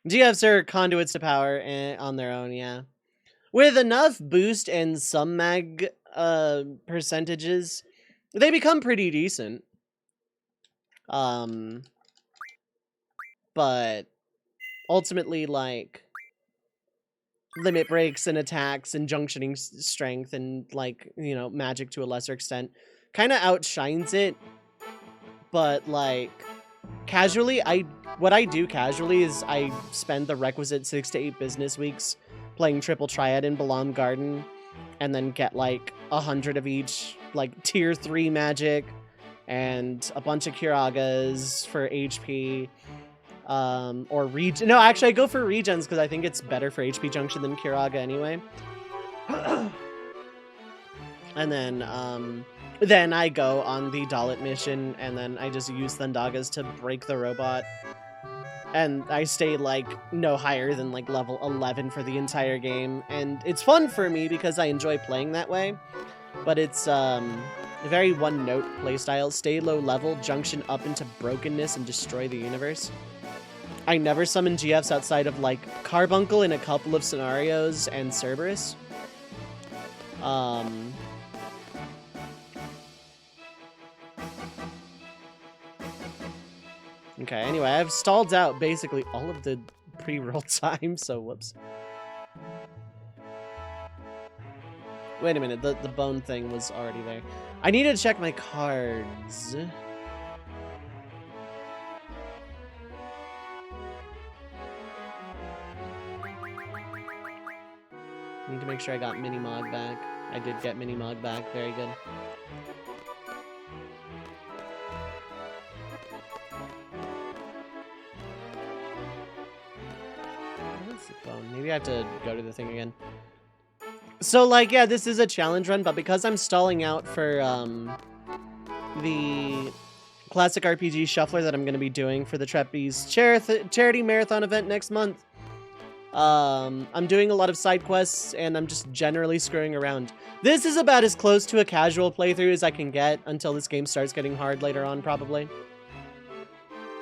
GFs are conduits to power on their own, yeah. With enough boost and some mag percentages, they become pretty decent. But ultimately, like, limit breaks and attacks and junctioning strength and, like, you know, magic to a lesser extent kind of outshines it. But, like, casually, what I do casually is I spend the requisite 6 to 8 business weeks playing Triple Triad in Balam Garden, and then get like 100 of each, like tier 3 magic, and a bunch of Kiragas for HP, or regen. No, actually, I go for regens because I think it's better for HP junction than Kiraga anyway. And then I go on the Dalit mission, and then I just use Thundagas to break the robot. And I stay, like, no higher than, like, level 11 for the entire game. And it's fun for me because I enjoy playing that way. But it's, a very one-note playstyle. Stay low level, junction up into brokenness, and destroy the universe. I never summon GFs outside of, like, Carbuncle in a couple of scenarios and Cerberus. Okay, anyway, I've stalled out basically all of the pre-roll time, so whoops. Wait a minute, the bone thing was already there. I need to check my cards. Need to make sure I got Mini-Mog back. I did get Mini-Mog back, very good. Maybe I have to go to the thing again. So, like, yeah, this is a challenge run, but because I'm stalling out for the classic RPG shuffler that I'm going to be doing for the Trapeze charity marathon event next month, I'm doing a lot of side quests, and I'm just generally screwing around. This is about as close to a casual playthrough as I can get until this game starts getting hard later on, probably.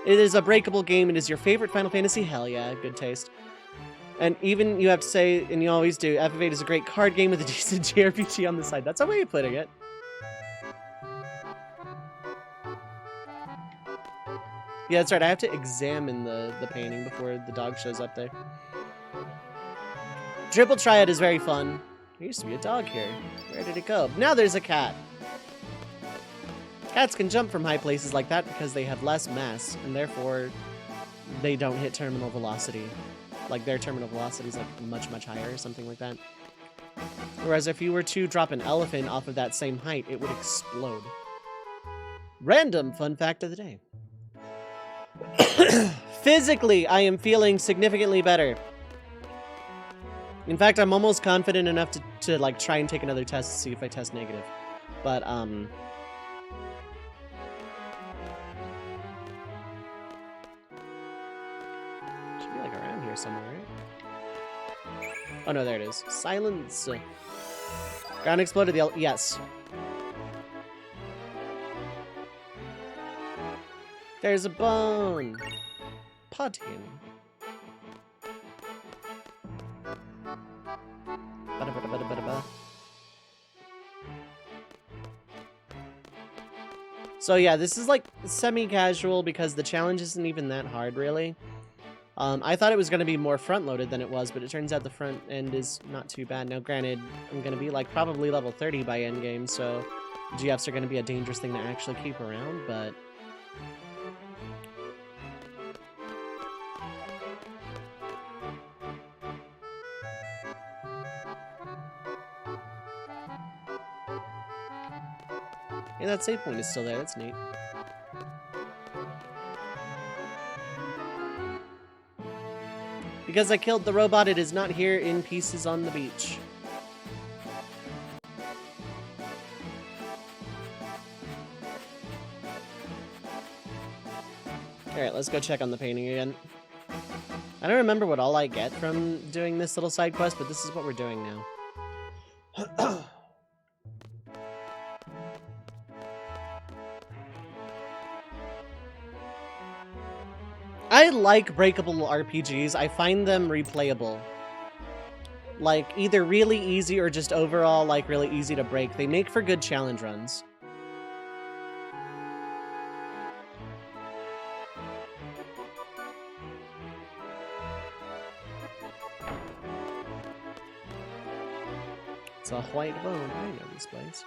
It is a breakable game. It is your favorite Final Fantasy? Hell yeah, good taste. And even you have to say, and you always do, FF8 is a great card game with a decent JRPG on the side. That's a way of putting it. Yeah, that's right. I have to examine the painting before the dog shows up there. Triple Triad is very fun. There used to be a dog here. Where did it go? Now there's a cat. Cats can jump from high places like that because they have less mass, and therefore they don't hit terminal velocity. Like, their terminal velocity is, like, much, much higher or something like that. Whereas if you were to drop an elephant off of that same height, it would explode. Random fun fact of the day. Physically, I am feeling significantly better. In fact, I'm almost confident enough to like, try and take another test to see if I test negative. But, somewhere, right? Oh no, there it is. Silence. Ground exploded. Yes. There's a bone. Potian. So yeah, this is like semi-casual because the challenge isn't even that hard, really. I thought it was going to be more front-loaded than it was, but it turns out the front end is not too bad. Now, granted, I'm going to be, like, probably level 30 by endgame, so GFs are going to be a dangerous thing to actually keep around, but... yeah, that save point is still there. That's neat. Because I killed the robot, it is not here in pieces on the beach. Alright, let's go check on the painting again. I don't remember what all I get from doing this little side quest, but this is what we're doing now. I like breakable RPGs. I find them replayable. Like, either really easy or just overall, like, really easy to break. They make for good challenge runs. It's a white bone. I know this place.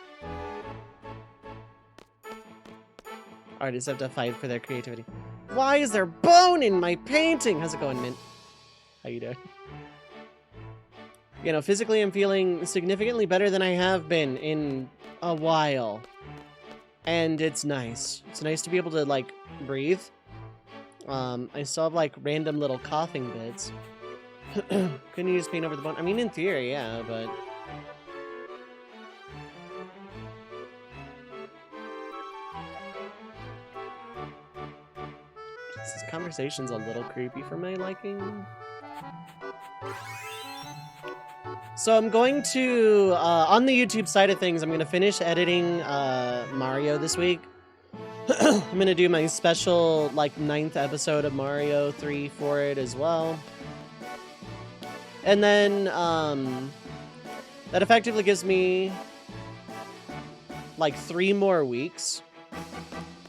Artists have to fight for their creativity. Why is there bone in my painting? How's it going, Mint? How you doing? You know, physically I'm feeling significantly better than I have been in a while. And it's nice. It's nice to be able to, like, breathe. I still have, like, random little coughing bits. Couldn't you just paint over the bone? I mean, in theory, yeah, but... This conversation's a little creepy for my liking. So I'm going to, on the YouTube side of things, I'm going to finish editing Mario this week. I'm going to do my special, like, 9th episode of Mario 3 for it as well. And then, that effectively gives me, like, 3 more weeks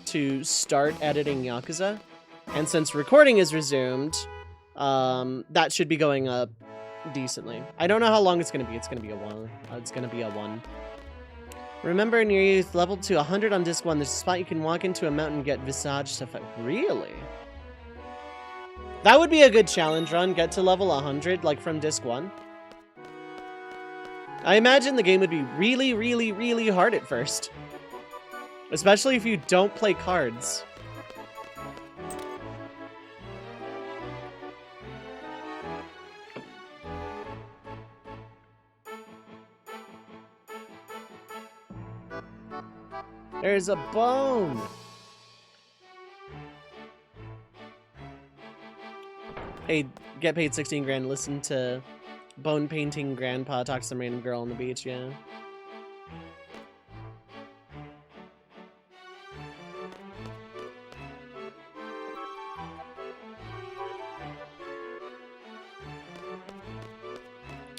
to start editing Yakuza. And since recording is resumed, that should be going up decently. I don't know how long it's going to be. It's going to be a while. It's going to be a 1. Remember in your youth, leveled to 100 on disc 1, there's a spot you can walk into a mountain and get Visage to fight. Really? That would be a good challenge run. Get to level 100, like, from disc 1. I imagine the game would be really, really, really hard at first. Especially if you don't play cards. There's a bone! Hey, get paid 16 grand, listen to bone painting grandpa talk to some random girl on the beach, yeah.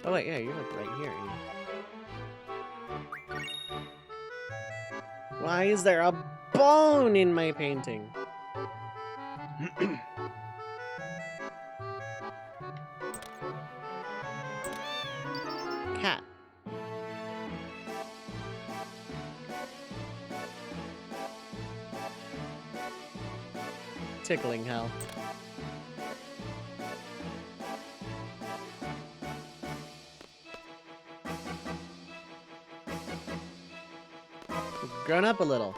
Oh wait, yeah, you're like right here. Why is there a bone in my painting? Cat. Tickling hell. Grown up a little.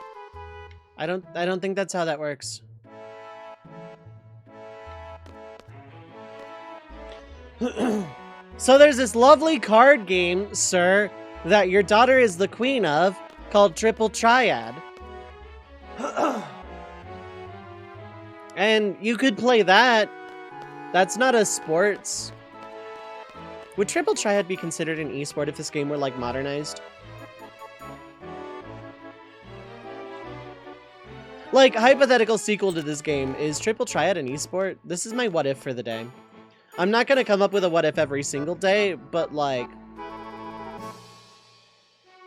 I don't think that's how that works. So there's this lovely card game, sir, that your daughter is the queen of, called Triple Triad. And you could play that. That's not a sports. Would Triple Triad be considered an esport if this game were, like, modernized? Like, hypothetical sequel to this game, is Triple Triad an esport? This is my what if for the day. I'm not gonna come up with a what if every single day, but, like,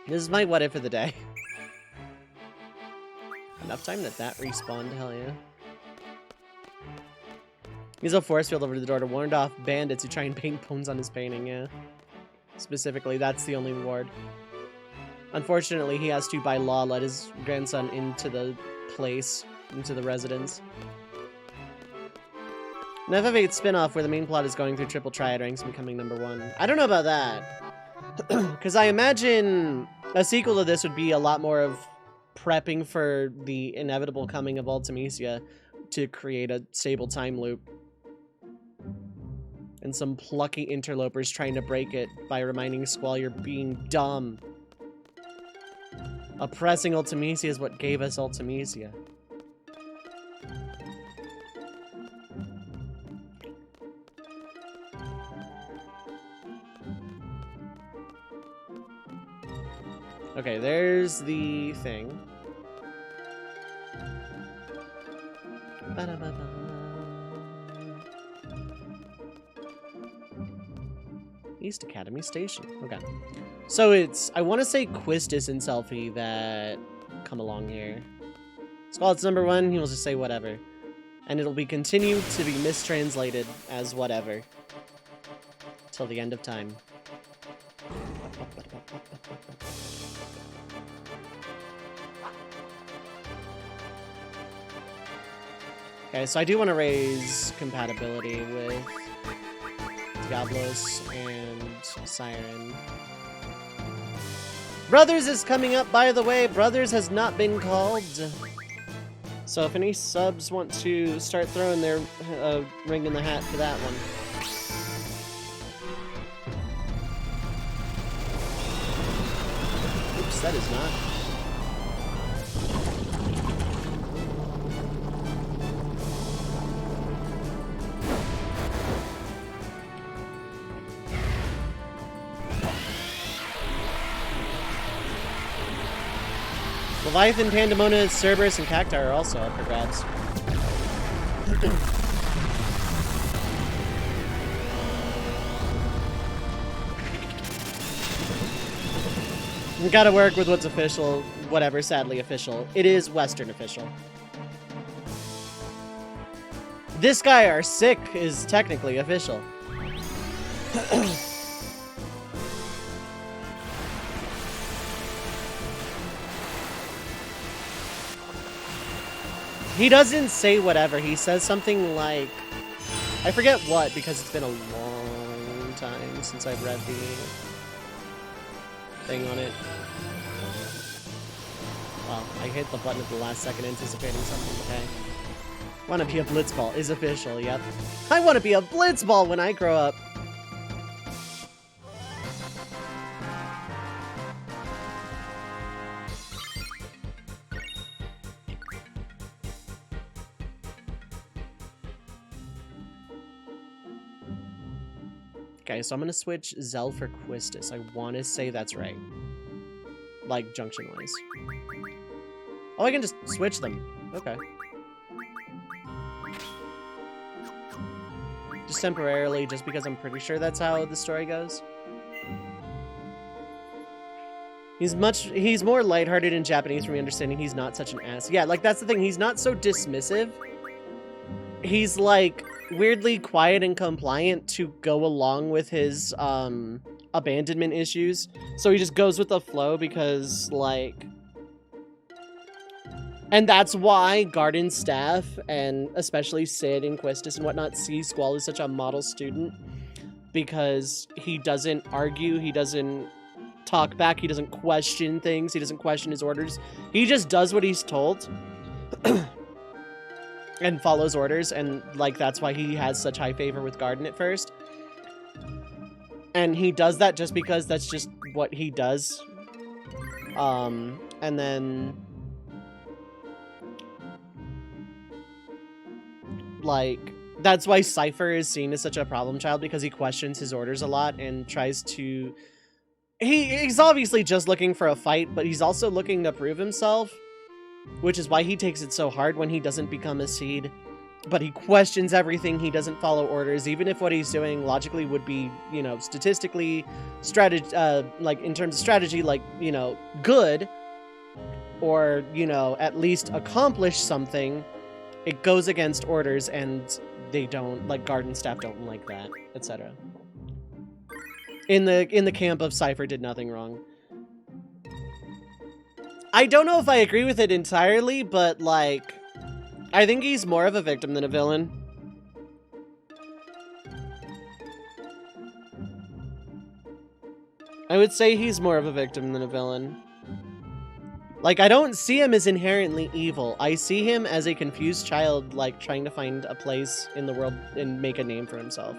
this is my what if for the day. Enough time that respawned, hell yeah. Use a force field over the door to ward off bandits who try and paint bones on his painting, yeah. Specifically, that's the only reward. Unfortunately, he has to, by law, let his grandson into the place, into the residence. An FF8 spin-off where the main plot is going through Triple Triad ranks and becoming #1. I don't know about that. Because I imagine a sequel to this would be a lot more of prepping for the inevitable coming of Ultimecia to create a stable time loop. And some plucky interlopers trying to break it by reminding Squall you're being dumb. Oppressing Ultimecia is what gave us Ultimecia. Okay, there's the thing. East Academy Station. Okay. So it's, I want to say Quistis and Selfie that come along here. Squalet's number 1, he will just say whatever. And it'll be continued to be mistranslated as whatever. Till the end of time. Okay, so I do want to raise compatibility with Diablos and Siren. Brothers is coming up, by the way. Brothers has not been called. So if any subs want to start throwing their ring in the hat for that one. Oops, that is not. Leviathan, Pandemona, Cerberus, and Cacti are also up for grabs. We gotta work with what's official, whatever, sadly official. It is Western official. This guy, our sick, is technically official. He doesn't say whatever. He says something like, I forget what, because it's been a long time since I've read the thing on it. Wow, I hit the button at the last second anticipating something. Okay. Wanna be a Blitzball is official, yep. I wanna be a Blitzball when I grow up. Okay, so I'm gonna switch Zell for Quistis. I want to say that's right. Like, junction-wise. Oh, I can just switch them. Okay. Just temporarily, just because I'm pretty sure that's how the story goes. He's more lighthearted in Japanese from my understanding. He's not such an ass. Yeah, like, that's the thing. He's not so dismissive. He's, like, weirdly quiet and compliant to go along with his abandonment issues. So he just goes with the flow because, like, and that's why Garden staff and especially Sid and Quistis and whatnot see Squall as such a model student, because he doesn't argue, he doesn't talk back, he doesn't question things, he doesn't question his orders. He just does what he's told. And follows orders, and like that's why he has such high favor with Garden at first. And he does that just because that's just what he does. And then like that's why Cypher is seen as such a problem child, because he questions his orders a lot and tries to he's obviously just looking for a fight, but he's also looking to prove himself. Which is why he takes it so hard when he doesn't become a seed. But he questions everything, he doesn't follow orders, even if what he's doing logically would be, you know, statistically, like, in terms of strategy, like, you know, good, or, you know, at least accomplish something, it goes against orders, and they don't, like, Garden staff don't like that, etc. In the camp of Cypher did nothing wrong. I don't know if I agree with it entirely, but, like, I think he's more of a victim than a villain. I would say he's more of a victim than a villain. Like, I don't see him as inherently evil. I see him as a confused child, like, trying to find a place in the world and make a name for himself.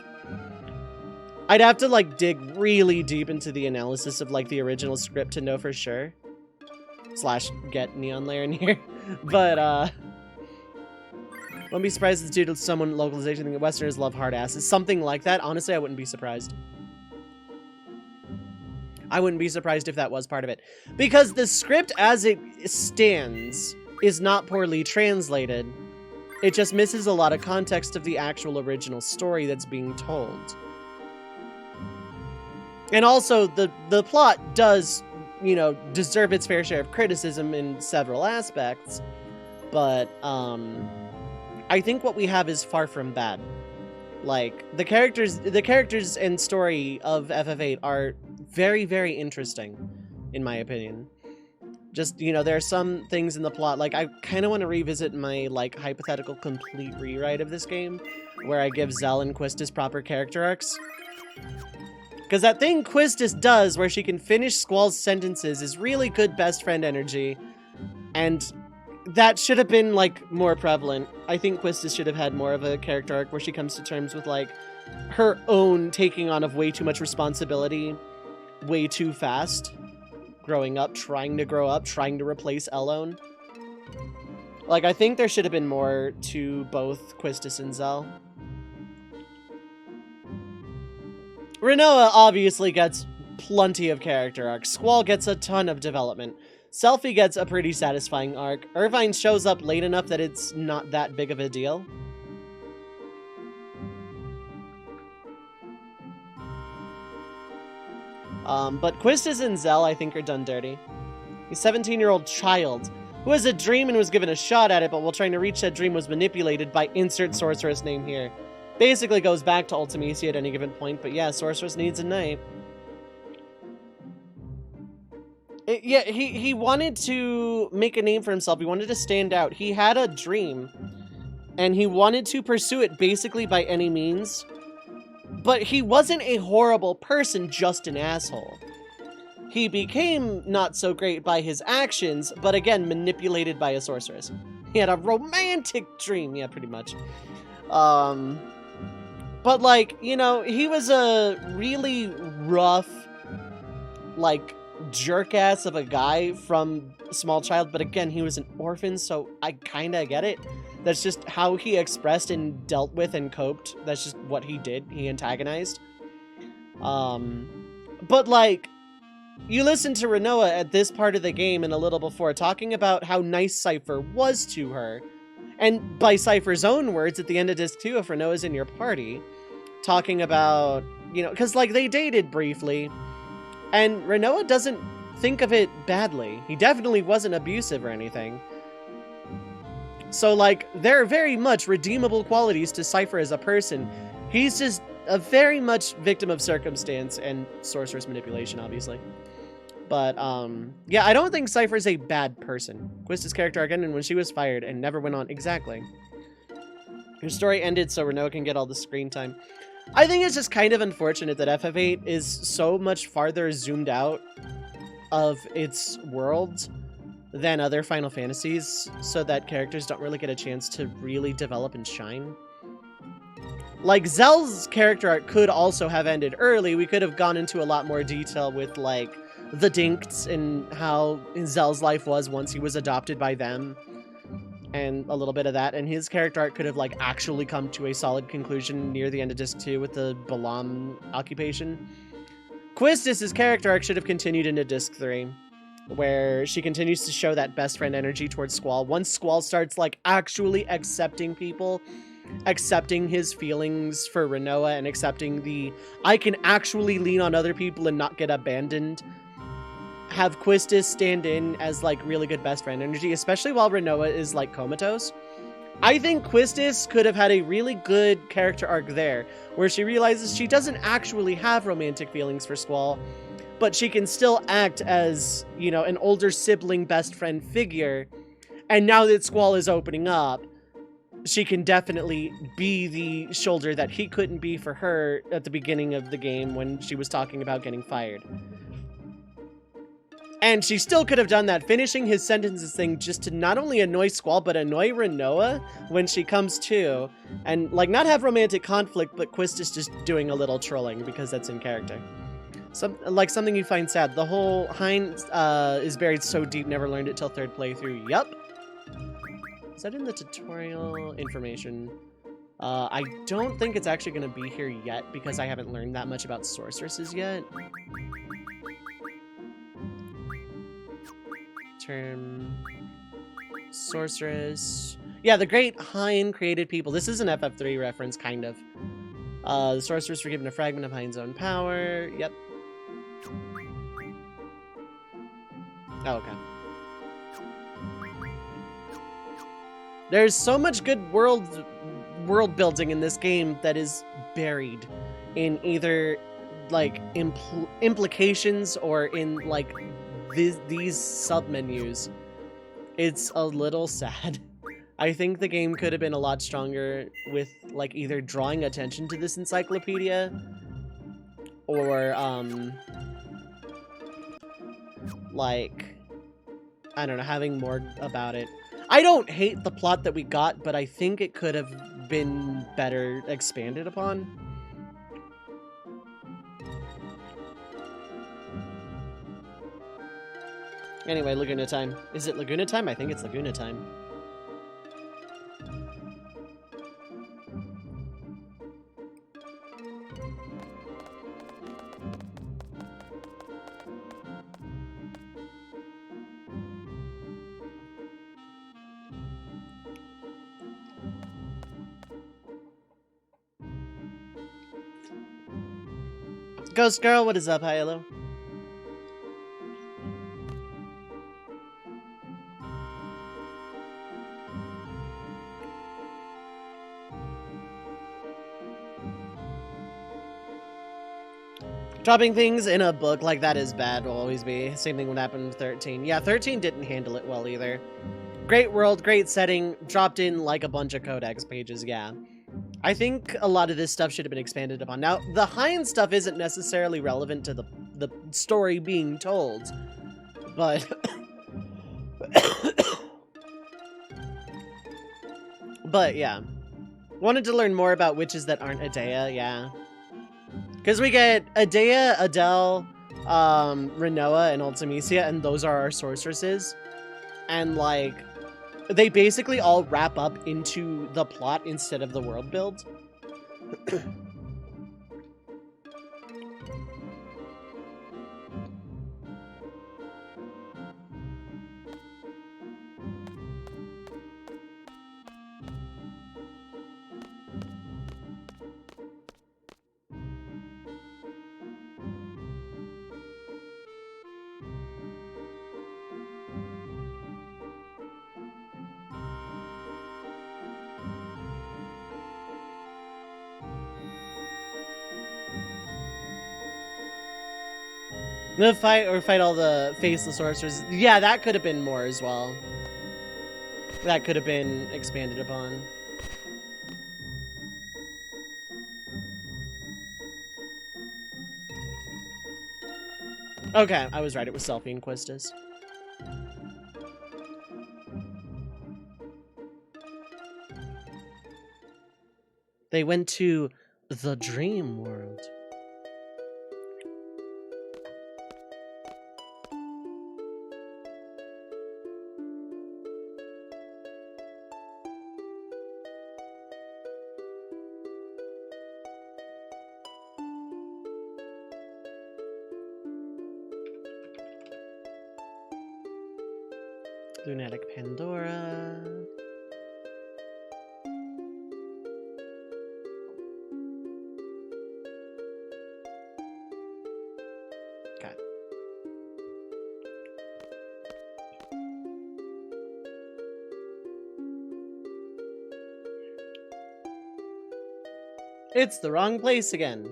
I'd have to, like, dig really deep into the analysis of, like, the original script to know for sure. / get Neon Layer in here. But, wouldn't be surprised if it's due to someone localization thinking Westerners love hard asses. Something like that. Honestly, I wouldn't be surprised. I wouldn't be surprised if that was part of it. Because the script as it stands is not poorly translated. It just misses a lot of context of the actual original story that's being told. And also, the plot does, you know, deserve its fair share of criticism in several aspects, but I think what we have is far from bad. Like, the characters and story of FF8 are very, very interesting, in my opinion. Just, you know, there are some things in the plot, like, I kind of want to revisit my, like, hypothetical complete rewrite of this game, where I give Zell and Quistis proper character arcs. Because that thing Quistis does, where she can finish Squall's sentences, is really good best friend energy, and that should have been, like, more prevalent. I think Quistis should have had more of a character arc where she comes to terms with, like, her own taking on of way too much responsibility way too fast. Growing up, trying to grow up, trying to replace Elone. Like, I think there should have been more to both Quistis and Zell. Rinoa obviously gets plenty of character arcs. Squall gets a ton of development. Selphie gets a pretty satisfying arc. Irvine shows up late enough that it's not that big of a deal. But Quistis and Zell, I think, are done dirty. A 17-year-old child who has a dream and was given a shot at it, but while trying to reach that dream was manipulated by insert sorceress name here. Basically goes back to Ultimacia at any given point, but yeah, sorceress needs a knight. Yeah, he wanted to make a name for himself. He wanted to stand out. He had a dream, and he wanted to pursue it basically by any means. But he wasn't a horrible person, just an asshole. He became not so great by his actions, but again, manipulated by a sorceress. He had a romantic dream, yeah, pretty much. But like, you know, he was a really rough, like, jerk-ass of a guy from Small Child, but again, he was an orphan, so I kinda get it. That's just how he expressed and dealt with and coped. That's just what he did. He antagonized. But like, you listen to Rinoa at this part of the game and a little before talking about how nice Cypher was to her. And by Cypher's own words, at the end of Disc 2, if Rinoa's in your party, talking about, you know, because like they dated briefly, and Rinoa doesn't think of it badly. He definitely wasn't abusive or anything. So, like, there are very much redeemable qualities to Cypher as a person. He's just a very much victim of circumstance and sorceress manipulation, obviously. But, yeah, I don't think Cypher's a bad person. Quistis' character again, and when she was fired and never went on. Exactly. Her story ended so Rinoa can get all the screen time. I think it's just kind of unfortunate that FF8 is so much farther zoomed out of its world than other Final Fantasies, so that characters don't really get a chance to really develop and shine. Like, Zell's character arc could also have ended early. We could have gone into a lot more detail with, like, the Dinks and how Zell's life was once he was adopted by them, and a little bit of that, and his character arc could have, like, actually come to a solid conclusion near the end of Disc 2 with the Balam occupation. Quistis' character arc should have continued into Disc 3. Where she continues to show that best friend energy towards Squall. Once Squall starts, like, actually accepting people, accepting his feelings for Rinoa, and accepting the, I can actually lean on other people and not get abandoned, have Quistis stand in as, like, really good best friend energy, especially while Rinoa is, like, comatose. I think Quistis could have had a really good character arc there, where she realizes she doesn't actually have romantic feelings for Squall, but she can still act as, you know, an older sibling best friend figure. And now that Squall is opening up, she can definitely be the shoulder that he couldn't be for her at the beginning of the game when she was talking about getting fired. And she still could have done that, finishing his sentences thing just to not only annoy Squall, but annoy Rinoa when she comes to. And, like, not have romantic conflict, but Quistis just doing a little trolling because that's in character. Something you find sad. The whole Hein is buried so deep, never learned it till third playthrough. Yup. Is that in the tutorial information? I don't think it's actually going to be here yet because I haven't learned that much about sorceresses yet. Term... Sorceress... Yeah, the great Hein created people. This is an FF3 reference, kind of. The sorceress were given a fragment of Hein's own power. Yep. Oh, okay. There's so much good world building in this game that is buried in either like implications or in like these sub menus. It's a little sad. I think the game could have been a lot stronger with like either drawing attention to this encyclopedia or like, I don't know, having more about it. I don't hate the plot that we got, but I think it could have been better expanded upon. Anyway, Laguna time. Is it Laguna time? I think it's Laguna time. Ghost Girl, what is up? Hi, hello. Dropping things in a book like that is bad, will always be. Same thing would happen with 13. Yeah, 13 didn't handle it well either. Great world, great setting, dropped in like a bunch of codex pages, yeah. I think a lot of this stuff should have been expanded upon. Now, the Hein stuff isn't necessarily relevant to the story being told, but... but, yeah. Wanted to learn more about witches that aren't Adea, yeah. Because we get Adea, Adele, Renoa, and Ultimisia, and those are our sorceresses. And, like, they basically all wrap up into the plot instead of the world build. The fight all the faceless sorcerers. Yeah, that could have been more as well. That could have been expanded upon. Okay, I was right. It was Selfie and Quistis. They went to the dream world. Lunatic Pandora. Okay. It's the wrong place again.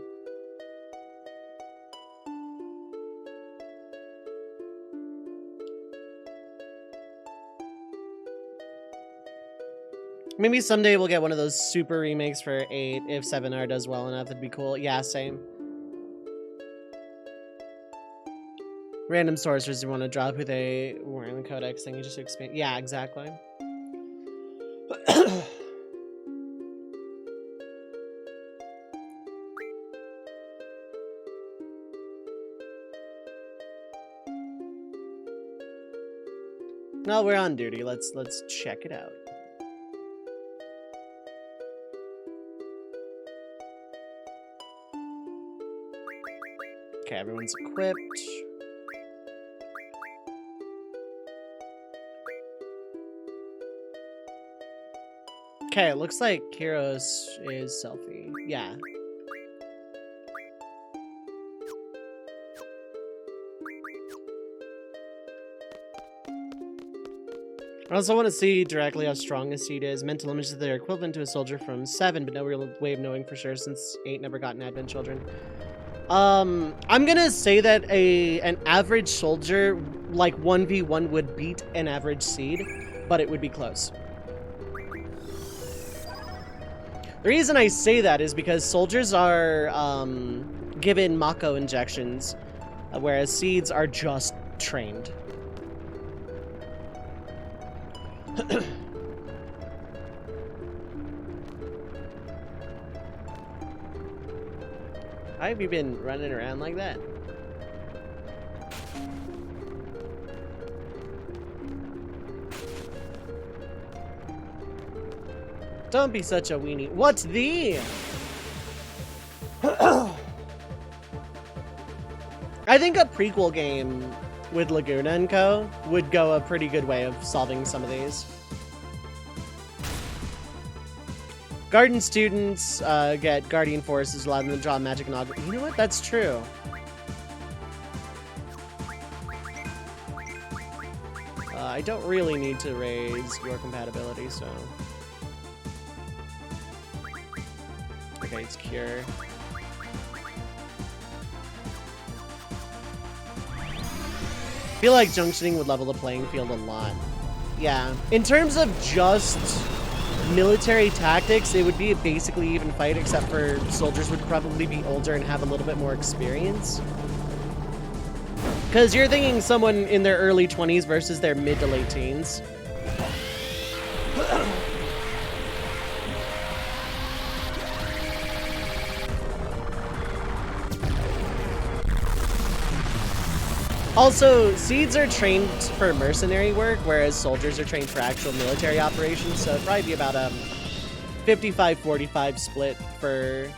Maybe someday we'll get one of those super remakes for 8 if 7R does well enough. It'd be cool. Yeah, same. Random sorcerers you want to drop who they were in the codex thing. You just expand. Yeah, exactly. Well, we're on duty. Let's check it out. Okay, everyone's equipped. Okay, it looks like Kiros is Selfie. Yeah. I also want to see directly how strong a seed is. Mental images that are equivalent to a soldier from 7, but no real way of knowing for sure since 8 never got an advent children. I'm gonna say that an average soldier, like 1v1, would beat an average seed, but it would be close. The reason I say that is because soldiers are given Mako injections, whereas seeds are just trained. Why have you been running around like that? Don't be such a weenie. What's the? I think a prequel game with Laguna and Co. would go a pretty good way of solving some of these. Garden students get Guardian Forces, allowing them to draw magic and augur. You know what? That's true. I don't really need to raise your compatibility, so... Okay, it's Cure. I feel like junctioning would level the playing field a lot. Yeah. In terms of just military tactics, it would be a basically even fight, except for soldiers would probably be older and have a little bit more experience. Because you're thinking someone in their early 20s versus their mid to late teens. Also, seeds are trained for mercenary work, whereas soldiers are trained for actual military operations, so it'd probably be about a 55-45 split for...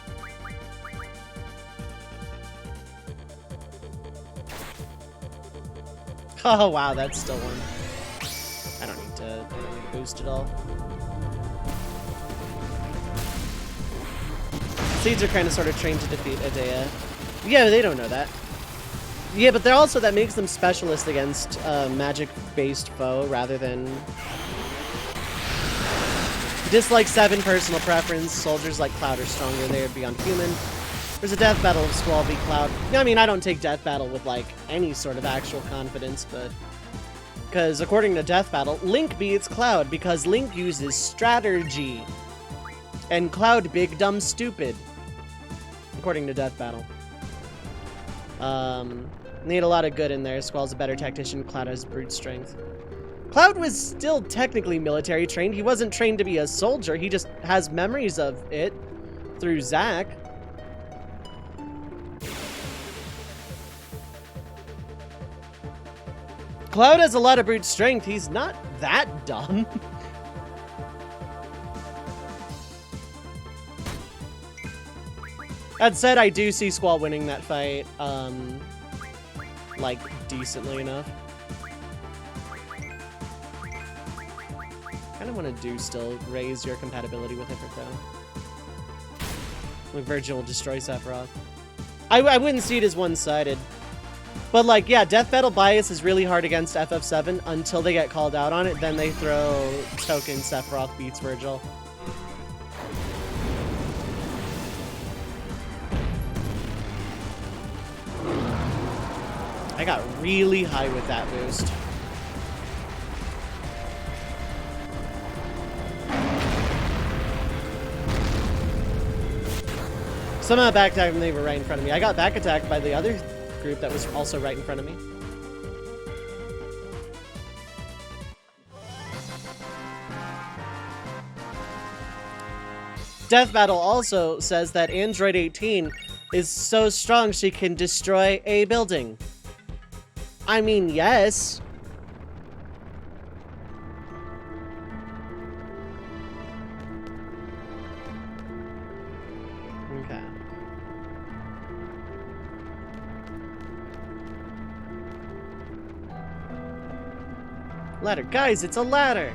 Oh wow, that's still one. I don't need to boost it all. Seeds are kind of sort of trained to defeat Adea. Yeah, they don't know that. Yeah, but they're also, that makes them specialists against magic-based foe rather than... Dislike 7, personal preference. Soldiers like Cloud are stronger. They are beyond human. There's a death battle of Squall v Cloud. I mean, I don't take death battle with, like, any sort of actual confidence, but... Because according to death battle, Link beats Cloud because Link uses strategy. And Cloud big, dumb, stupid. According to death battle. Need a lot of good in there. Squall's a better tactician. Cloud has brute strength. Cloud was still technically military trained. He wasn't trained to be a soldier. He just has memories of it through Zack. Cloud has a lot of brute strength. He's not that dumb. That said, I do see Squall winning that fight, like, decently enough. Kind of want to do still raise your compatibility with Ifrit, though. Like, Virgil will destroy Sephiroth. I wouldn't see it as one-sided. But, like, yeah, Death Battle bias is really hard against FF7 until they get called out on it. Then they throw token Sephiroth beats Virgil. I got really high with that boost. Somehow back attacked when they were right in front of me. I got back attacked by the other group that was also right in front of me. Death Battle also says that Android 18 is so strong she can destroy a building. I mean, yes. Okay. Ladder. Guys, it's a ladder!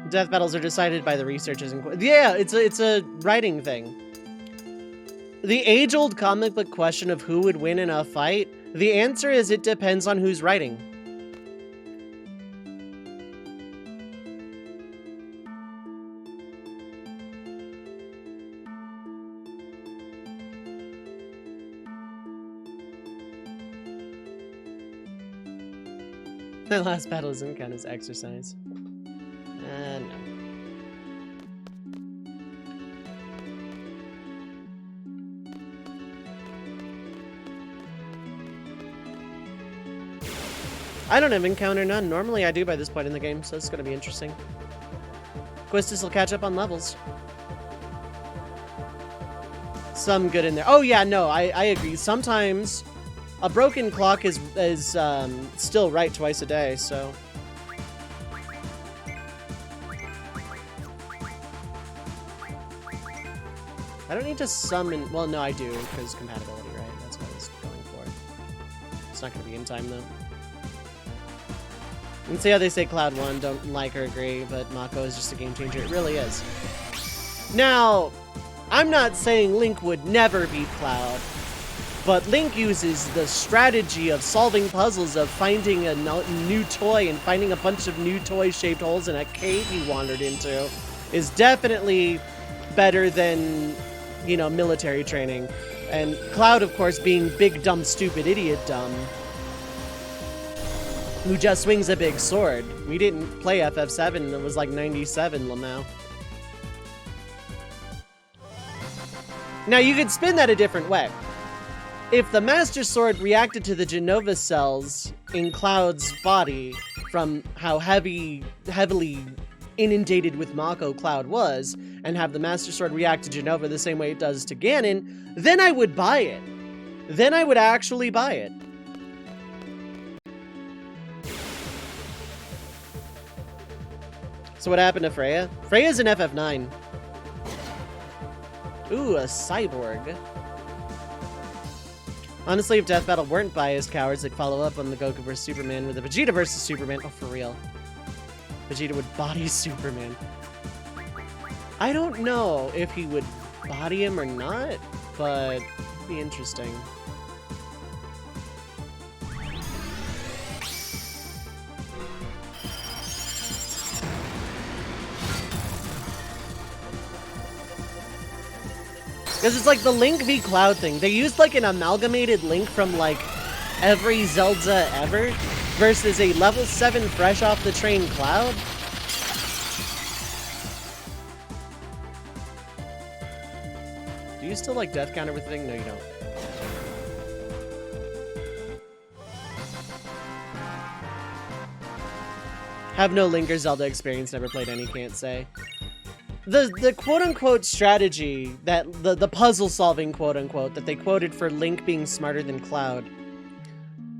Death battles are decided by the researchers. Yeah, it's a writing thing. The age-old comic book question of who would win in a fight, the answer is it depends on who's writing. The last battle doesn't count as exercise. No. I don't have encounter none. Normally I do by this point in the game, so it's gonna be interesting. Quistis will catch up on levels. Some good in there. Oh yeah, no, I agree. Sometimes a broken clock is still right twice a day, so. I don't need to summon, well no I do, because compatibility, right? That's what I was going for. It's not gonna be in time though. You can see how they say Cloud 1, don't like or agree, but Mako is just a game changer. It really is. Now, I'm not saying Link would never beat Cloud, but Link uses the strategy of solving puzzles, of finding a new toy and finding a bunch of new toy-shaped holes in a cave he wandered into, is definitely better than, you know, military training. And Cloud, of course, being big, dumb, stupid, idiot dumb, who just swings a big sword. We didn't play FF7, and it was like 97 now. Now, you could spin that a different way. If the Master Sword reacted to the Genova cells in Cloud's body from how heavily inundated with Mako Cloud was, and have the Master Sword react to Genova the same way it does to Ganon, then I would buy it. Then I would actually buy it. So what happened to Freya? Freya's in FF9. Ooh, a cyborg. Honestly, if Death Battle weren't biased cowards, they'd follow up on the Goku vs. Superman with a Vegeta vs. Superman. Oh, for real. Vegeta would body Superman. I don't know if he would body him or not, but it'd be interesting. Because it's like the Link v Cloud thing. They used like an amalgamated Link from like every Zelda ever versus a level 7 fresh off the train Cloud. Do you still like death count everything? No, you don't. Have no Link or Zelda experience, never played any, can't say. The quote-unquote strategy, that the puzzle-solving quote-unquote, that they quoted for Link being smarter than Cloud,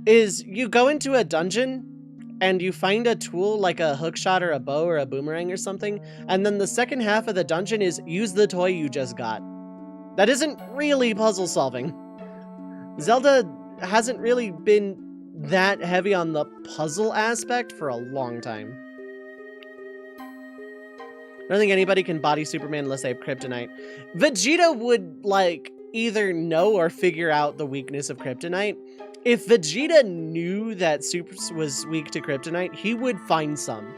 is you go into a dungeon and you find a tool like a hookshot or a bow or a boomerang or something, and then the second half of the dungeon is use the toy you just got. That isn't really puzzle-solving. Zelda hasn't really been that heavy on the puzzle aspect for a long time. I don't think anybody can body Superman unless they have kryptonite. Vegeta would, like, either know or figure out the weakness of kryptonite. If Vegeta knew that Super was weak to kryptonite, he would find some.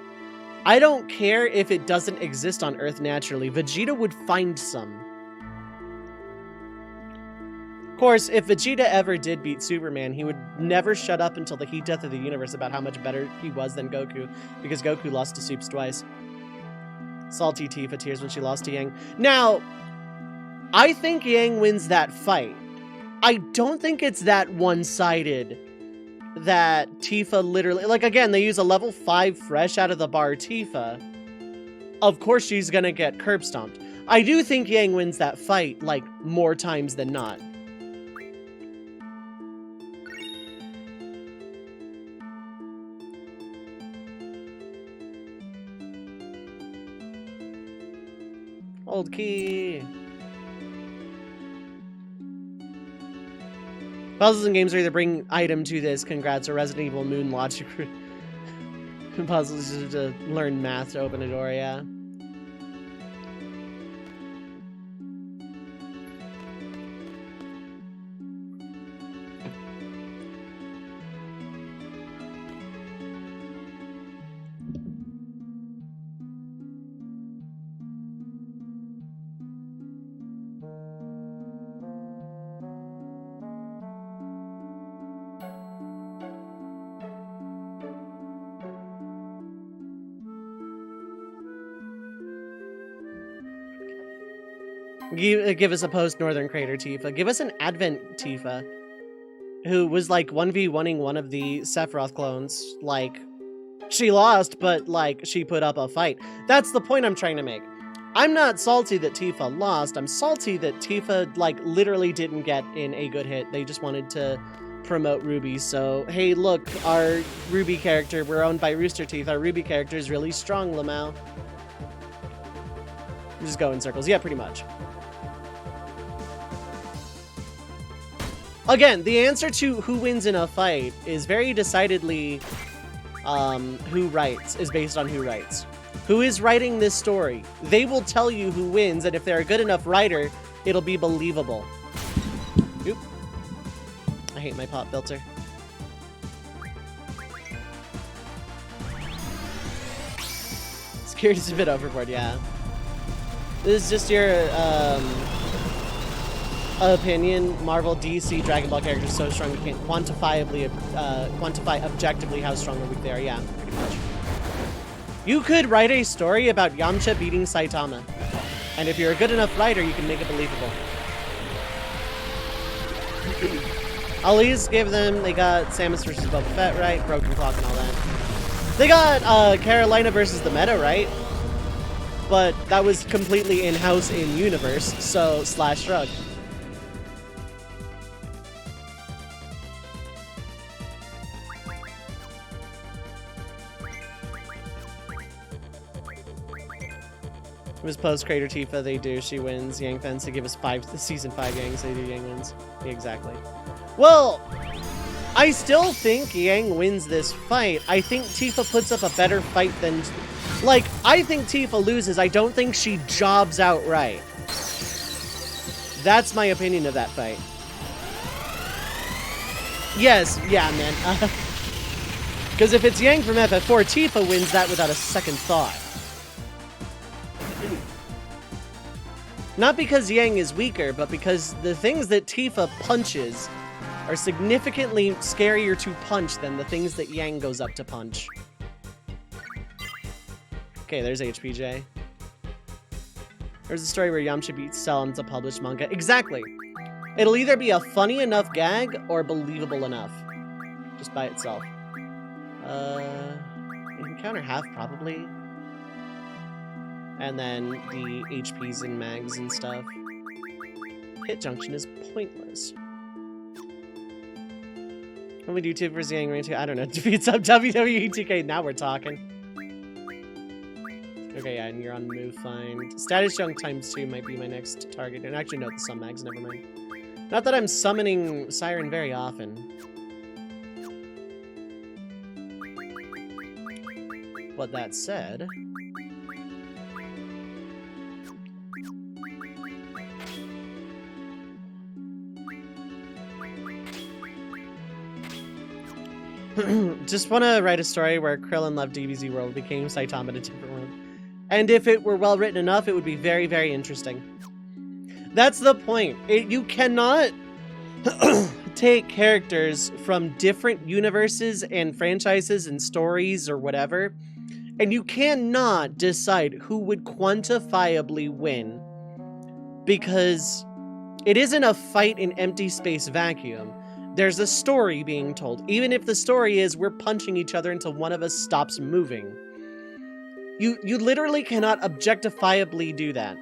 I don't care if it doesn't exist on Earth naturally. Vegeta would find some. Of course, if Vegeta ever did beat Superman, he would never shut up until the heat death of the universe about how much better he was than Goku, because Goku lost to Supes twice. Salty Tifa tears when she lost to Yang. Now, I think Yang wins that fight. I don't think it's that one-sided that Tifa literally... Like, again, they use a level 5 fresh out of the bar Tifa. Of course she's gonna get curb stomped. I do think Yang wins that fight, like, more times than not. Old key. Puzzles and games are either bring item to this, congrats, or Resident Evil Moon logic. Puzzles is to learn math to open a door, yeah. Give us a post-Northern Crater Tifa. Give us an Advent Tifa, who was like 1v1ing one of the Sephiroth clones. Like, she lost, but like, she put up a fight. That's the point I'm trying to make. I'm not salty that Tifa lost. I'm salty that Tifa, like, literally didn't get in a good hit. They just wanted to promote Ruby. So, hey, look, our Ruby character, we're owned by Rooster Teeth. Our Ruby character is really strong, Lamau. Just go in circles. Yeah, pretty much. Again, the answer to who wins in a fight is very decidedly who writes, is based on who writes. Who is writing this story? They will tell you who wins, and if they're a good enough writer, it'll be believable. Oop. I hate my pop filter. Security's a bit overboard, yeah. This is just your opinion. Marvel, DC, Dragon Ball characters so strong you can't quantify objectively how strong or weak they are. Yeah, pretty much. You could write a story about Yamcha beating Saitama. And if you're a good enough writer, you can make it believable. I'll at least give them, they got Samus versus Boba Fett, right? Broken Clock and all that. They got Carolina versus the Meta, right? But that was completely in-house in universe, so slash shrug. It was post Crater Tifa, they do, she wins. Yang fans to give us season 5 Yangs, they do, Yang wins. Yeah, exactly. Well, I still think Yang wins this fight. I think Tifa puts up a better fight than... Like, I think Tifa loses. I don't think she jobs outright. That's my opinion of that fight. Yes, yeah, man. Because if it's Yang from FF4, Tifa wins that without a second thought. Not because Yang is weaker, but because the things that Tifa punches are significantly scarier to punch than the things that Yang goes up to punch. Okay, there's HPJ. There's a story where Yamcha beats Cell and it's a published manga. Exactly! It'll either be a funny enough gag or believable enough. Just by itself. You can counter half, probably. And then the HPs and mags and stuff. Hit junction is pointless. When we do Tifa vs. Yang range, I don't know. Defeats up WWE 2K, now we're talking. Okay, yeah, and you're on move find. Status junk ×2 might be my next target. And actually, no, the sun mags, never mind. Not that I'm summoning Siren very often. But that said... Just want to write a story where Krillin left DBZ World, became Saitama in a different world. And if it were well written enough, it would be very, very interesting. That's the point. You cannot take characters from different universes and franchises and stories or whatever, and you cannot decide who would quantifiably win. Because it isn't a fight in empty space vacuum. There's a story being told, even if the story is we're punching each other until one of us stops moving. You literally cannot objectifiably do that.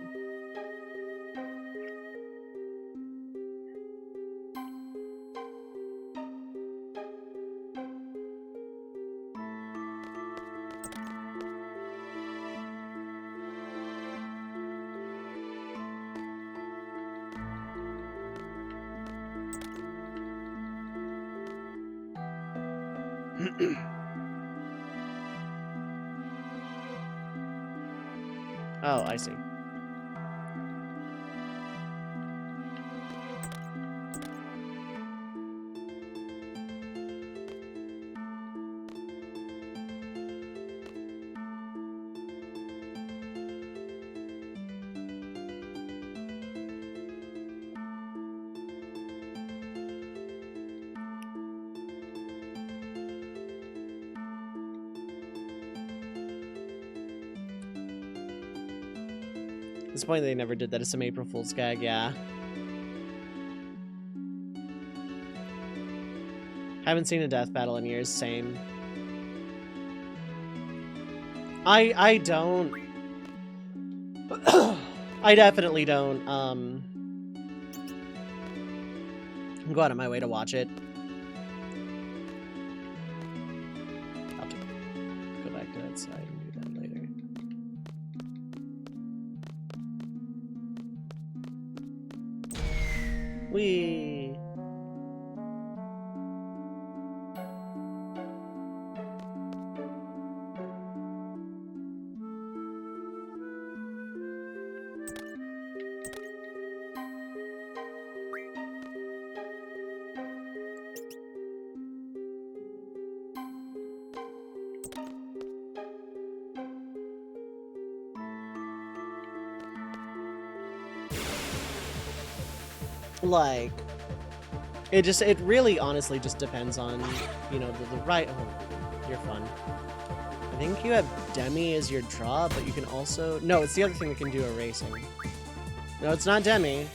Oh, I see. Disappointed they never did that as some April Fool's gag, yeah. Haven't seen a death battle in years, same. I don't. I definitely don't, go out of my way to watch it. I'll have to go back to that side and do that later. Whee! Like, it really honestly just depends on, you know, the right. Oh, you're fun. I think you have Demi as your draw, but you can also, no, it's the other thing that can do erasing. No, it's not Demi.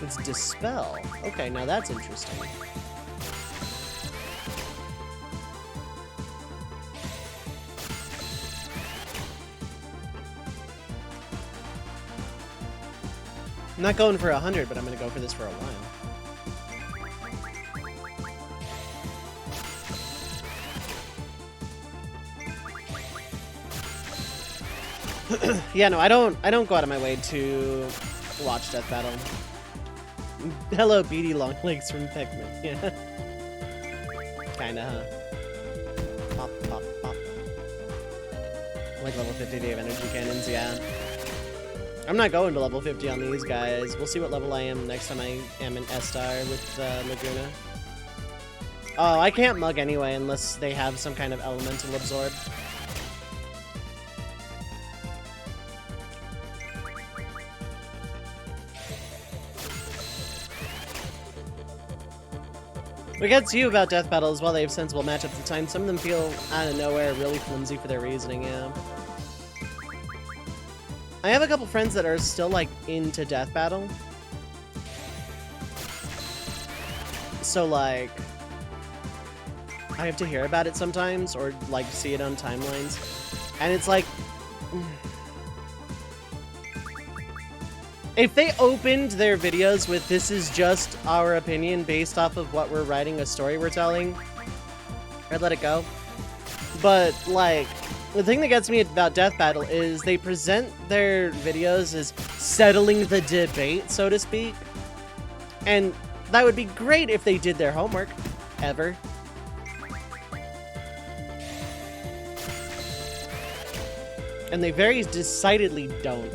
It's Dispel. Okay, now that's interesting. I'm not going for 100, but I'm going to go for this for a while. Yeah, no, I don't go out of my way to watch Death Battle. Hello, beady long legs from Pikmin. Yeah. Kinda, huh? Pop, pop, pop. Like level 50 Day of Energy Cannons, yeah. I'm not going to level 50 on these guys. We'll see what level I am next time I am in S-Star with Laguna. Oh, I can't mug anyway unless they have some kind of elemental absorb. What gets you about Death Battles, while they have sensible matchups at times, some of them feel out of nowhere really flimsy for their reasoning, yeah. I have a couple friends that are still, like, into Death Battle. So, like, I have to hear about it sometimes, or, like, see it on timelines. And it's like... if they opened their videos with, this is just our opinion based off of what we're writing, a story we're telling, I'd let it go. But, like... the thing that gets me about Death Battle is they present their videos as settling the debate, so to speak. And that would be great if they did their homework. Ever. And they very decidedly don't.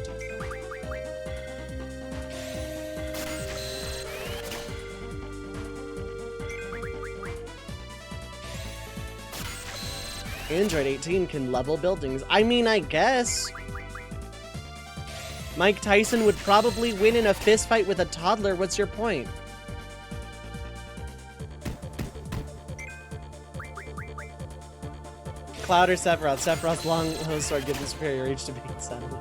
Android 18 can level buildings. I mean, I guess. Mike Tyson would probably win in a fist fight with a toddler. What's your point? Cloud or Sephiroth? Sephiroth's long hose sword gives the superior reach to beat Saturn.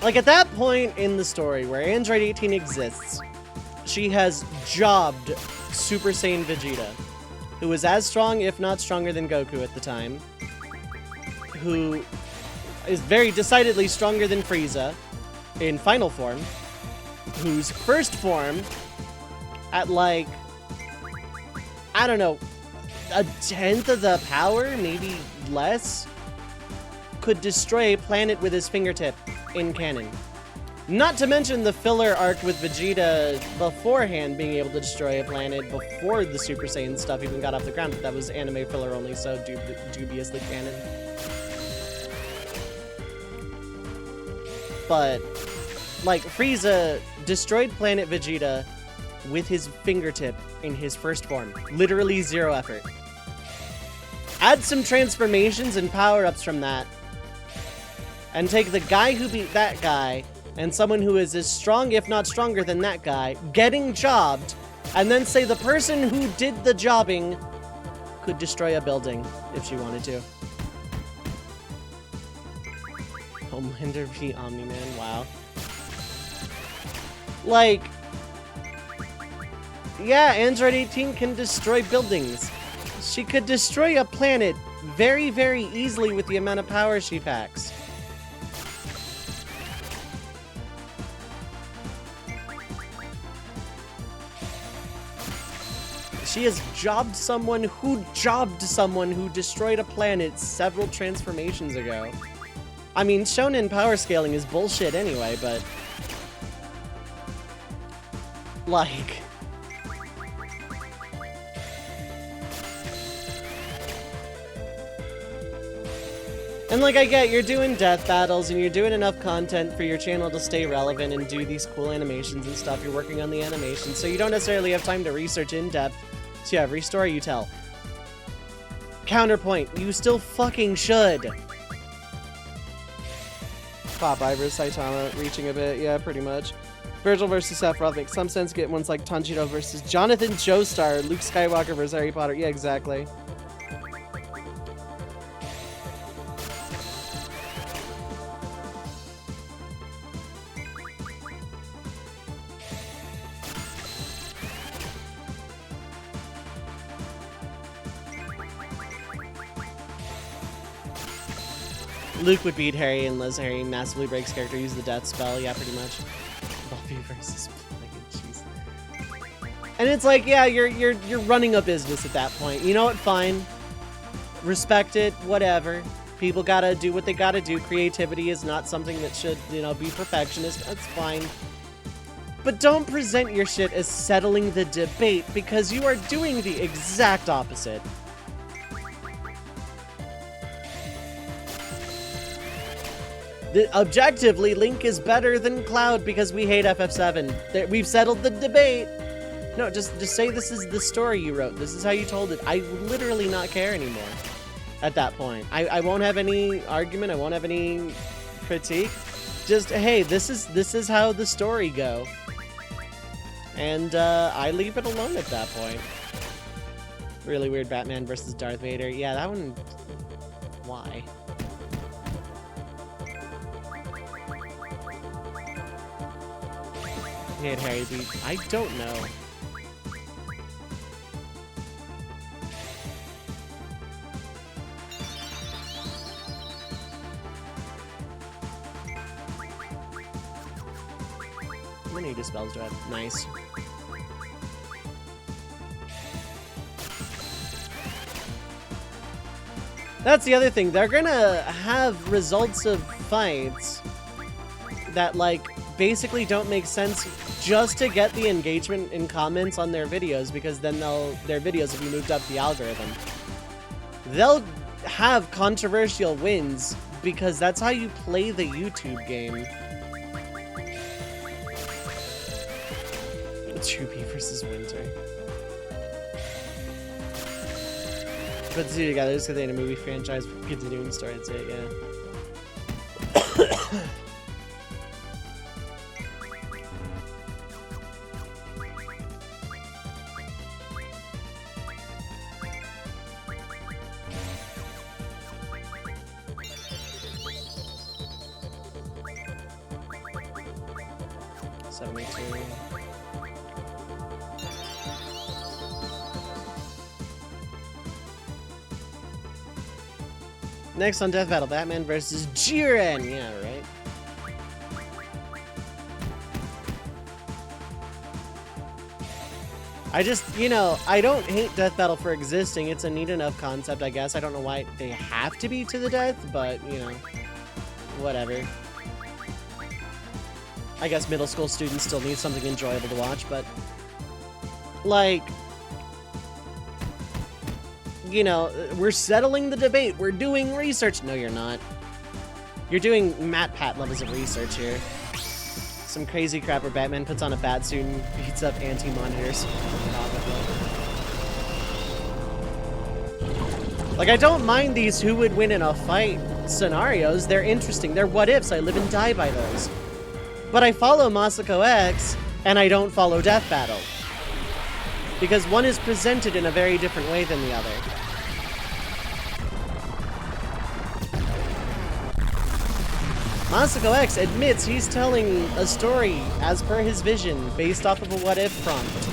Like, at that point in the story where Android 18 exists, she has jobbed Super Saiyan Vegeta, who was as strong, if not stronger than Goku at the time, who is very decidedly stronger than Frieza in final form, whose first form, at like, I don't know, a tenth of the power, maybe less, could destroy a planet with his fingertip in canon. Not to mention the filler arc with Vegeta beforehand being able to destroy a planet before the Super Saiyan stuff even got off the ground, but that was anime filler only, so dubiously canon. But, like, Frieza destroyed planet Vegeta with his fingertip in his first form. Literally zero effort. Add some transformations and power-ups from that, and take the guy who beat that guy and someone who is as strong, if not stronger than that guy, getting jobbed, and then say the person who did the jobbing could destroy a building if she wanted to. Homelander v Omni-Man, wow. Like, yeah, Android 18 can destroy buildings. She could destroy a planet very, very easily with the amount of power she packs. She has jobbed someone who destroyed a planet several transformations ago. I mean, shonen power scaling is bullshit anyway, but... like... and like, I get, you're doing death battles and you're doing enough content for your channel to stay relevant and do these cool animations and stuff. You're working on the animations, so you don't necessarily have time to research in depth to every story you tell. Counterpoint, you still fucking should. Popeye vs. Saitama, reaching a bit, yeah, pretty much. Virgil versus Sephiroth makes some sense. Get ones like Tanjiro versus Jonathan Joestar, Luke Skywalker versus Harry Potter. Yeah, exactly. Thank you. Luke would beat Harry unless Harry massively breaks character, use the death spell. Yeah, pretty much. Buffy versus jeez. And it's like, yeah, you're running a business at that point. You know what? Fine. Respect it. Whatever. People gotta do what they gotta do. Creativity is not something that should, you know, be perfectionist. That's fine. But don't present your shit as settling the debate, because you are doing the exact opposite. Objectively, Link is better than Cloud because we hate FF7. We've settled the debate. No, just say this is the story you wrote. This is how you told it. I literally not care anymore at that point. I won't have any argument. I won't have any critique. Just, hey, this is how the story go. And I leave it alone at that point. Really weird Batman versus Darth Vader. Yeah, that one... why? Hit Harry beat. I don't know. How many dispels do I have? Nice. That's the other thing. They're gonna have results of fights that, like, basically don't make sense just to get the engagement and comments on their videos, because then their videos will be moved up the algorithm. They'll have controversial wins because that's how you play the YouTube game. Troopy versus Winter. Put the two together just because they had a movie franchise continuing story. That's it, yeah. Next on Death Battle, Batman versus Jiren. Yeah, right. I just, you know, I don't hate Death Battle for existing. It's a neat enough concept, I guess. I don't know why they have to be to the death, but, you know, whatever. I guess middle school students still need something enjoyable to watch, but, like, you know, we're settling the debate. We're doing research. No, you're not. You're doing MatPat levels of research here. Some crazy crap where Batman puts on a bat suit and beats up anti-monitors. Like, I don't mind these who would win in a fight scenarios. They're interesting. They're what-ifs. I live and die by those. But I follow Masako X, and I don't follow Death Battle. Because one is presented in a very different way than the other. Masako X admits he's telling a story as per his vision, based off of a what-if prompt.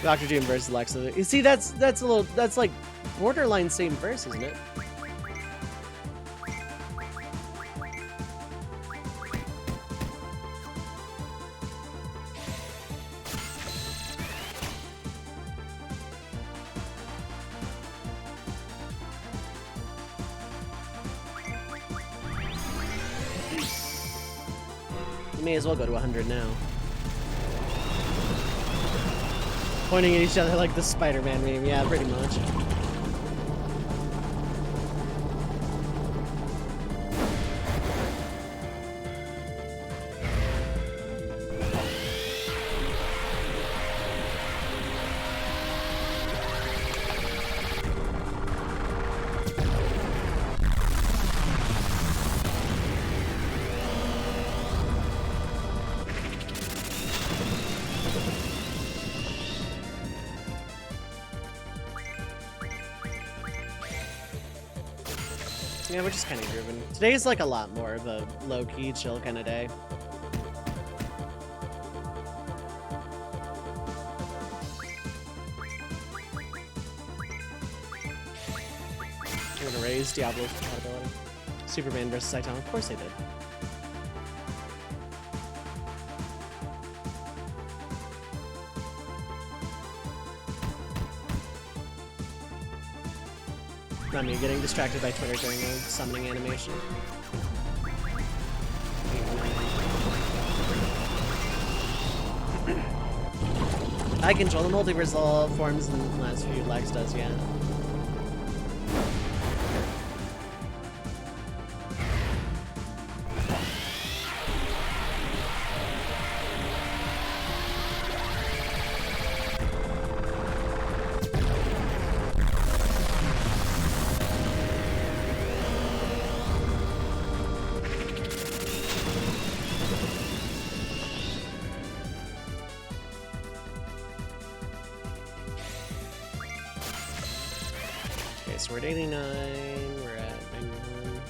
Dr. Doom versus Alexa. You see, that's like borderline same verse, isn't it? You may as well go to 100 now. Pointing at each other like the Spider-Man meme. Yeah, pretty much. Yeah, we're just kind of grooving. Today's like a lot more of a low-key, chill kind of day. I'm gonna raise Diablo's compatibility. Superman versus Saitama. Of course they did. Not me getting distracted by Twitter during a summoning animation. I control the multiverse all forms in the last few Lex does, yeah. Okay, so we're at 89, we're at 91.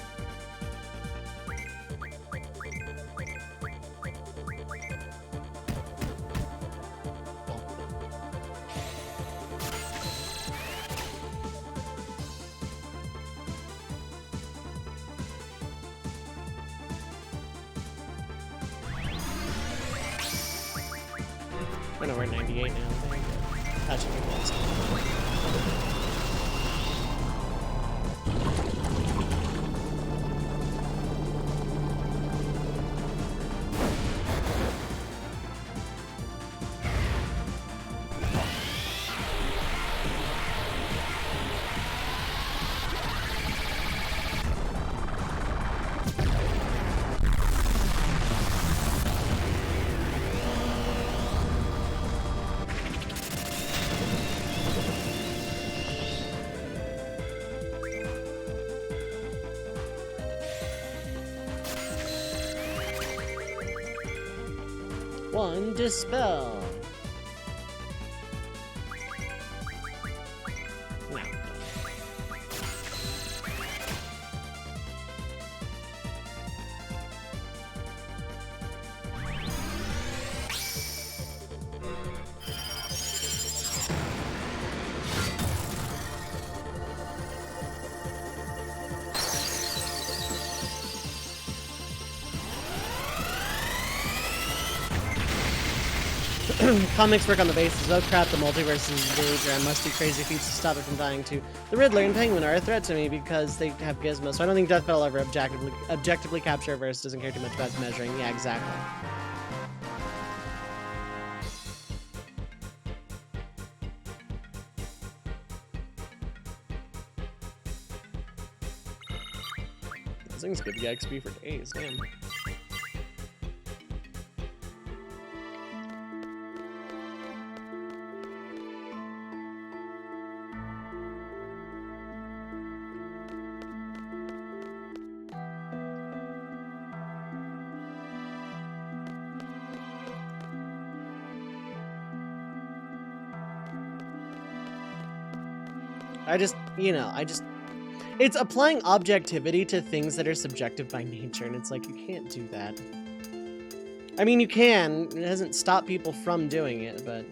Oh no, we're at 98 now. That should be close. One dispel. No. Comics work on the basis, oh crap, the multiverse is danger, I must do crazy feats to stop it from dying too. The Riddler and Penguin are a threat to me because they have gizmos, so I don't think Death Battle ever objectively capture a verse, doesn't care too much about measuring. Yeah, exactly. This thing's good XP for days, damn. It's applying objectivity to things that are subjective by nature, and it's like, you can't do that. I mean, you can. It hasn't stopped people from doing it, but...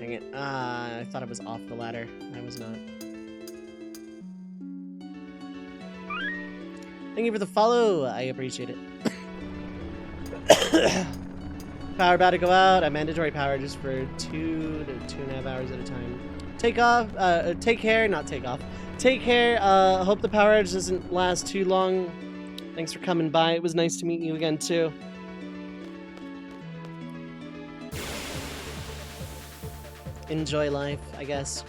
Dang it. I thought I was off the ladder. I was not. Thank you for the follow. I appreciate it. Power about to go out. A mandatory power just for 2 to 2.5 hours at a time. Take off. Take care. Not take off. Take care. Hope the power outage doesn't last too long. Thanks for coming by. It was nice to meet you again, too. Enjoy life, I guess.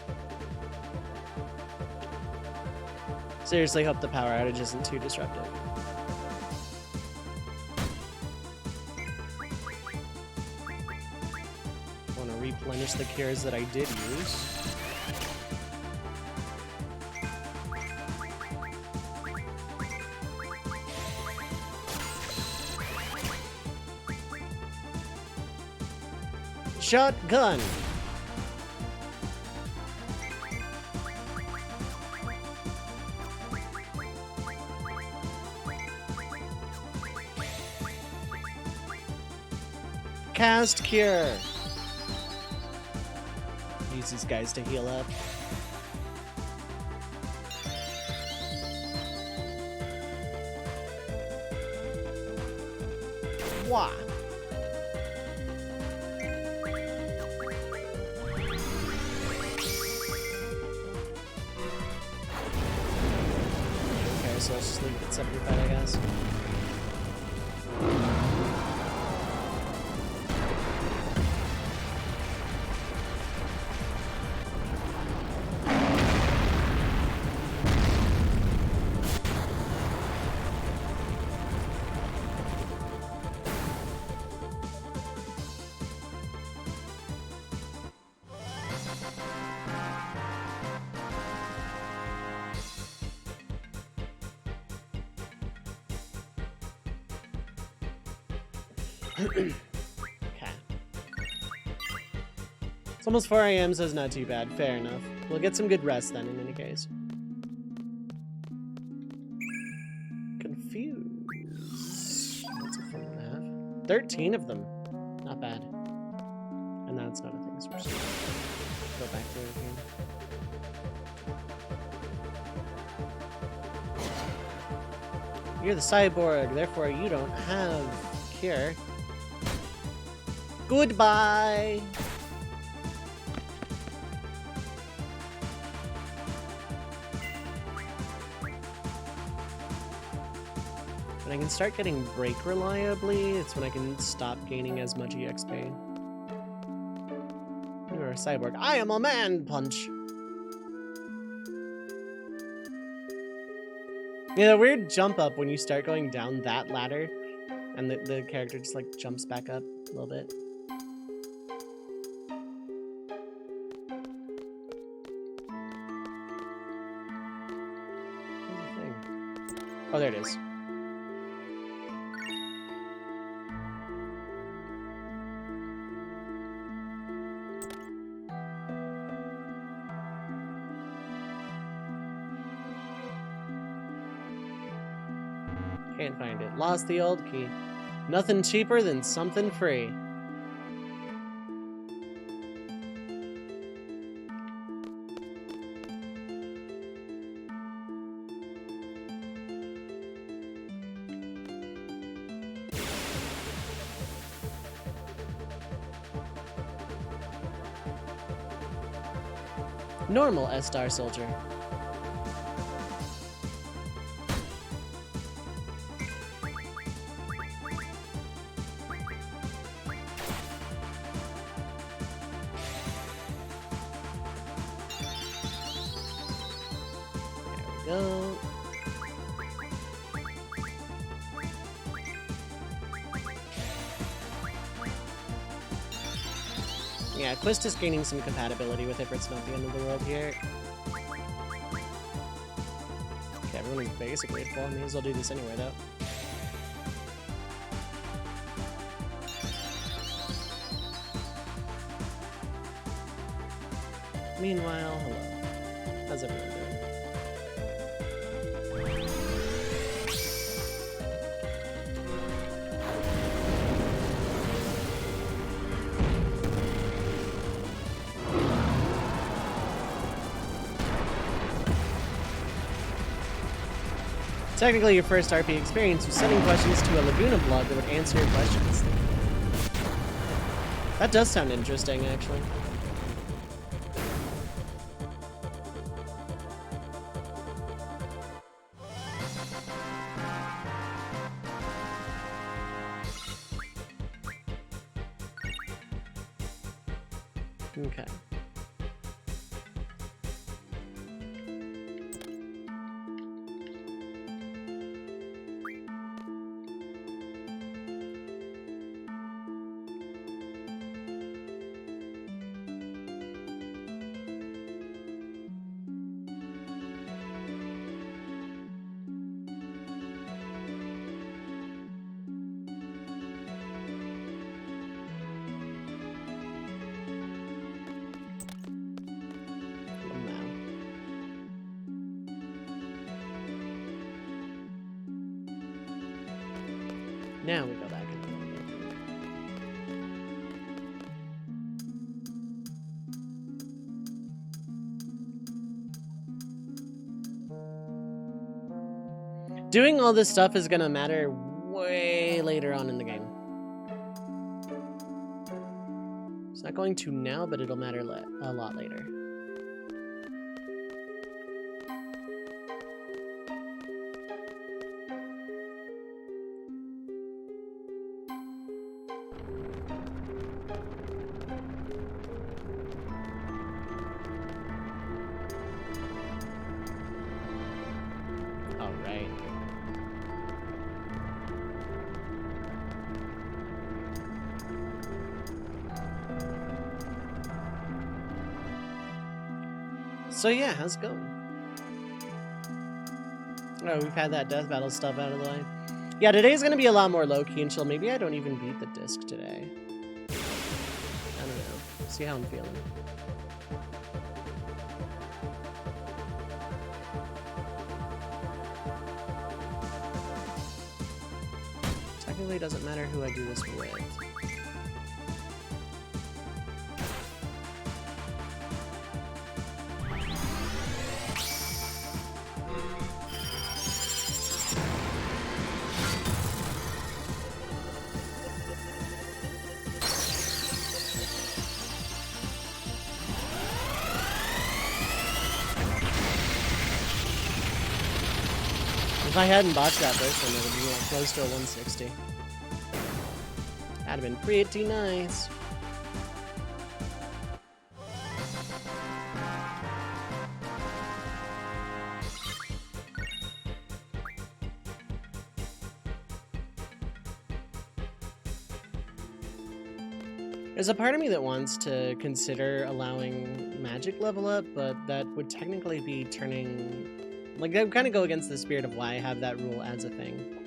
Seriously, hope the power outage isn't too disruptive. Want to replenish the cures that I did use. Shotgun! Cast Cure! Use these guys to heal up. Wah! Okay, so let's just leave it at 75, I guess. Okay. It's almost 4 AM, so it's not too bad. Fair enough. We'll get some good rest then, in any case. Confused. What's a full map? 13 of them. Not bad. And that's not a thing, so we're just gonna go back to it again. You're the cyborg, therefore you don't have cure. Goodbye! When I can start getting break reliably, it's when I can stop gaining as much EXP. You're a cyborg. I am a man punch! Yeah, the weird jump up when you start going down that ladder, and the character just like jumps back up a little bit. Where's the thing? Oh, there it is. Can't find it. Lost the old key. Nothing cheaper than something free. Normal S-Star soldier. Go. Yeah, Quist is gaining some compatibility with it, but it's not the end of the world here. Okay, everyone is basically at full. I may as well do this anyway, though. Meanwhile, hello. How's everyone doing? Technically, your first RP experience was sending questions to a Laguna blog that would answer your questions. That does sound interesting, actually. Okay. Now we go back into the doing all this stuff is gonna matter way later on in the game. It's not going to now, but it'll matter a lot later. So yeah, how's it going? Oh, we've had that death battle stuff out of the way. Yeah, today's gonna be a lot more low-key and chill. Maybe I don't even beat the disc today. I don't know. See how I'm feeling. Technically, it doesn't matter who I do this with. If I hadn't botched that first one, it would be like close to a 160. That'd have been pretty nice. There's a part of me that wants to consider allowing magic level up, but that would technically be turning... Like, that would kind of go against the spirit of why I have that rule as a thing.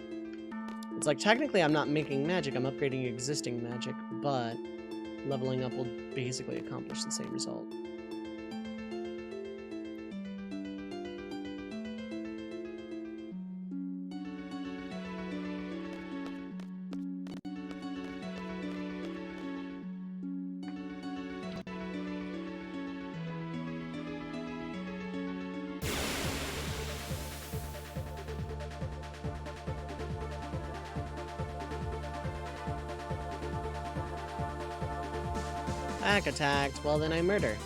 It's like, technically I'm not making magic, I'm upgrading existing magic, but leveling up will basically accomplish the same result. Back attacked, well then I murder.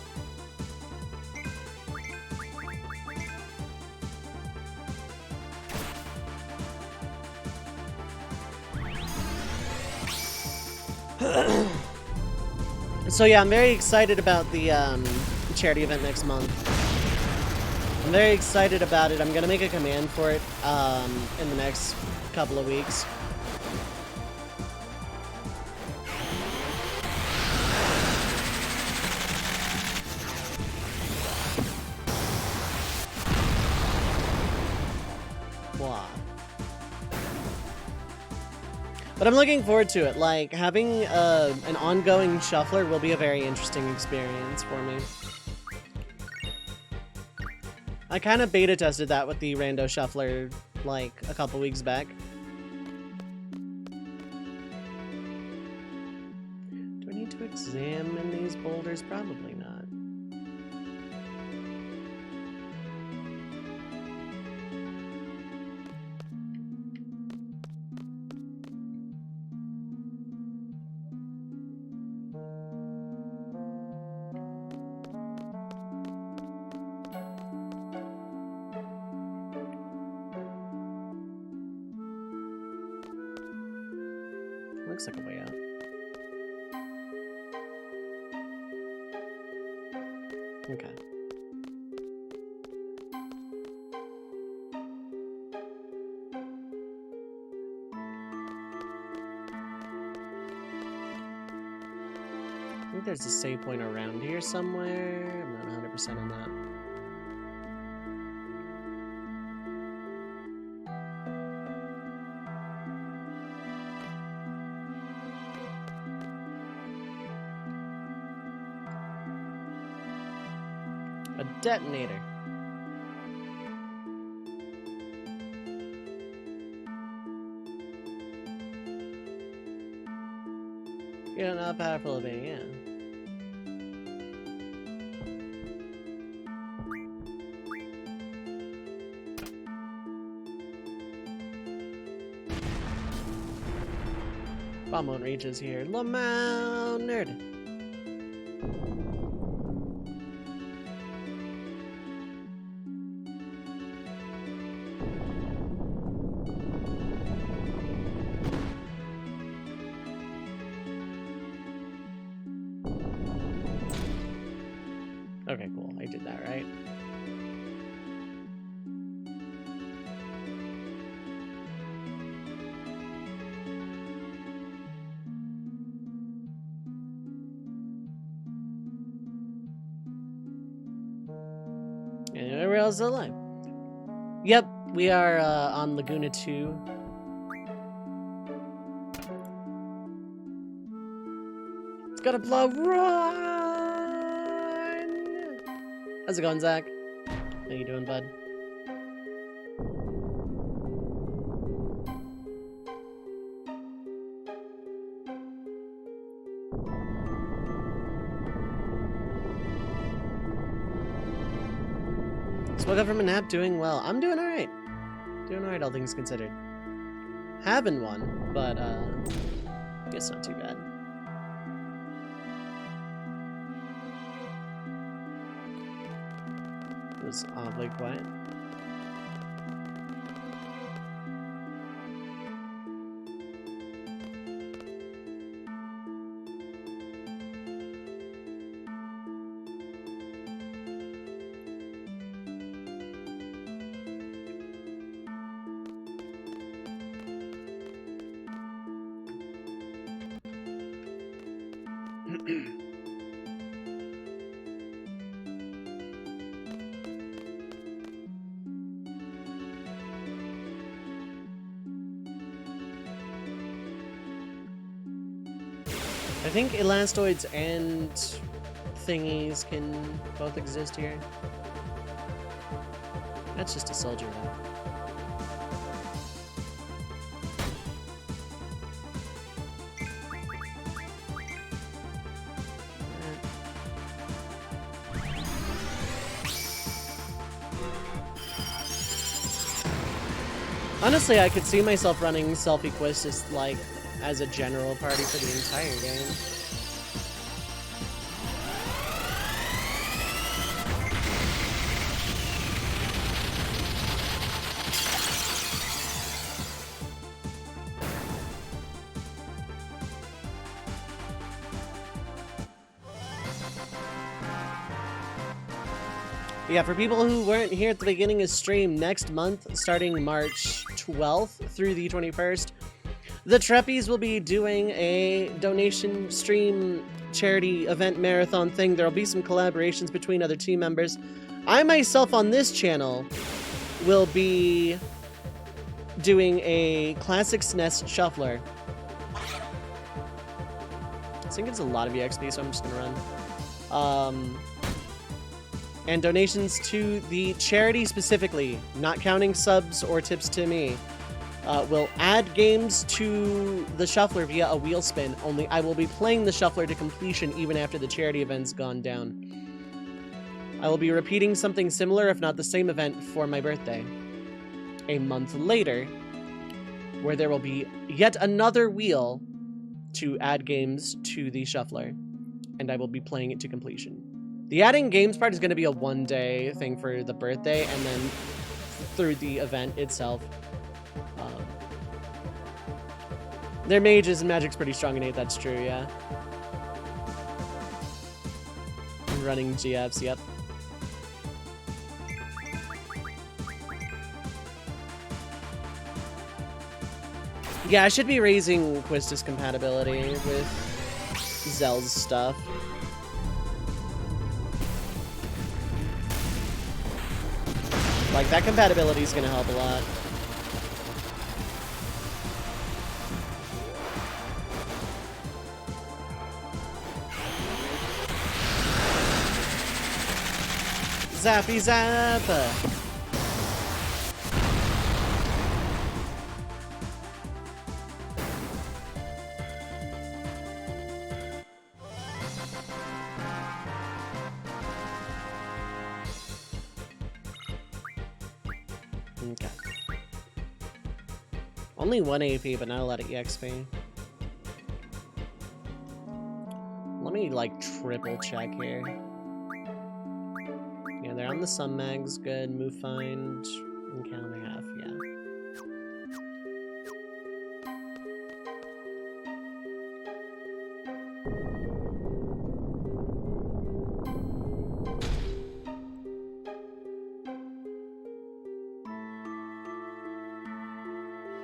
So yeah, I'm very excited about the charity event next month. I'm very excited about it. I'm gonna make a command for it in the next couple of weeks. blah. But I'm looking forward to it. Like, having an ongoing shuffler will be a very interesting experience for me. I kind of beta tested that with the rando shuffler, like, a couple weeks back. Do I need to examine these boulders? Probably not. Looks like a way out. Okay. I think there's a save point around here somewhere. I'm not 100% on that. A detonator. You're not powerful of being, yeah. Bomb won't reach us here. Lamau nerd. Okay, cool. I did that right. Anywhere else alive? Yep, we are on Laguna 2. It's gotta blow. Run! How's it going, Zach? How you doing, bud? Just woke up from a nap, doing well. I'm doing alright. Doing alright, all things considered. Having one, but I guess not too bad. It was oddly quiet. I think elastoids and thingies can both exist here. That's just a soldier though. Honestly, I could see myself running self-equist just like as a general party for the entire game. Yeah, for people who weren't here at the beginning of stream, next month, starting March 12th through the 21st, the Treppies will be doing a donation stream charity event marathon thing. There'll be some collaborations between other team members. I myself on this channel will be doing a classic SNES shuffler. I think it's a lot of EXP, so I'm just gonna run. And donations to the charity specifically, not counting subs or tips to me, will add games to the shuffler via a wheel spin. Only I will be playing the shuffler to completion even after the charity event's gone down. I will be repeating something similar, if not the same event, for my birthday. A month later, where there will be yet another wheel to add games to the shuffler, and I will be playing it to completion. The adding games part is going to be a one-day thing for the birthday, and then through the event itself. Their mages and magic's pretty strong in 8, that's true, yeah. Running GFs, yep. Yeah, I should be raising Quistis compatibility with Zell's stuff. Like, that compatibility is going to help a lot. Zappy Zappa! Okay. Only 1 AP, but not a lot of EXP. Let me, like, triple check here. Yeah, they're on the sum mags. Good. Move find. Encounter half. Yeah.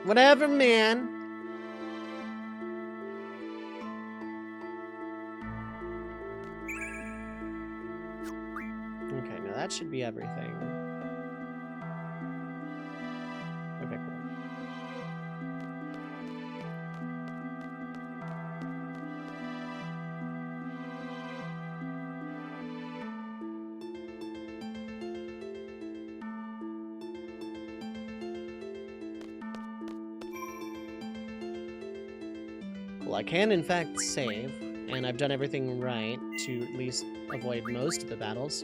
Whatever, man. Okay, now that should be everything. Okay, cool. Well, I can in fact save, and I've done everything right to at least avoid most of the battles.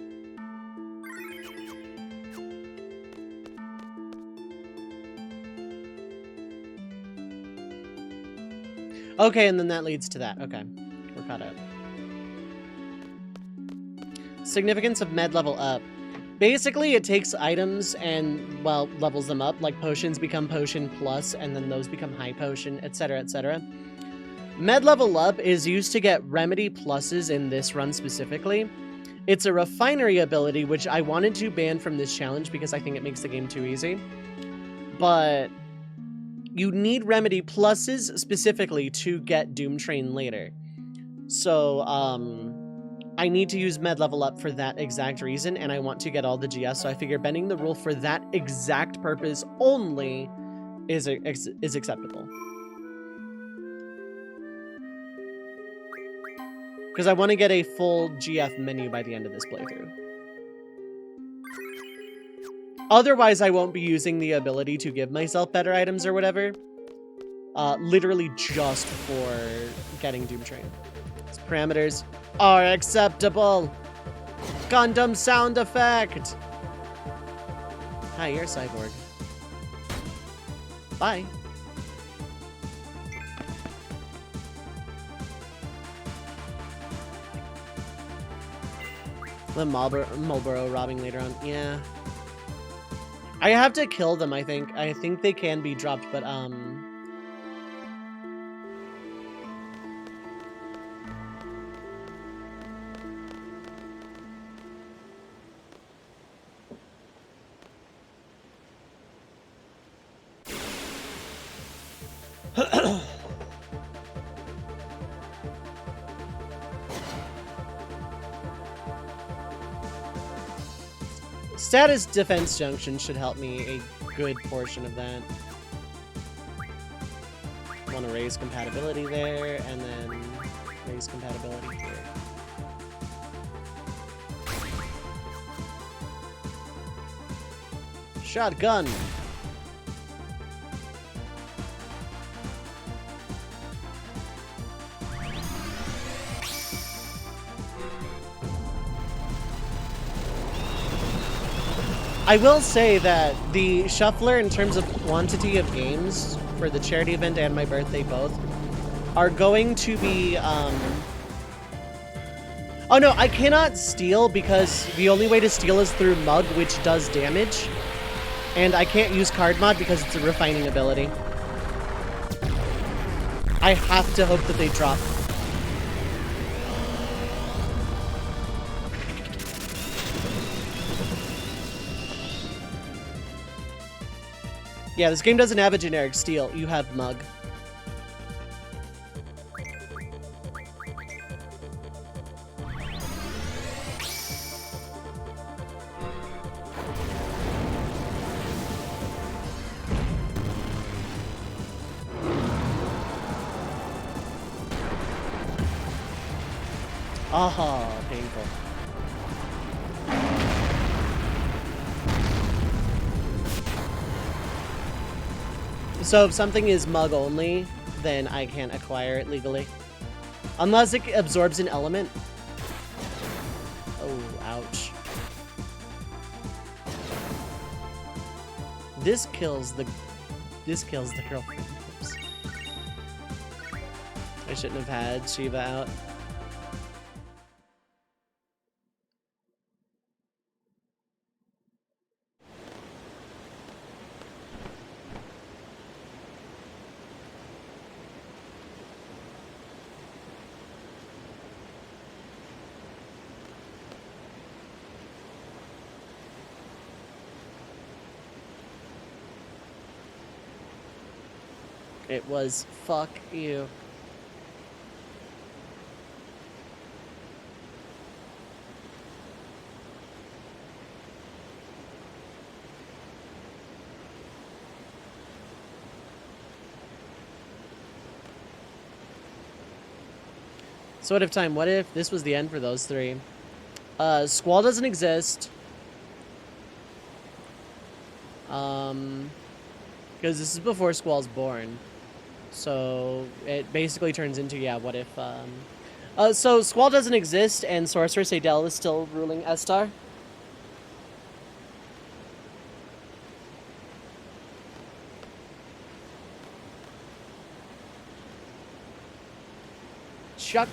Okay, and then that leads to that. Okay, we're caught up. Significance of med level up. Basically, it takes items and, well, levels them up. Like, potions become potion plus, and then those become high potion, etc., etc. Med level up is used to get remedy pluses in this run specifically. It's a refinery ability, which I wanted to ban from this challenge because I think it makes the game too easy. But you need remedy pluses specifically to get Doomtrain later. So, I need to use med level up for that exact reason, and I want to get all the GS, so I figure bending the rule for that exact purpose only is acceptable. Because I want to get a full GF menu by the end of this playthrough. Otherwise, I won't be using the ability to give myself better items or whatever. Literally just for getting Doomtrain. Its parameters are acceptable. Gundam sound effect. Hi, you're a cyborg. Bye. The Marlboro robbing later on. Yeah. I have to kill them, I think. I think they can be dropped, but, status defense junction should help me a good portion of that. Want to raise compatibility there, and then raise compatibility here. Shotgun! I will say that the shuffler, in terms of quantity of games for the charity event and my birthday both, are going to be, Oh no, I cannot steal because the only way to steal is through Mug, which does damage. And I can't use Card Mod because it's a refining ability. I have to hope that they drop. Yeah, this game doesn't have a generic steal. You have Mug. Aha, painful. So if something is Mug only, then I can't acquire it legally. Unless it absorbs an element. Oh, ouch. This kills the girlfriend. Oops. I shouldn't have had Shiva out. It was fuck you. So what if time? What if this was the end for those three? Squall doesn't exist. Because this is before Squall's born. So it basically turns into, yeah, what if, so Squall doesn't exist and Sorceress Adele is still ruling Estar. Chuck.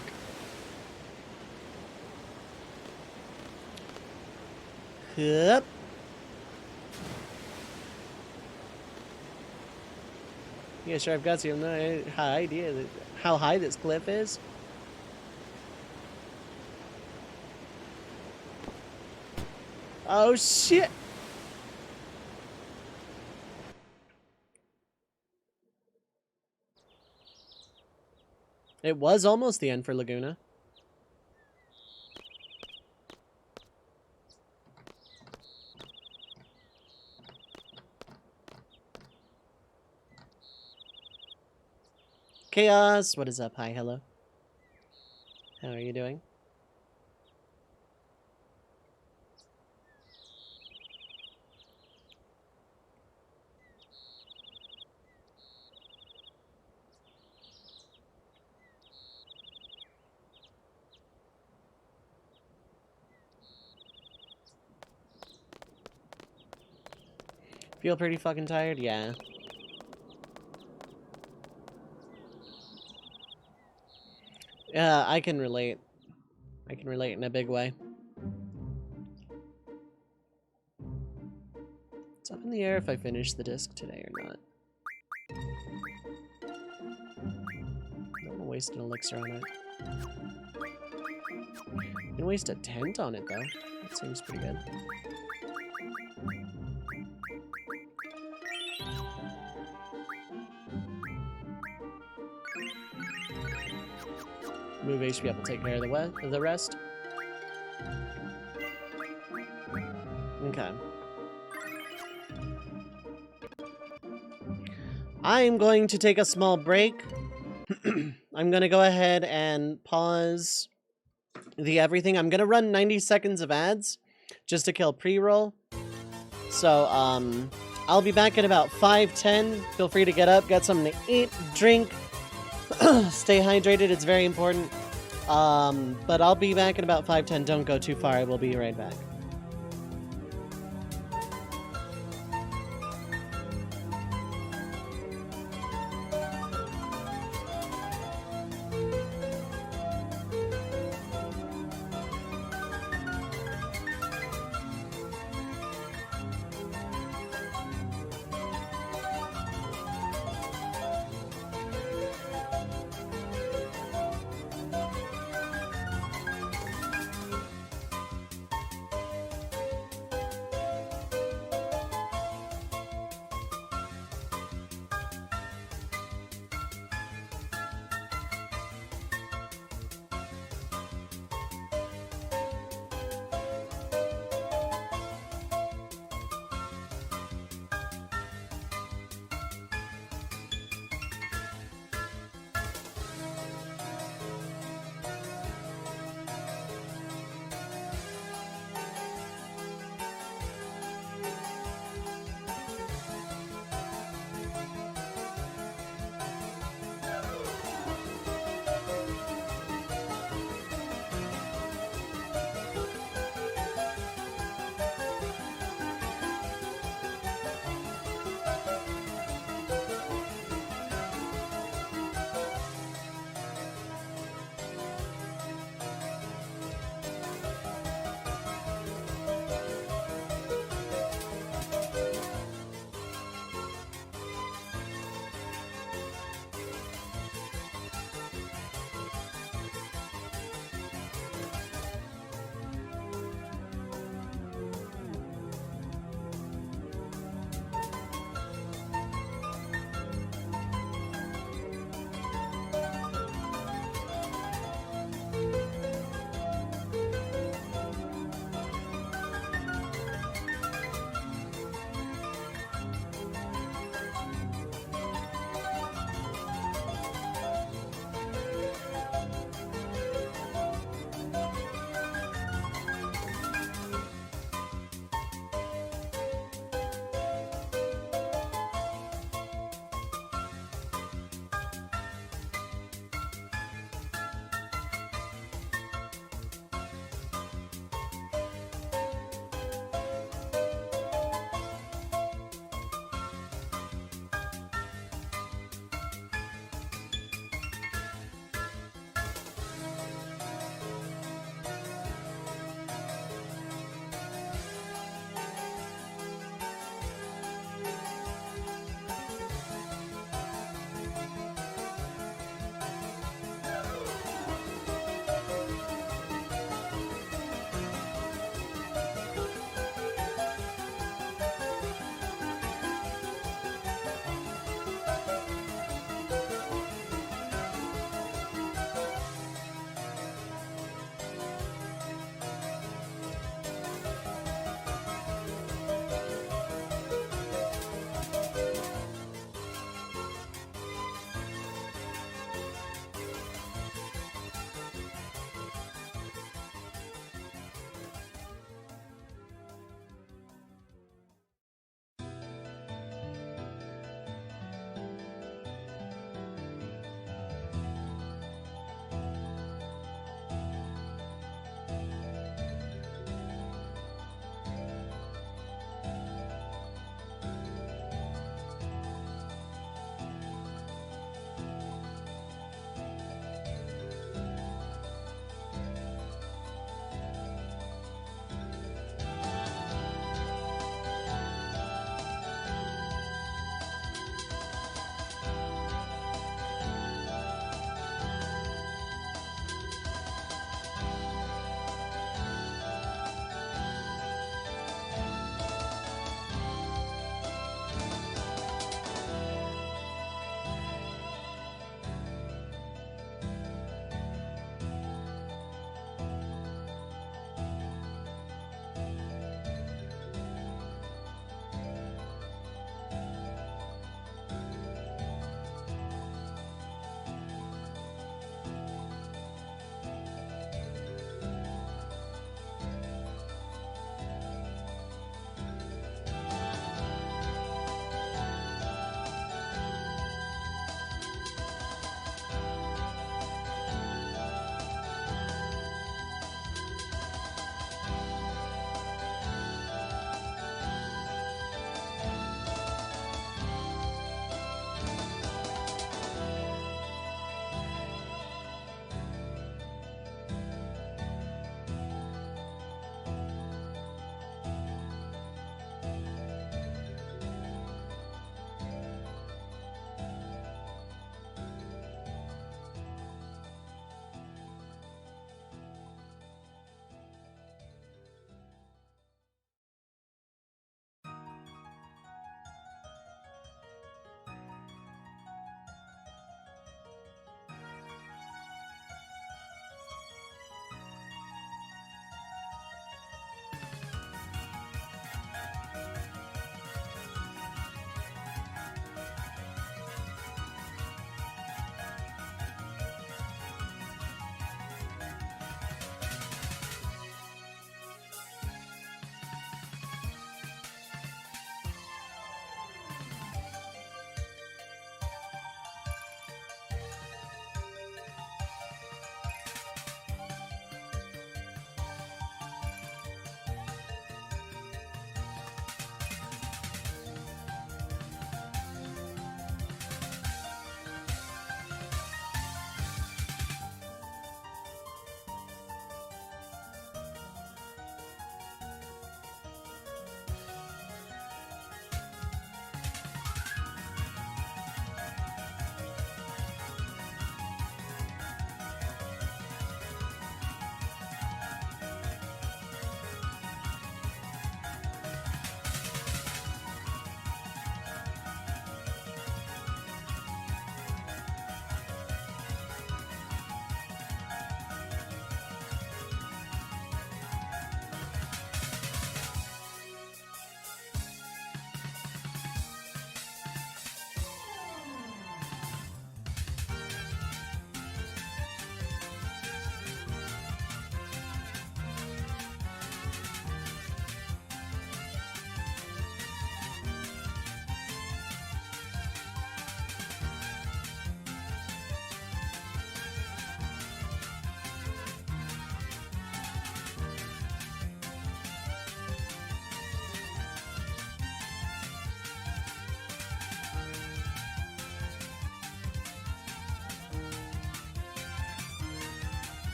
Yep. Yeah, sure, I've got no idea how high this cliff is. Oh, shit! It was almost the end for Laguna. Chaos, what is up? Hi, hello. How are you doing? Feel pretty fucking tired? Yeah. Yeah, I can relate. I can relate in a big way. It's up in the air if I finish the disc today or not. I don't want to waste an elixir on it. I can waste a tent on it, though. That seems pretty good. Move HP will take care of the rest. Okay. I am going to take a small break. I'm gonna go ahead and pause the everything. I'm gonna run 90 seconds of ads just to kill pre-roll. So, I'll be back in about 5:10. Feel free to get up, get something to eat, drink, stay hydrated. It's very important. But I'll be back in about 5:10. Don't go too far. I will be right back.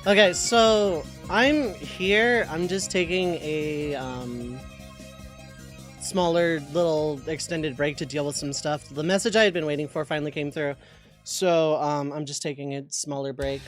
Okay, so I'm here. I'm just taking a smaller little extended break to deal with some stuff. The message I had been waiting for finally came through. So I'm just taking a smaller break.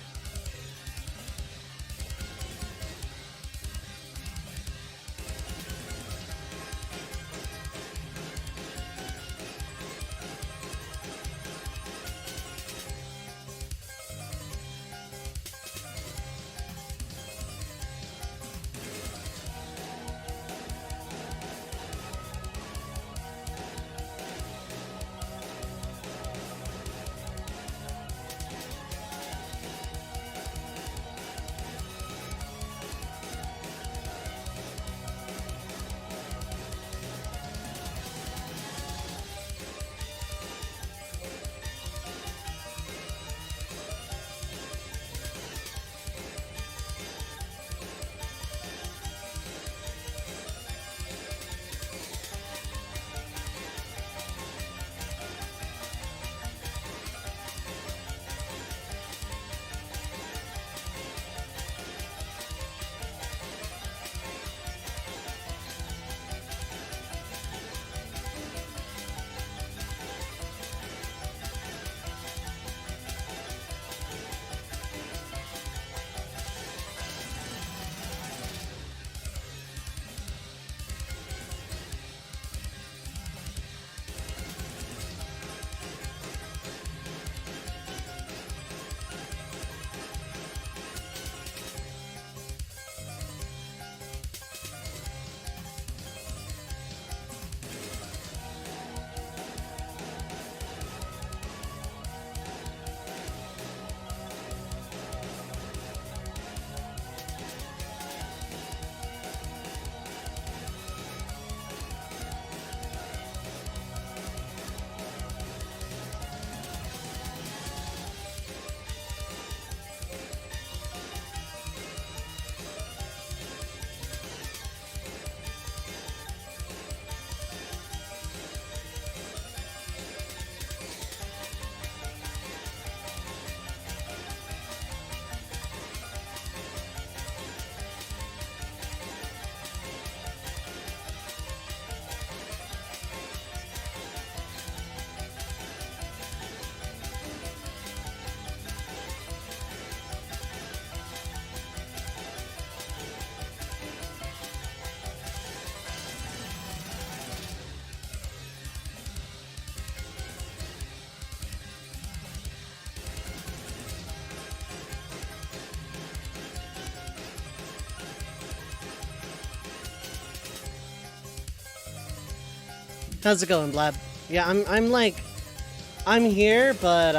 How's it going, Blab? Yeah, I'm here, but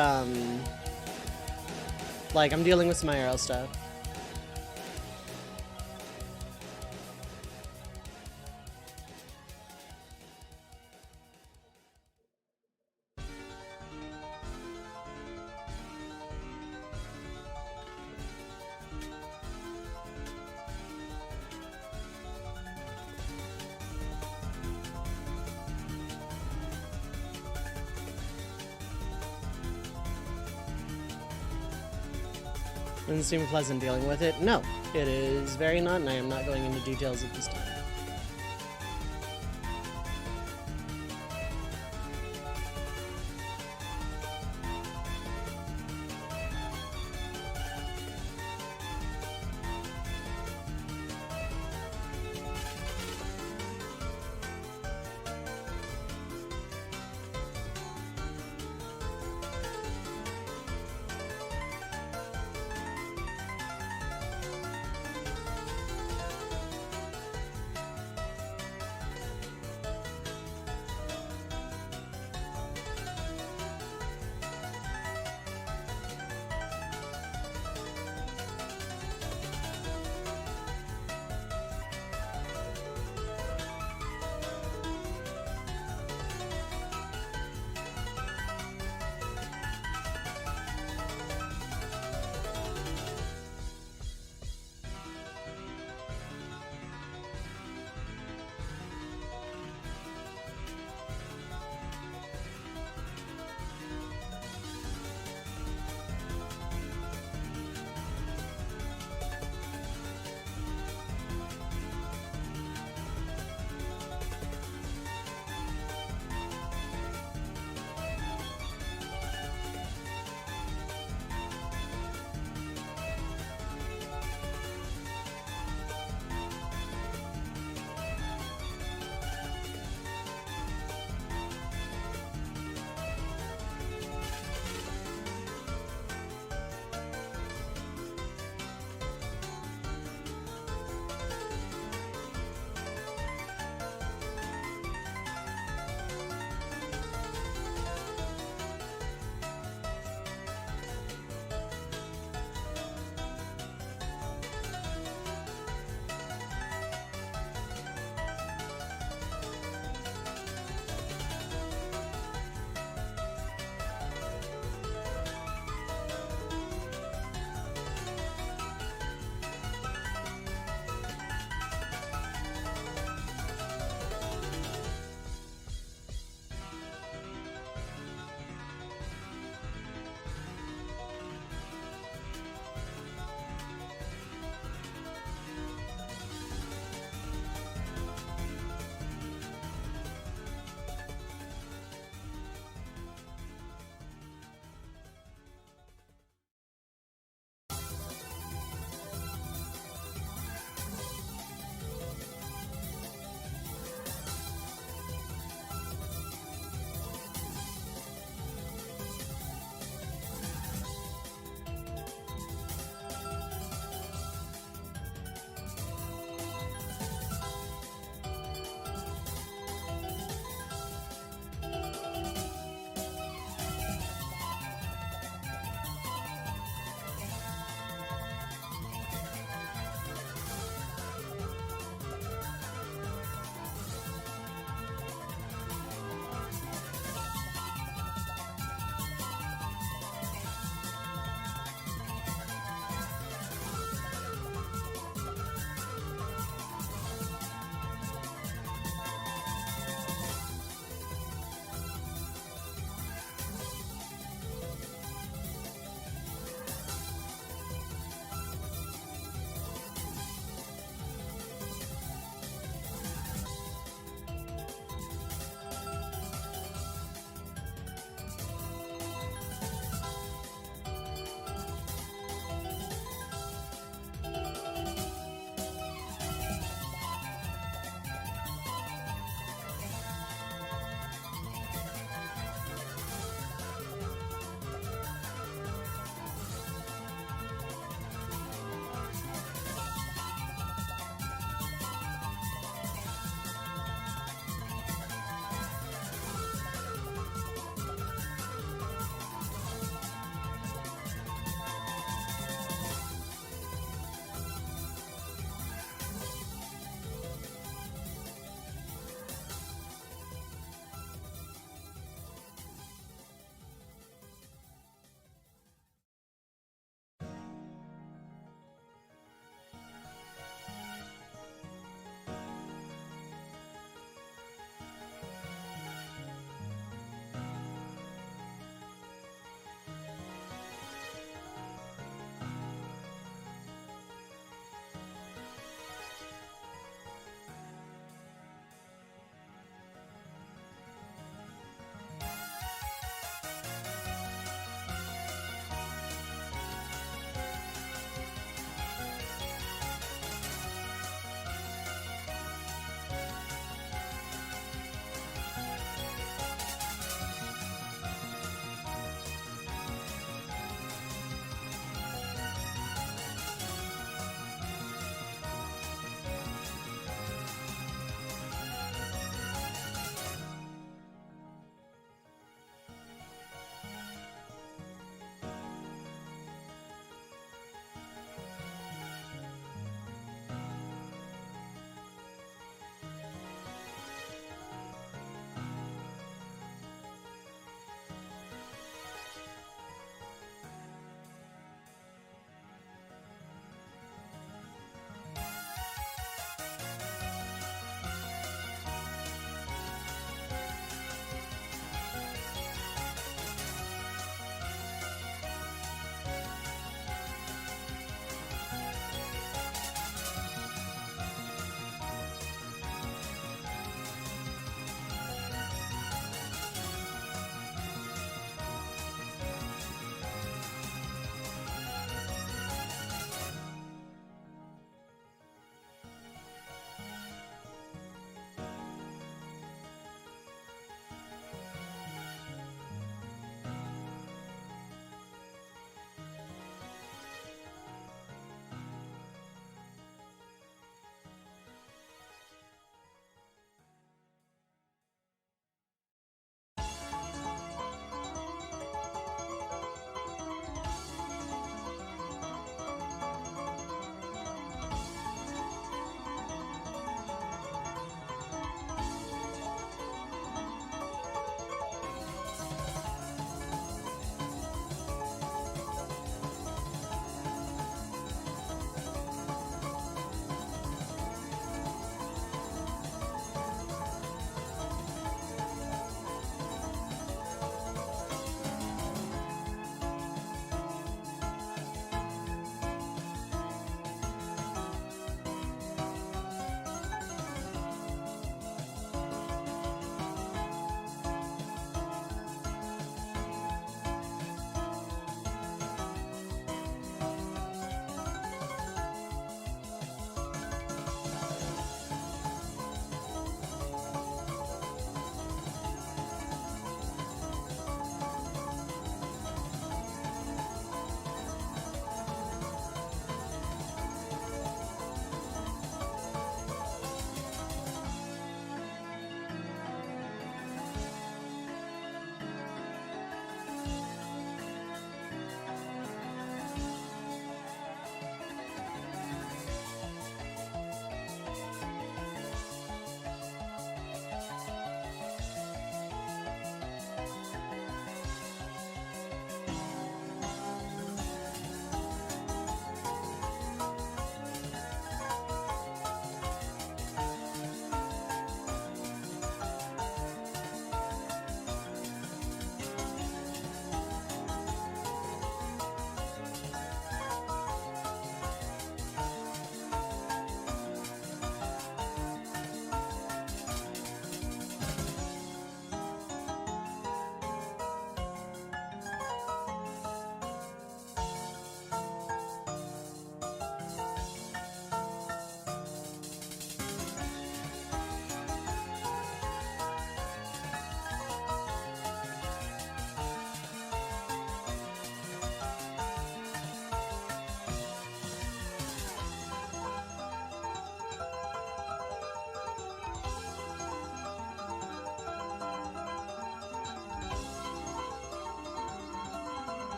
like I'm dealing with some IRL stuff. Doesn't seem pleasant dealing with it. No, it is very not, and I am not going into details at this time.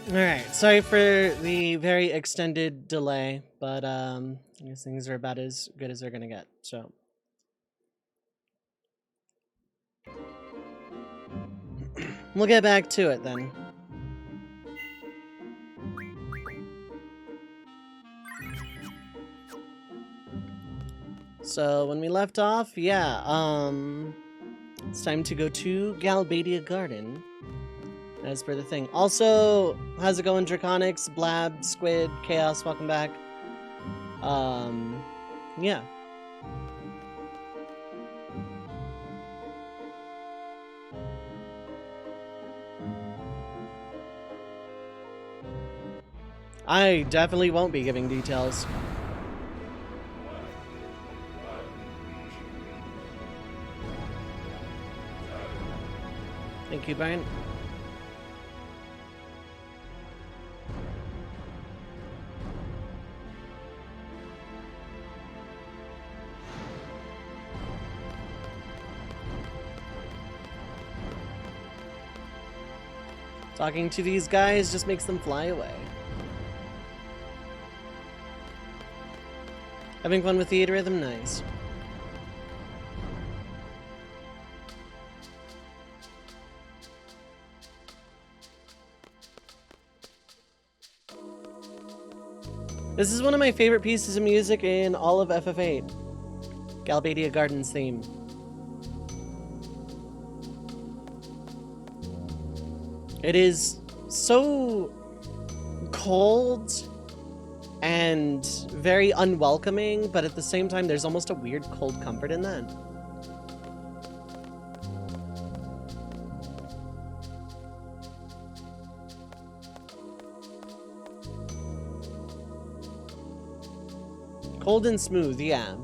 Alright, sorry for the very extended delay, but I guess things are about as good as they're gonna get, so. We'll get back to it then. So when we left off, yeah, it's time to go to Galbadia Garden. As per the thing. Also, how's it going, Draconics, Blab, Squid, Chaos, welcome back. Yeah. I definitely won't be giving details. Thank you, Brian. Talking to these guys just makes them fly away. Having fun with theater rhythm? Nice. This is one of my favorite pieces of music in all of FF8. Galbadia Garden's theme. It is so cold and very unwelcoming, but at the same time, there's almost a weird cold comfort in that. Cold and smooth, yeah.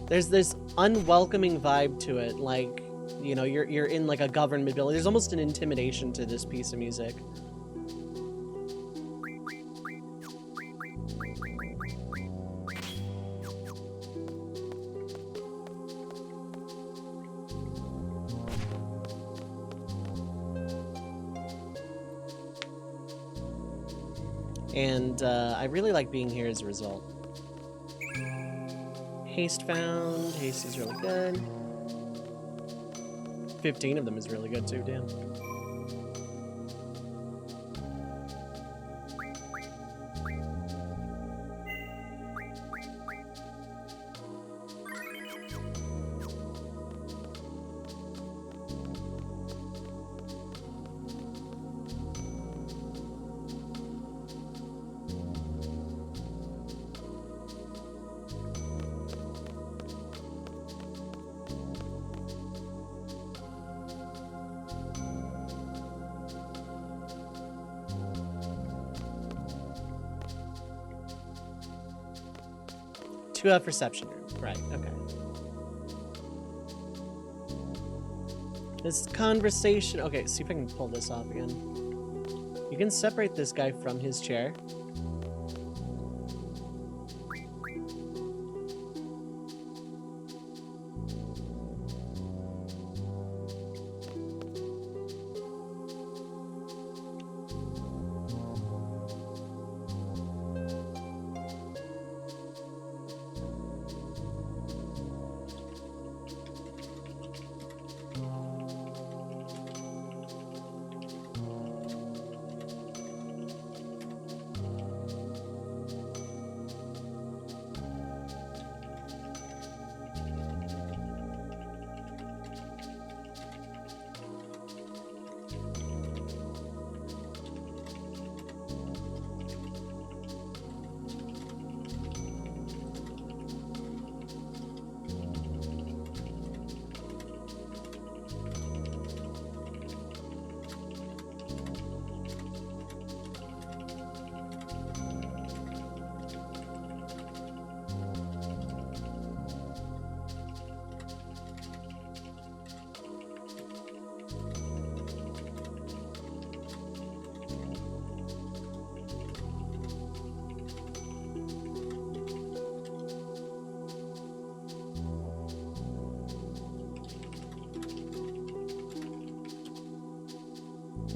There's this unwelcoming vibe to it, like, you know, you're in like a government building. There's almost an intimidation to this piece of music. And I really like being here as a result. Haste found. Haste is really good. 15 of them is really good too, damn. Two out reception room. Right, okay. This conversation... Okay, see if I can pull this off again. You can separate this guy from his chair.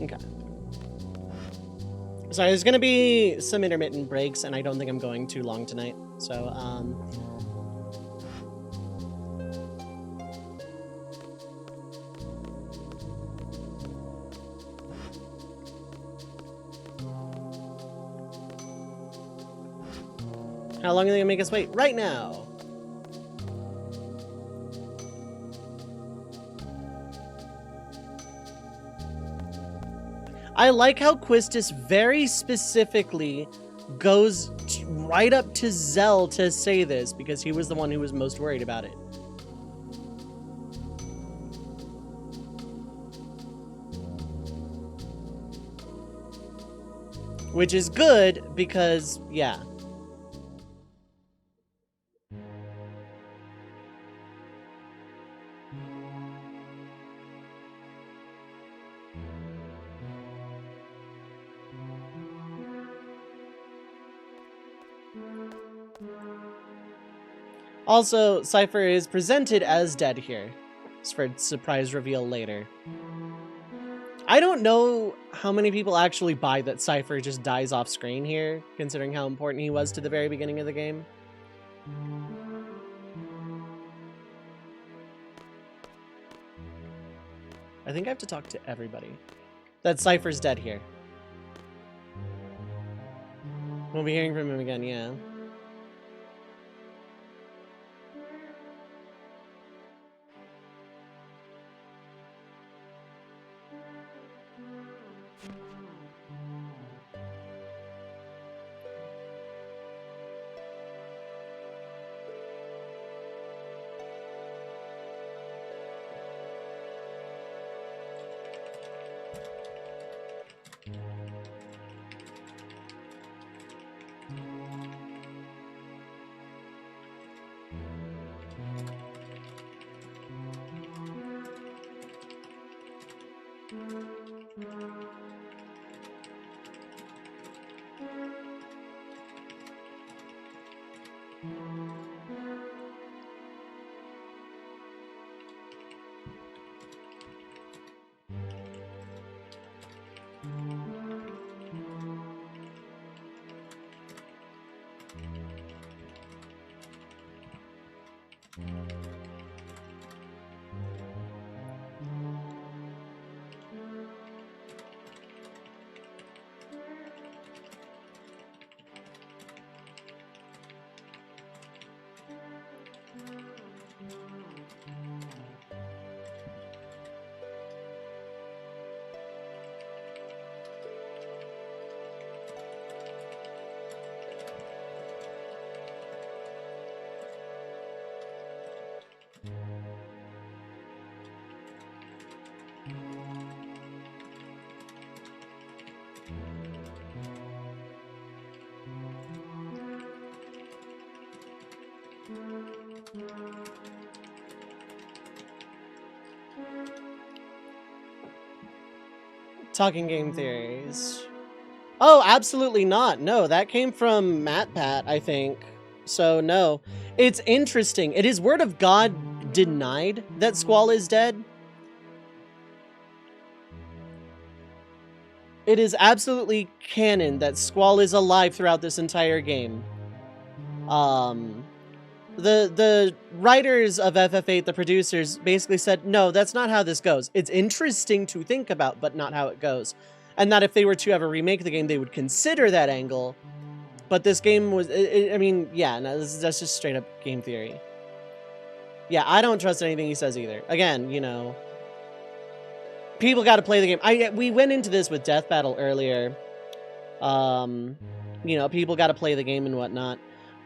Okay. Sorry, there's gonna be some intermittent breaks, and I don't think I'm going too long tonight. So, how long are they gonna make us wait? Right now! I like how Quistis very specifically goes right up to Zell to say this, because he was the one who was most worried about it. Which is good, because, yeah. Also, Cypher is presented as dead here. It's for surprise reveal later. I don't know how many people actually buy that Cypher just dies off screen here, considering how important he was to the very beginning of the game. I think I have to talk to everybody. That Cypher's dead here. We'll be hearing from him again, yeah. Talking game theories. Oh, absolutely not. No, that came from MatPat, I think. So, no. It's interesting. It is word of God denied that Squall is dead. It is absolutely canon that Squall is alive throughout this entire game. The writers of FF8, the producers, basically said, no, that's not how this goes. It's interesting to think about, but not how it goes. And that if they were to ever remake the game, they would consider that angle. But this game was, I mean, yeah, no, that's just straight up game theory. Yeah, I don't trust anything he says either. Again, you know, people got to play the game. We went into this with Death Battle earlier. You know, people got to play the game and whatnot.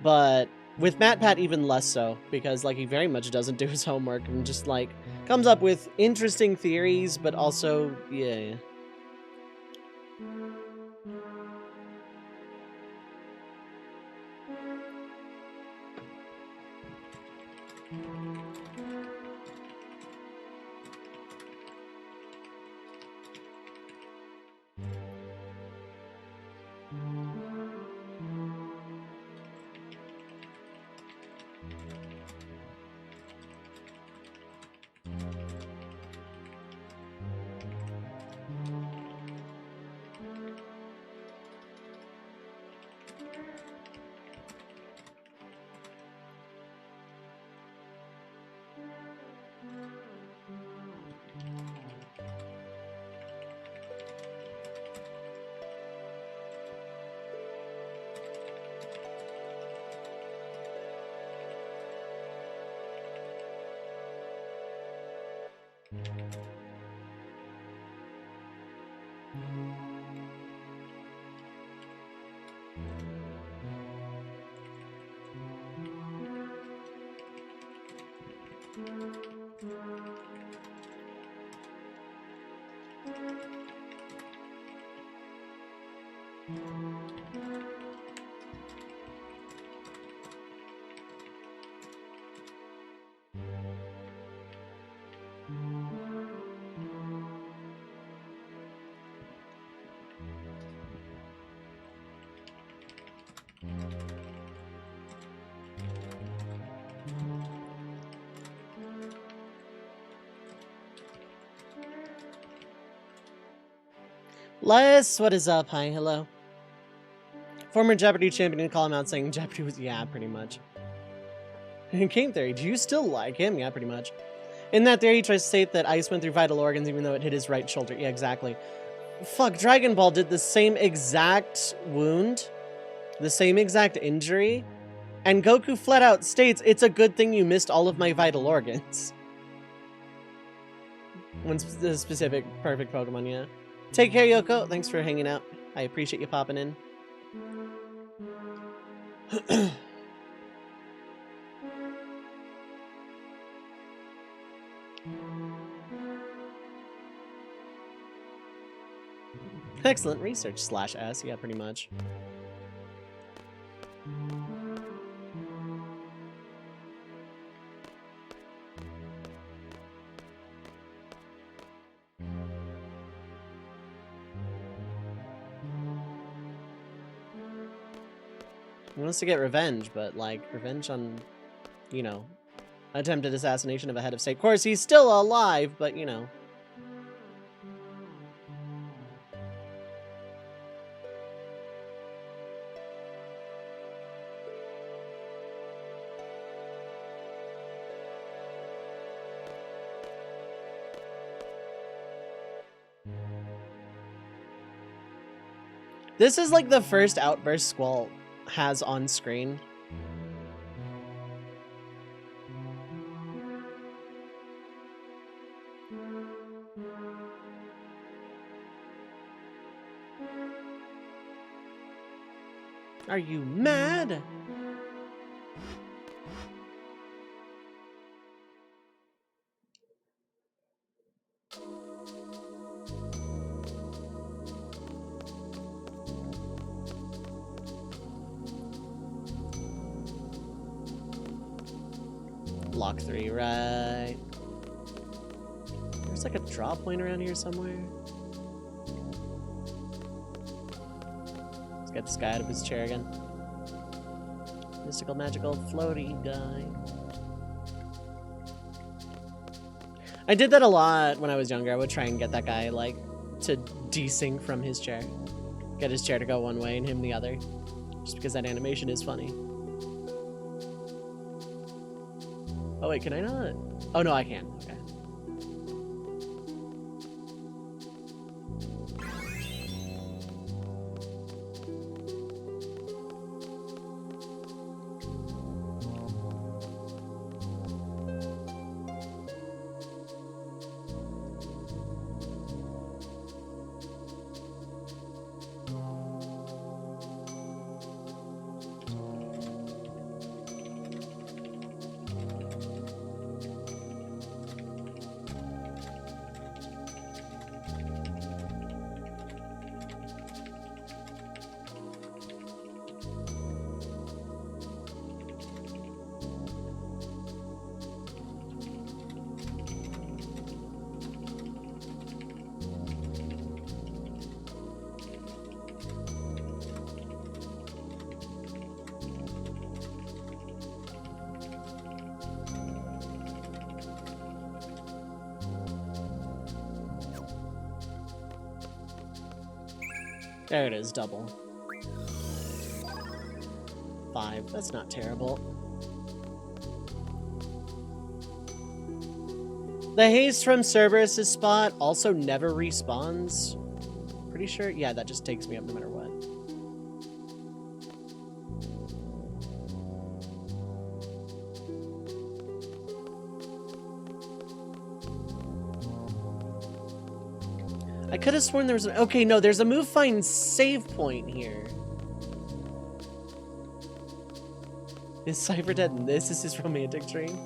But with MatPat, even less so, because, like, he very much doesn't do his homework and just, like, comes up with interesting theories, but also, yeah. Les, what is up? Hi, hello. Former Jeopardy champion call him out saying Jeopardy was, yeah, pretty much. Game Theory, do you still like him? Yeah, pretty much. In that theory, he tries to state that ice went through vital organs even though it hit his right shoulder. Yeah, exactly. Fuck, Dragon Ball did the same exact wound, the same exact injury, and Goku flat out states, it's a good thing you missed all of my vital organs. One specific perfect Pokemon, yeah. Take care, Yoko. Thanks for hanging out. I appreciate you popping in. Excellent research, /S. Yeah, pretty much. He wants to get revenge, but, like, revenge on, you know, attempted assassination of a head of state. Of course, he's still alive, but, you know. This is, like, the first outburst Squall has on screen. Are you mad? Block 3, right. There's like a draw point around here somewhere. Let's get this guy out of his chair again. Mystical, magical, floaty guy. I did that a lot when I was younger. I would try and get that guy, like, to desync from his chair. Get his chair to go one way and him the other. Just because that animation is funny. Oh wait, can I not? Oh no, I can. Okay. There it is, double. 5, that's not terrible. The haste from Cerberus' spot also never respawns. Pretty sure, yeah, that just takes me up no matter what. I could have sworn there was okay, no, there's a move find save point here. Is Cypher dead and this is his romantic train?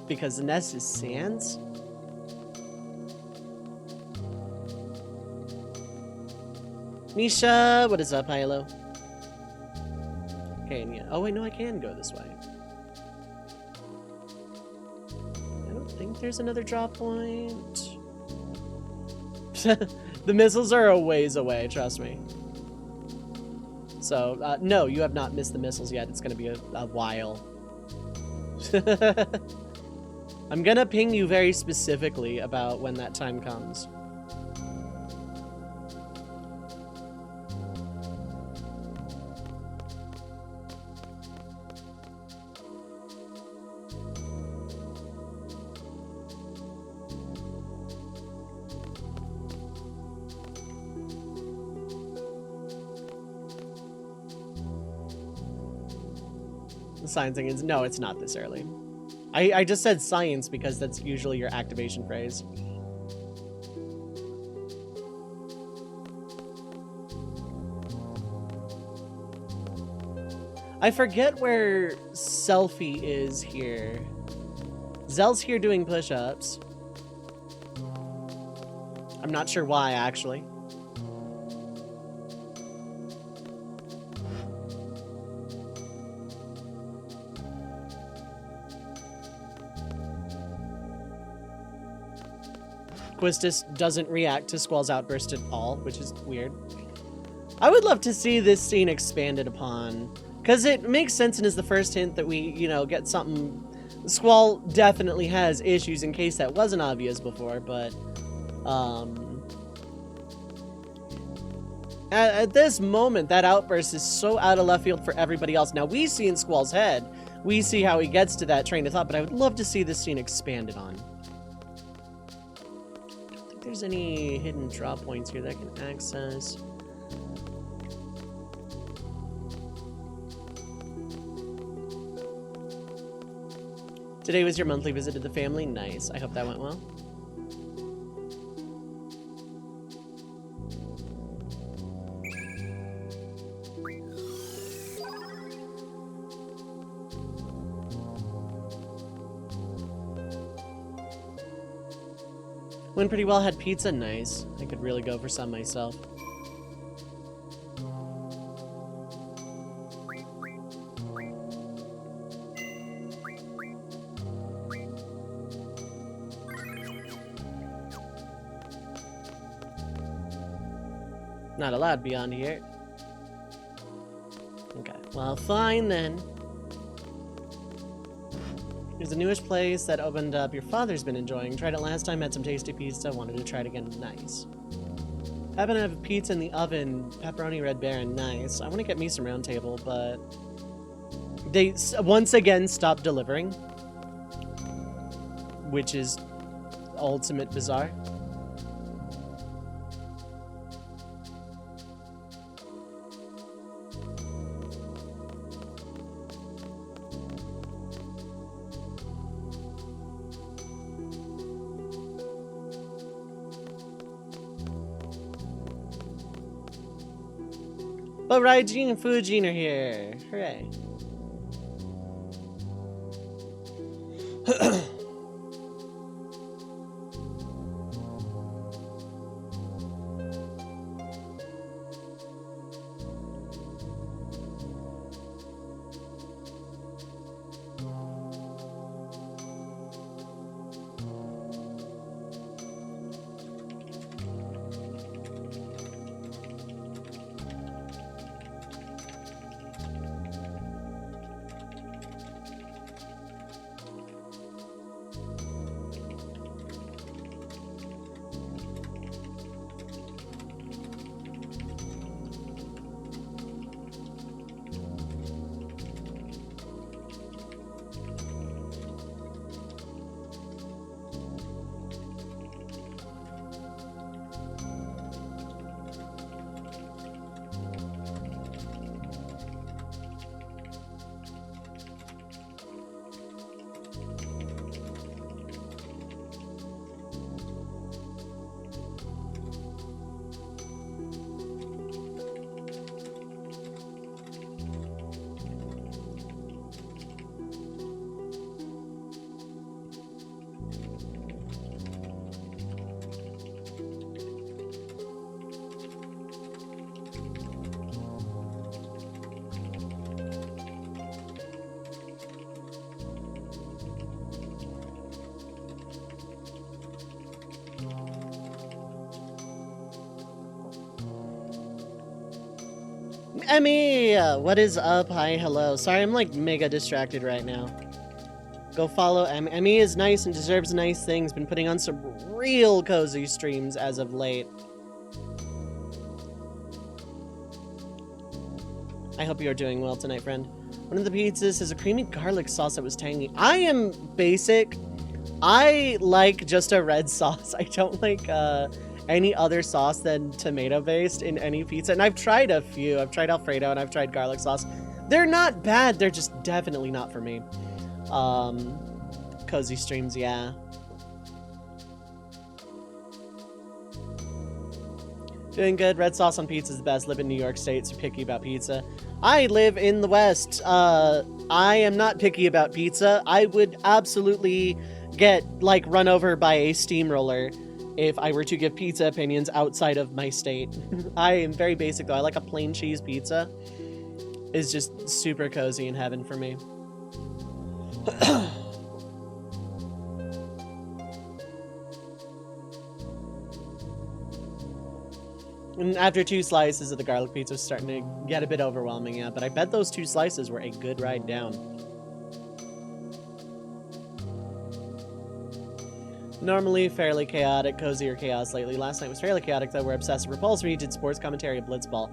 Because Ness is Sans? Misha, what is up, Hilo? Okay, yeah. Oh wait, no, I can go this way. I don't think there's another drop point. The missiles are a ways away, trust me. So, no, you have not missed the missiles yet. It's gonna be a while. I'm gonna ping you very specifically about when that time comes. The science thing is, no, it's not this early. I just said science because that's usually your activation phrase. I forget where Selfie is here. Zell's here doing push-ups. I'm not sure why, actually. Quistis doesn't react to Squall's outburst at all, which is weird. I would love to see this scene expanded upon, because it makes sense and is the first hint that we, you know, get something. Squall definitely has issues in case that wasn't obvious before, but at this moment, that outburst is so out of left field for everybody else. Now, we see in Squall's head, we see how he gets to that train of thought, but I would love to see this scene expanded on. There's any hidden drop points here that I can access. Today was your monthly visit to the family. Nice. I hope that went well. Went pretty well, had pizza, nice. I could really go for some myself. Not allowed beyond here. Okay, well, fine then. Here's a newish place that opened up your father's been enjoying. Tried it last time, had some tasty pizza, wanted to try it again. Nice. Happen to have pizza in the oven, pepperoni Red Baron, nice. I want to get me some round table, but they once again stopped delivering, which is ultimate bizarre. But Raijin and Fujin are here. Hooray. Emmy! What is up? Hi, hello. Sorry, I'm like mega distracted right now. Go follow Emmy. Emmy is nice and deserves nice things. Been putting on some real cozy streams as of late. I hope you are doing well tonight, friend. One of the pizzas is a creamy garlic sauce that was tangy. I am basic. I like just a red sauce. I don't like any other sauce than tomato-based in any pizza. And I've tried a few. I've tried Alfredo and I've tried garlic sauce. They're not bad. They're just definitely not for me. Cozy streams, yeah. Doing good. Red sauce on pizza is the best. Live in New York State, so picky about pizza. I live in the West. I am not picky about pizza. I would absolutely get, like, run over by a steamroller if I were to give pizza opinions outside of my state. I am very basic, though. I like a plain cheese pizza. It's just super cozy in heaven for me. And after 2 slices of the garlic pizza, it's starting to get a bit overwhelming, yeah. But I bet those 2 slices were a good ride down. Normally fairly chaotic, cozy or chaos lately. Last night was fairly chaotic, though. We're obsessive repulsive. We did sports commentary of Blitzball.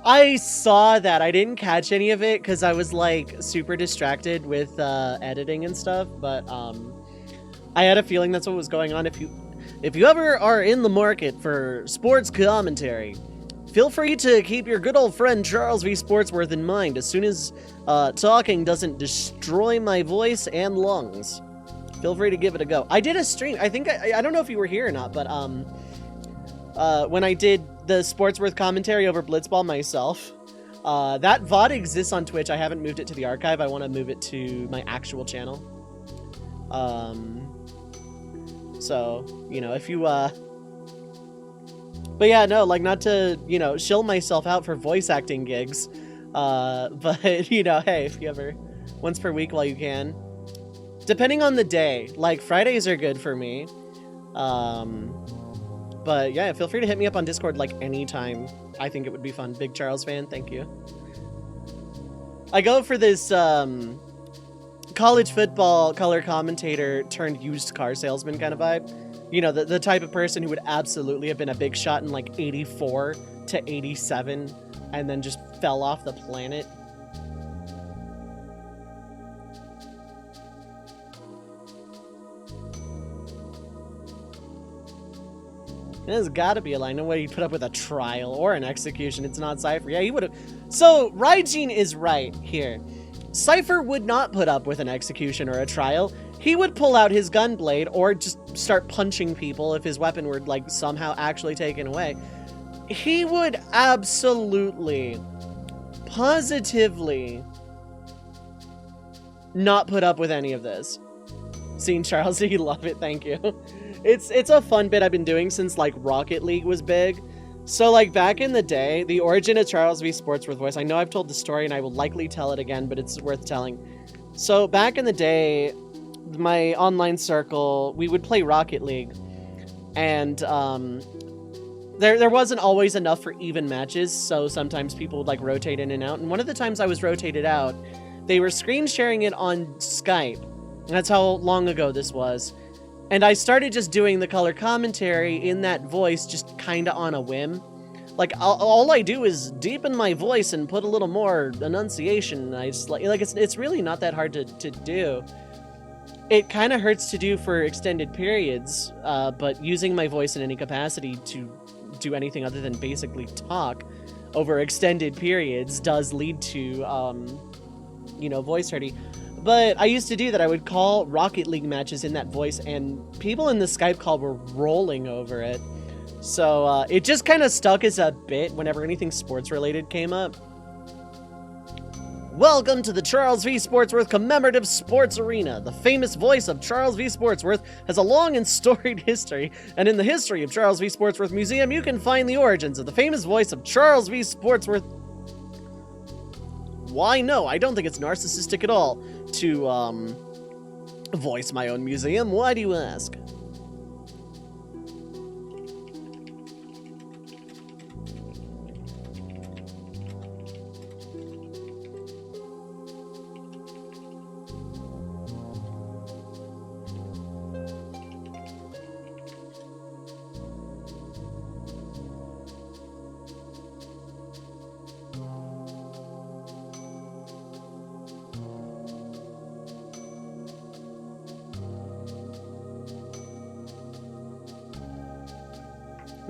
I saw that. I didn't catch any of it because I was like super distracted with editing and stuff. But I had a feeling that's what was going on. If you ever are in the market for sports commentary, feel free to keep your good old friend Charles V. Sportsworth in mind as soon as talking doesn't destroy my voice and lungs. Feel free to give it a go. I did a stream. I think I don't know if you were here or not, but when I did the Sportsworth commentary over Blitzball myself, that VOD exists on Twitch. I haven't moved it to the archive. I want to move it to my actual channel. So, you know, if you, but yeah, no, like, not to, you know, shill myself out for voice acting gigs, but, you know, hey, if you ever, once per week while you can, depending on the day, like, Fridays are good for me, but yeah, feel free to hit me up on Discord, like, anytime. I think it would be fun. Big Charles fan, thank you. I go for this, college football color commentator turned used car salesman kind of vibe. You know, the type of person who would absolutely have been a big shot in like 84 to 87 and then just fell off the planet. There's gotta be a line. No way you put up with a trial or an execution. It's not Cypher. Yeah, he would have. So, Raijin is right here. Cypher would not put up with an execution or a trial. He would pull out his gunblade or just start punching people if his weapon were, like, somehow actually taken away. He would absolutely, positively not put up with any of this. Seeing Charles, you love it, thank you. It's a fun bit I've been doing since, like, Rocket League was big. So, like, back in the day, the origin of Charles V. Sportsworth voice, I know I've told the story and I will likely tell it again, but it's worth telling. So, back in the day, my online circle, we would play Rocket League, and there wasn't always enough for even matches, so sometimes people would, like, rotate in and out, and one of the times I was rotated out, they were screen sharing it on Skype. That's how long ago this was. And I started just doing the color commentary in that voice, just kinda on a whim. Like, all I do is deepen my voice and put a little more enunciation. I just, like it's really not that hard to do. It kinda hurts to do for extended periods, but using my voice in any capacity to do anything other than basically talk over extended periods does lead to, you know, voice hurting. But I used to do that. I would call Rocket League matches in that voice, and people in the Skype call were rolling over it. So it just kind of stuck as a bit whenever anything sports-related came up. Welcome to the Charles V. Sportsworth Commemorative Sports Arena. The famous voice of Charles V. Sportsworth has a long and storied history, and in the history of Charles V. Sportsworth Museum, you can find the origins of the famous voice of Charles V. Sportsworth. Why, no, I don't think it's narcissistic at all to, voice my own museum. Why do you ask?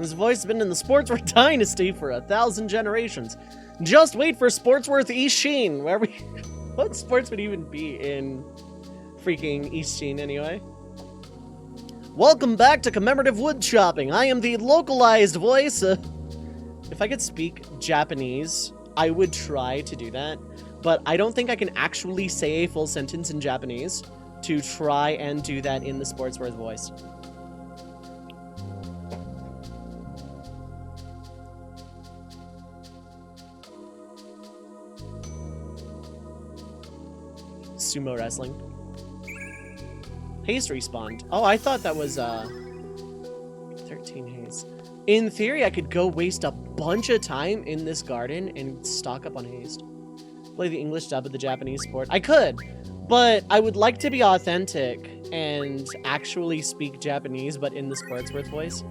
His voice has been in the Sportsworth dynasty for 1,000 generations. Just wait for Sportsworth Ishin, where we... What sports would even be in freaking Ishin anyway? Welcome back to Commemorative Wood Chopping. I am the localized voice. If I could speak Japanese, I would try to do that. But I don't think I can actually say a full sentence in Japanese to try and do that in the Sportsworth voice. Sumo wrestling. Haste respawned. Oh, I thought that was 13 haste. In theory, I could go waste a bunch of time in this garden and stock up on haste. Play the English dub of the Japanese sport. I could, but I would like to be authentic and actually speak Japanese, but in the Sportsworth voice.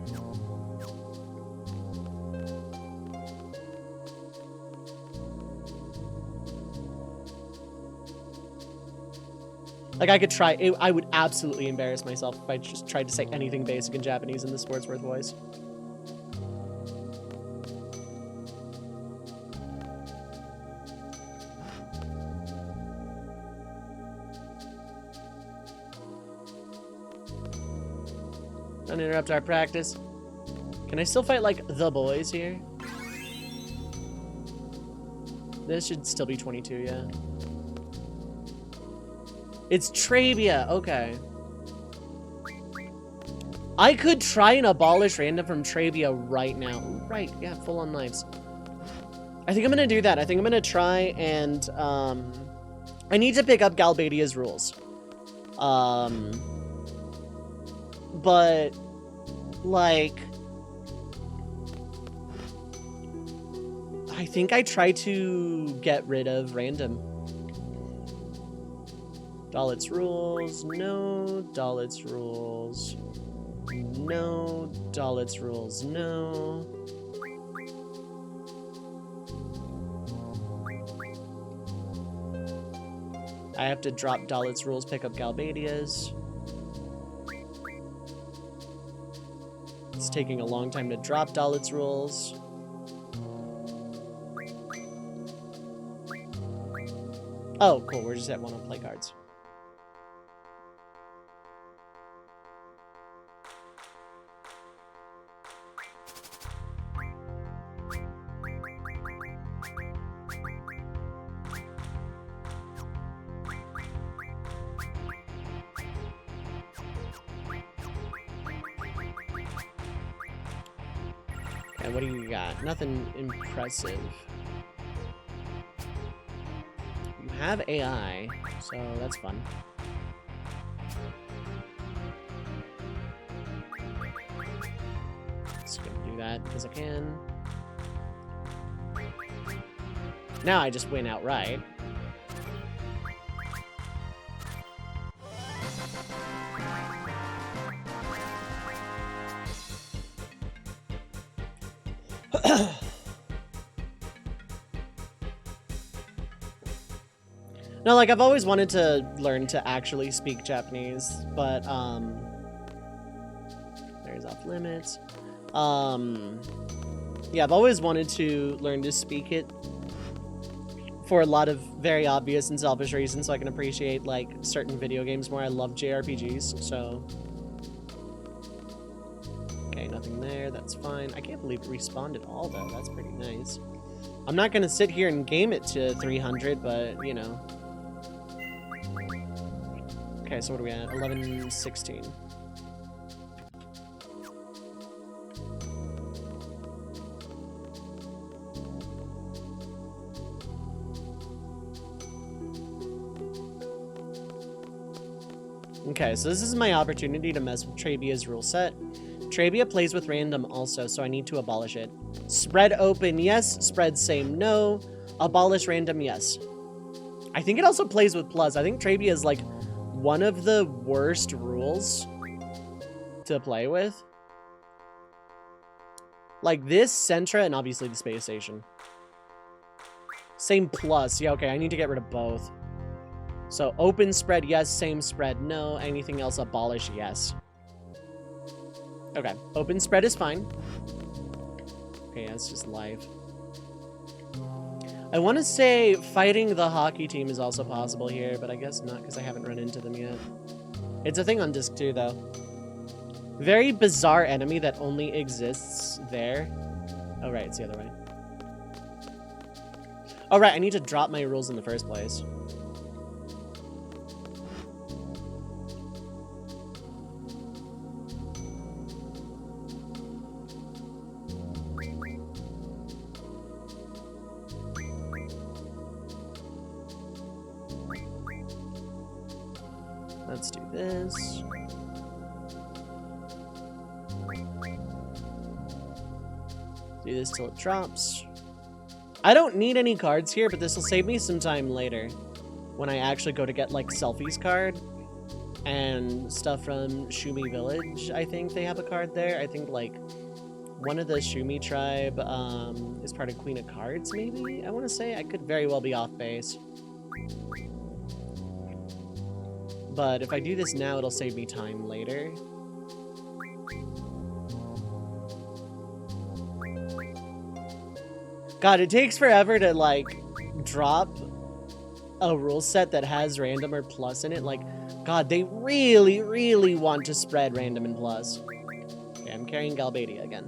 Like, I could try. I would absolutely embarrass myself if I just tried to say anything basic in Japanese in the Sportsworth voice. Don't interrupt our practice. Can I still fight, like, the boys here? This should still be 22, yeah. It's Trabia, okay. I could try and abolish random from Trabia right now. Right, yeah, full on knives. I think I'm gonna do that. I think I'm gonna try and, I need to pick up Galbadia's rules. But, like, I think I try to get rid of random. Dalit's rules, no. Dalit's rules, no. Dalit's rules, no. I have to drop Dalit's rules, pick up Galbadia's. It's taking a long time to drop Dalit's rules. Oh, cool. We're just at one on play cards. And what do you got? Nothing impressive. You have AI, so that's fun. Just gonna do that because I can. Now I just win outright. No, like, I've always wanted to learn to actually speak Japanese, but, there's off limits. Yeah, I've always wanted to learn to speak it for a lot of very obvious and selfish reasons, so I can appreciate, like, certain video games more. I love JRPGs, so... Okay, nothing there, that's fine. I can't believe it respawned at all, though. That's pretty nice. I'm not gonna sit here and game it to 300, but, you know... Okay, so what are we at? 11:16. Okay, so this is my opportunity to mess with Trabia's rule set. Trabia plays with random also, so I need to abolish it. Spread open, yes. Spread same, no. Abolish random, yes. I think it also plays with plus. I think Trabia is, like, one of the worst rules to play with. Like this, Sentra, and obviously the space station. Same plus. Yeah, okay, I need to get rid of both. So open spread, yes. Same spread, no. Anything else, abolish, yes. Okay, open spread is fine. Okay, yeah, it's just live. I want to say fighting the hockey team is also possible here, but I guess not because I haven't run into them yet. It's a thing on disc 2, though. Very bizarre enemy that only exists there. Oh, right, it's the other way. Oh, right, I need to drop my rules in the first place. Let's do this. Do this till it drops. I don't need any cards here, but this will save me some time later when I actually go to get, like, Selfie's card and stuff from Shumi Village. I think they have a card there. I think, like, one of the Shumi tribe is part of Queen of Cards, maybe? I want to say. I could very well be off base. But if I do this now, it'll save me time later. God, it takes forever to, like, drop a rule set that has random or plus in it. Like, God, they really, really want to spread random and plus. Okay, I'm carrying Galbadia again.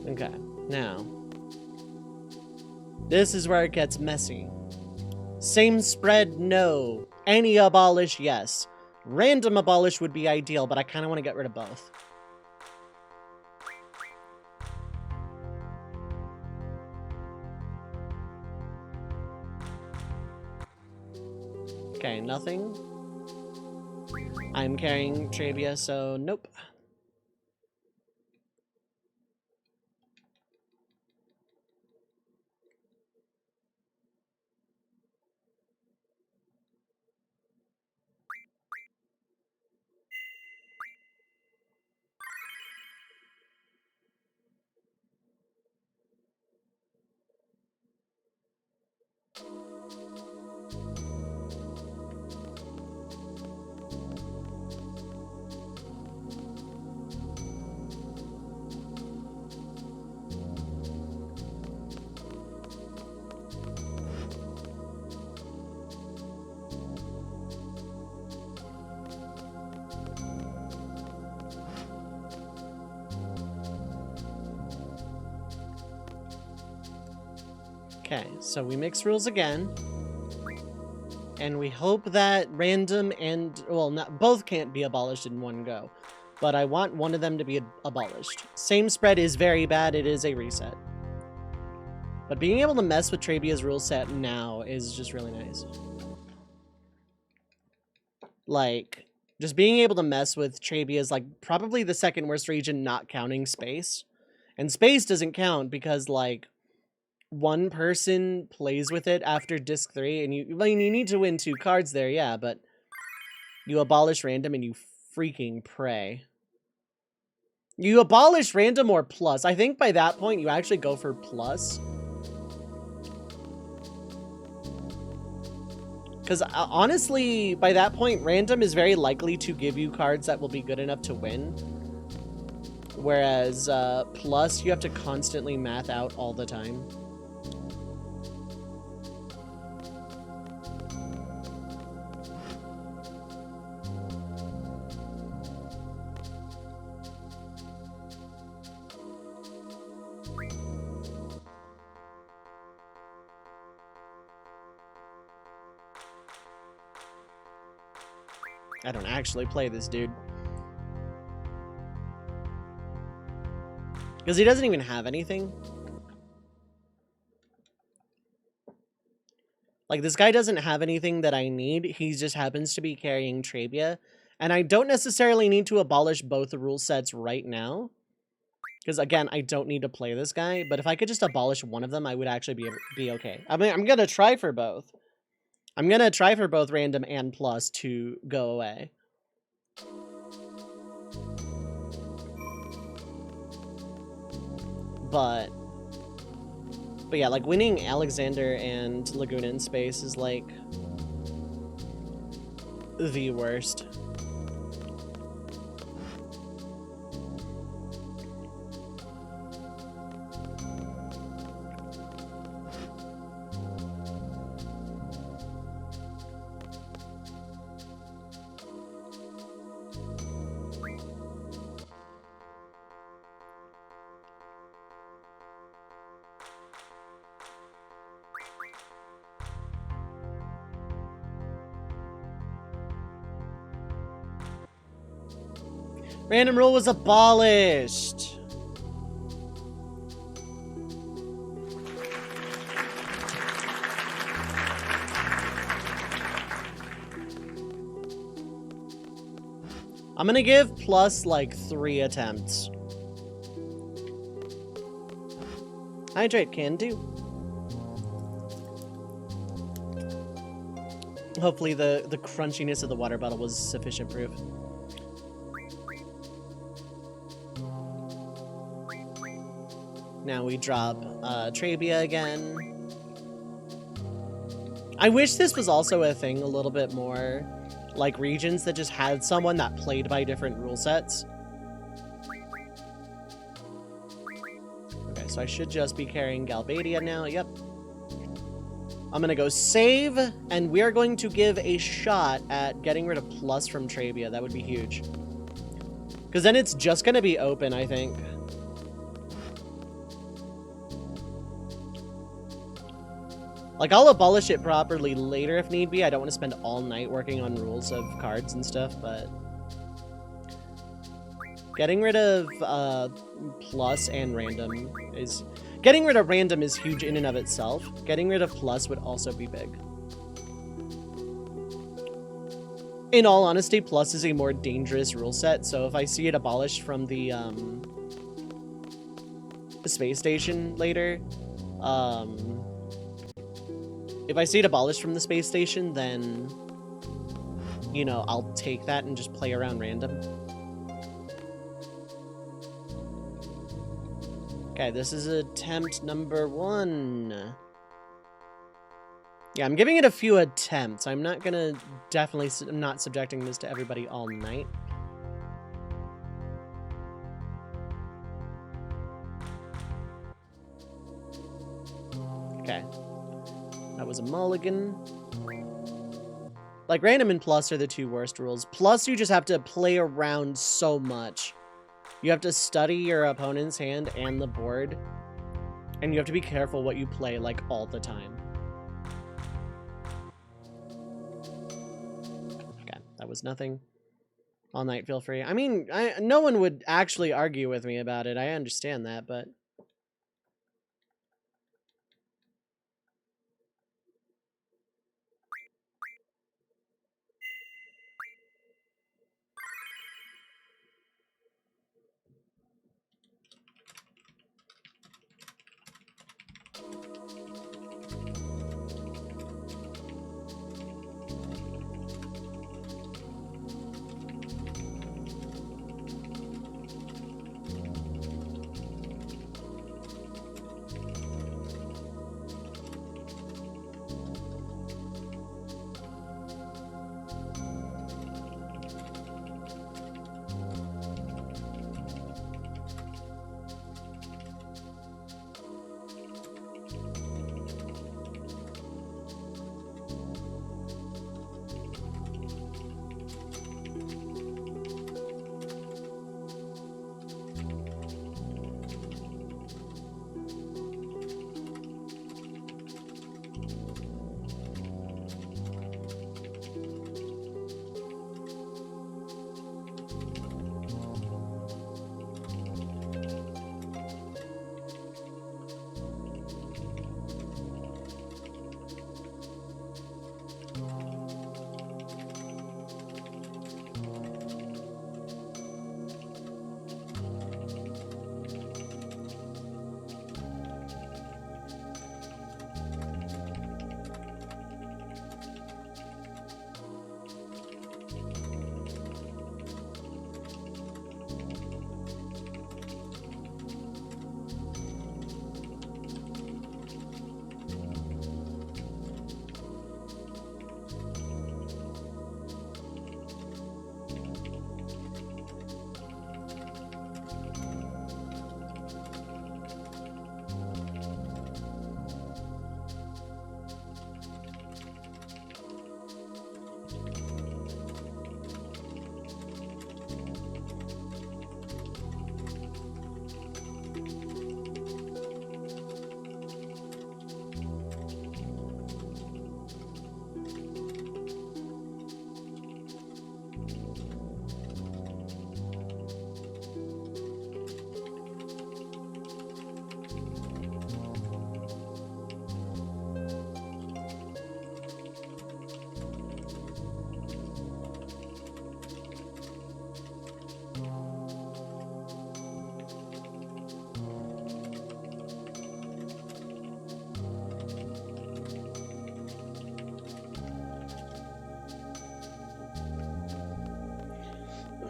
Okay, now. This is where it gets messy. Same spread, no. Any abolish, yes. Random abolish would be ideal, but I kind of want to get rid of both. Okay, nothing. I'm carrying Trabia, so nope. Okay, so we mix rules again. And we hope that random and, well, not both can't be abolished in one go. But I want one of them to be abolished. Same spread is very bad, it is a reset. But being able to mess with Trabia's rule set now is just really nice. Like, just being able to mess with Trabia's, like, probably the second worst region not counting space. And space doesn't count because, like, one person plays with it after disc 3, and you need to win 2 cards there, yeah, but you abolish random and you freaking pray. You abolish random or plus. I think by that point you actually go for plus. Because honestly, by that point, random is very likely to give you cards that will be good enough to win. Whereas plus, you have to constantly math out all the time. I don't actually play this dude. Because he doesn't even have anything. Like, this guy doesn't have anything that I need. He just happens to be carrying Trabia. And I don't necessarily need to abolish both the rule sets right now. Because, again, I don't need to play this guy. But if I could just abolish one of them, I would actually be okay. I mean, I'm going to try for both. I'm going to try for both random and plus to go away. But yeah, like, winning Alexander and Laguna in space is, like, the worst. Random rule was abolished. I'm gonna give plus like 3 attempts. Hydrate can do. Hopefully the crunchiness of the water bottle was sufficient proof. Now we drop Trabia again. I wish this was also a thing a little bit more, like regions that just had someone that played by different rule sets. Okay, so I should just be carrying Galbadia now. Yep. I'm gonna go save, and we are going to give a shot at getting rid of plus from Trabia. That would be huge. Because then it's just gonna be open, I think. Like, I'll abolish it properly later if need be. I don't want to spend all night working on rules of cards and stuff, but getting rid of plus and random is... Getting rid of random is huge in and of itself. Getting rid of plus would also be big. In all honesty, plus is a more dangerous rule set, so if I see it abolished from the space station later, if I see it abolished from the space station, then, you know, I'll take that and just play around random. Okay, this is attempt number 1. Yeah, I'm giving it a few attempts. I'm not gonna I'm not subjecting this to everybody all night. Okay. That was a mulligan. Like, random and plus are the 2 worst rules. Plus, you just have to play around so much. You have to study your opponent's hand and the board. And you have to be careful what you play, like, all the time. Okay, that was nothing. All night, feel free. I mean, no one would actually argue with me about it. I understand that, but...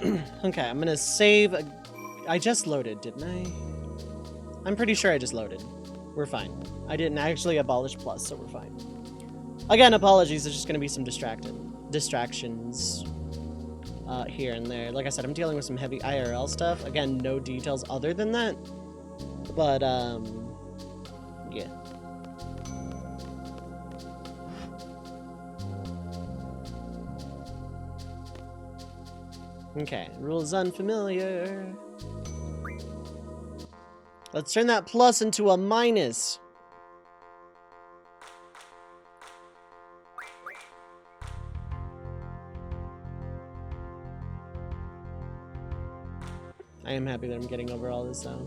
Okay, I'm gonna save. I just loaded, didn't I? I'm pretty sure I just loaded. We're fine. I didn't actually abolish plus, so we're fine. Again, apologies. There's just gonna be some distractions here and there. Like I said, I'm dealing with some heavy IRL stuff. Again, no details other than that. But yeah. Okay, rules unfamiliar. Let's turn that plus into a minus. I am happy that I'm getting over all this though.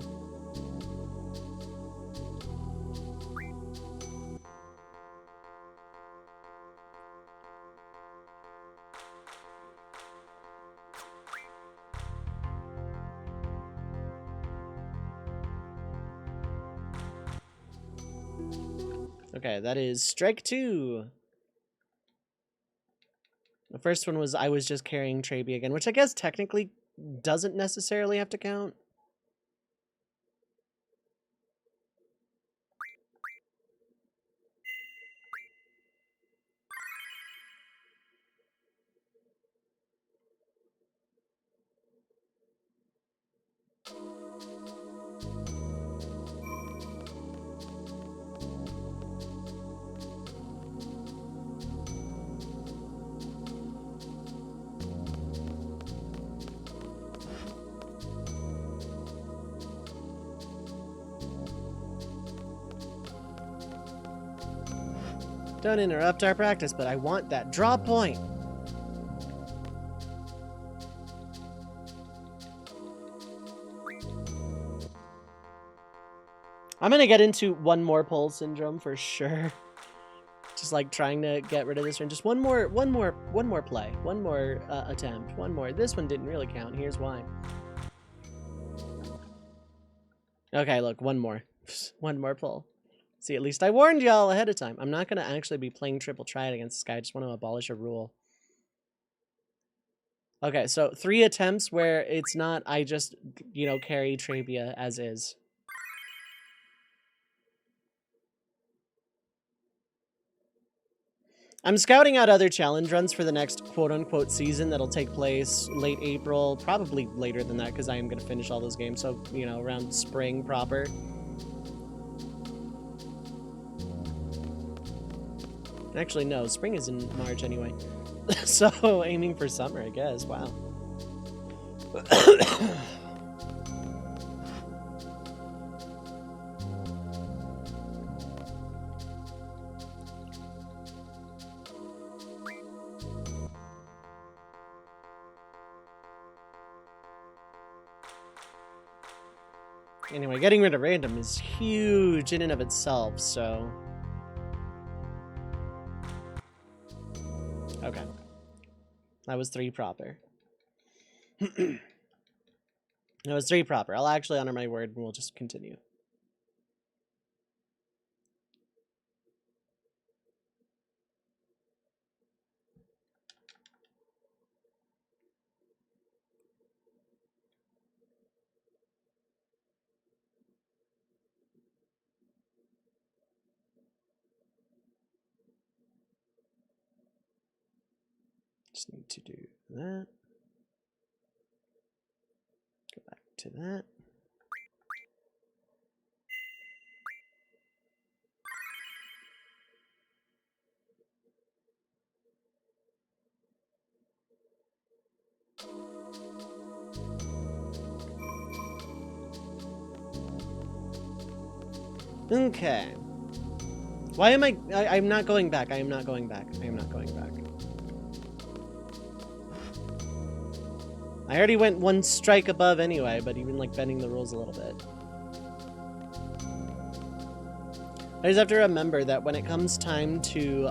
Okay, that is strike 2. The first one was I was just carrying Traby again, which I guess technically doesn't necessarily have to count. Don't interrupt our practice, but I want that draw point. I'm gonna get into one more pull syndrome for sure. Just like trying to get rid of this one. Just one more play, one more attempt, one more. This one didn't really count. Here's why. Okay, look, one more, one more pull. See, at least I warned y'all ahead of time. I'm not gonna actually be playing triple triad against this guy. I just want to abolish a rule. Okay, so 3 attempts where it's not I just, you know, carry Trabia as is. I'm scouting out other challenge runs for the next quote-unquote season that'll take place late April, probably later than that because I am going to finish all those games, so, you know, around spring proper. Actually, no, spring is in March anyway. So, aiming for summer, I guess. Wow. Anyway, getting rid of random is huge in and of itself, so... Okay. That was 3 proper. That was 3 proper. I'll actually honor my word and we'll just continue. Just need to do that. Go back to that. Okay. Why am I'm not going back. I am not going back. I am not going back. I already went 1 strike above anyway, but even like bending the rules a little bit. I just have to remember that when it comes time to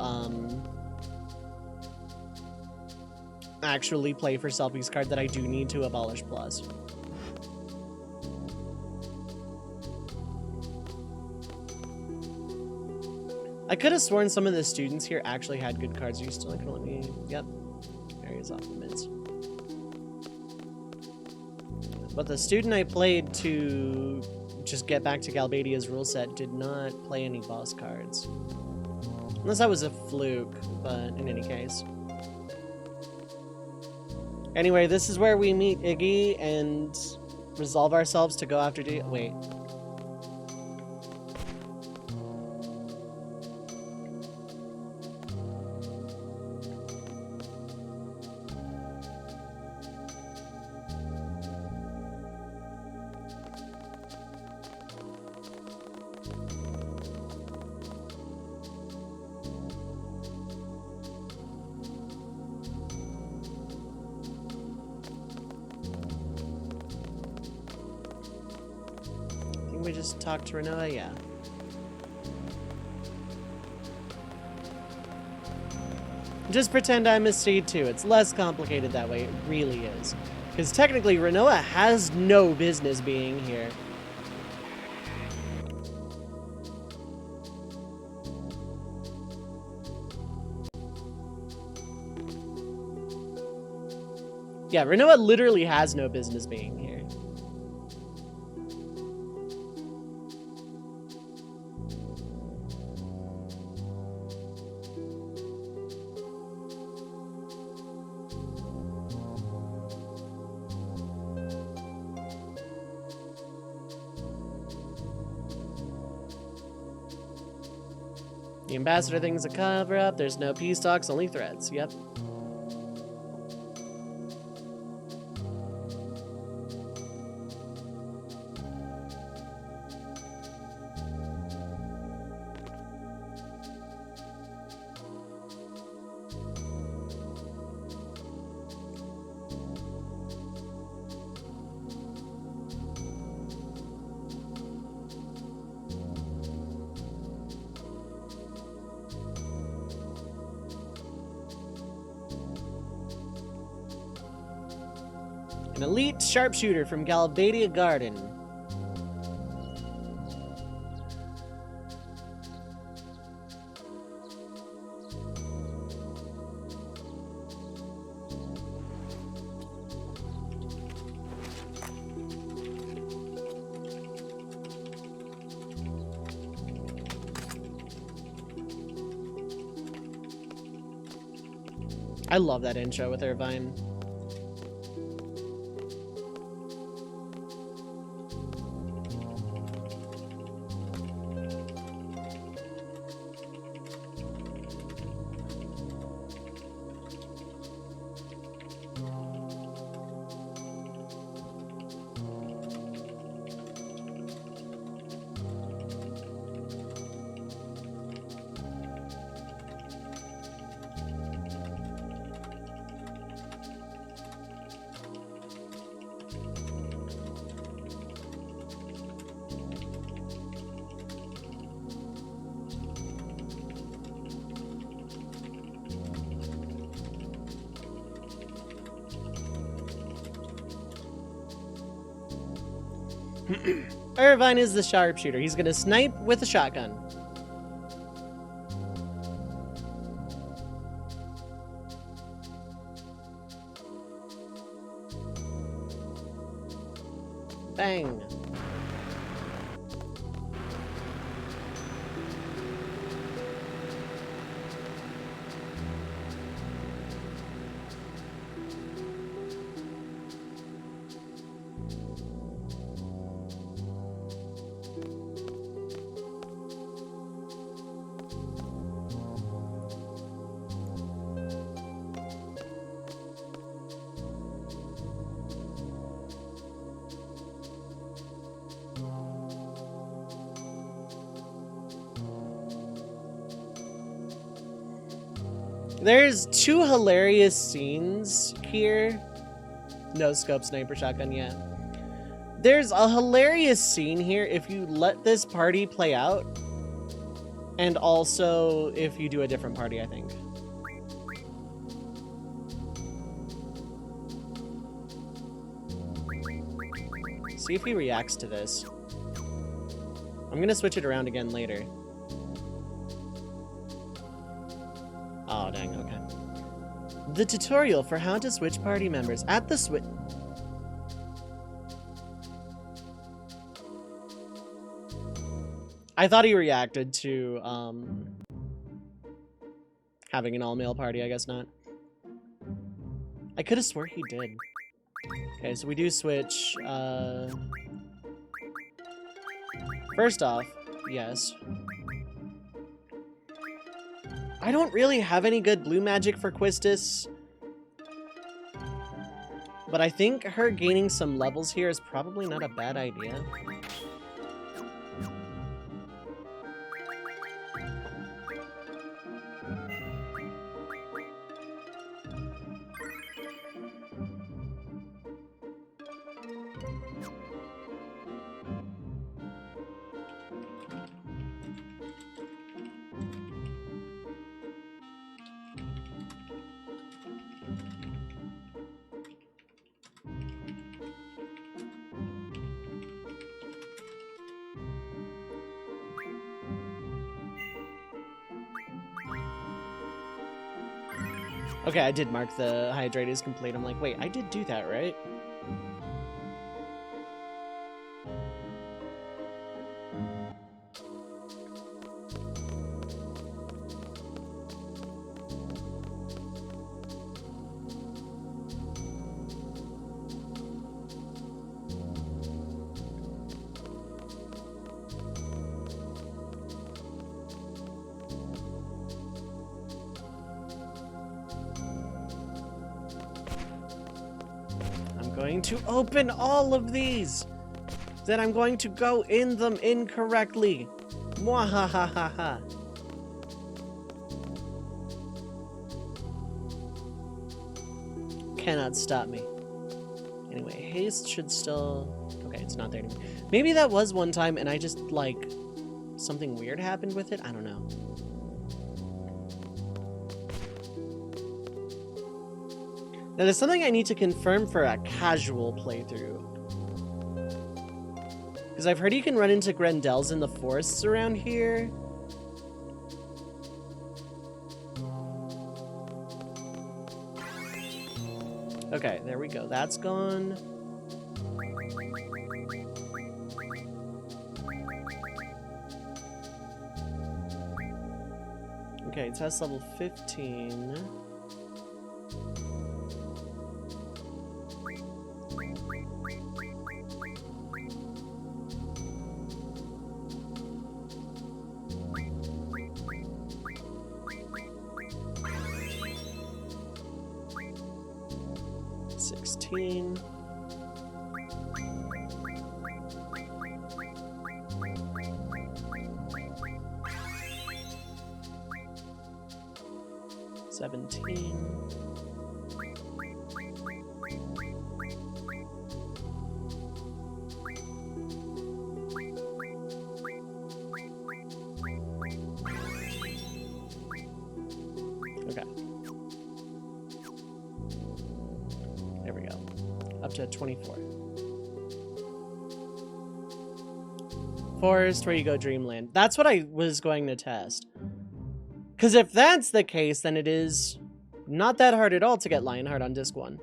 actually play for Selfie's card that I do need to abolish plus. I could have sworn some of the students here actually had good cards. Are you still not gonna let me? Yep. Areas off limits. But the student I played to just get back to Galbadia's rule set did not play any boss cards. Unless that was a fluke, but in any case. Anyway, this is where we meet Iggy and resolve ourselves to go after wait. We just talked to Renoa, yeah. Just pretend I'm a Steed too. It's less complicated that way. It really is. Because technically, Renoa has no business being here. Yeah, Renoa literally has no business being here. The ambassador thing's a cover-up. There's no peace talks, only threats. Yep. An elite sharpshooter from Galbadia Garden. I love that intro with Irvine. Irvine is the sharpshooter. He's gonna snipe with a shotgun. Bang. There's two hilarious scenes here. No scope sniper shotgun, yeah. There's a hilarious scene here if you let this party play out. And also if you do a different party, I think. See if he reacts to this. I'm gonna switch it around again later. Oh, dang, okay. The tutorial for how to switch party members. At the switch... I thought he reacted to having an all-male party. I guess not. I could have swore he did. Okay, so we do switch. First off, yes. I don't really have any good blue magic for Quistis. But I think her gaining some levels here is probably not a bad idea. Okay, I did mark the hydrate is complete. I'm like, wait, I did do that, right? To open all of these, then I'm going to go in them incorrectly. Mwahahaha. Cannot stop me. Anyway, haste should still... Okay, it's not there anymore. Maybe that was one time and I just, like, something weird happened with it? I don't know. That is something I need to confirm for a casual playthrough. Because I've heard you can run into Grendels in the forests around here. Okay, there we go. That's gone. Okay, test level 15. Okay. There we go. Up to 24. Forest, where you go, Dreamland. That's what I was going to test. Because if that's the case, then it is not that hard at all to get Lionheart on disc 1.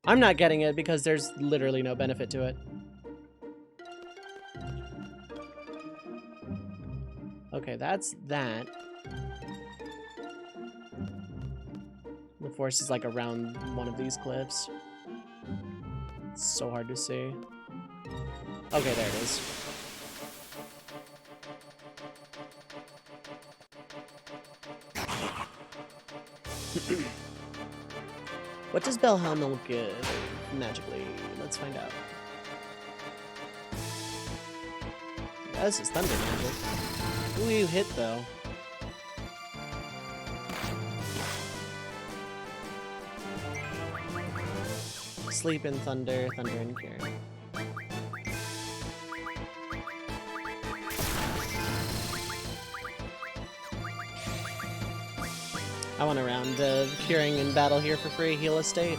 I'm not getting it because there's literally no benefit to it. Okay, that's that. The forest is like around one of these cliffs. It's so hard to see. Okay, there it is. What does Belhelmel give magically? Let's find out. Yeah, this is thunder magic. Ooh, you hit though. Sleep in thunder, thunder and cure. I want a round of curing in battle here for free. Heal estate.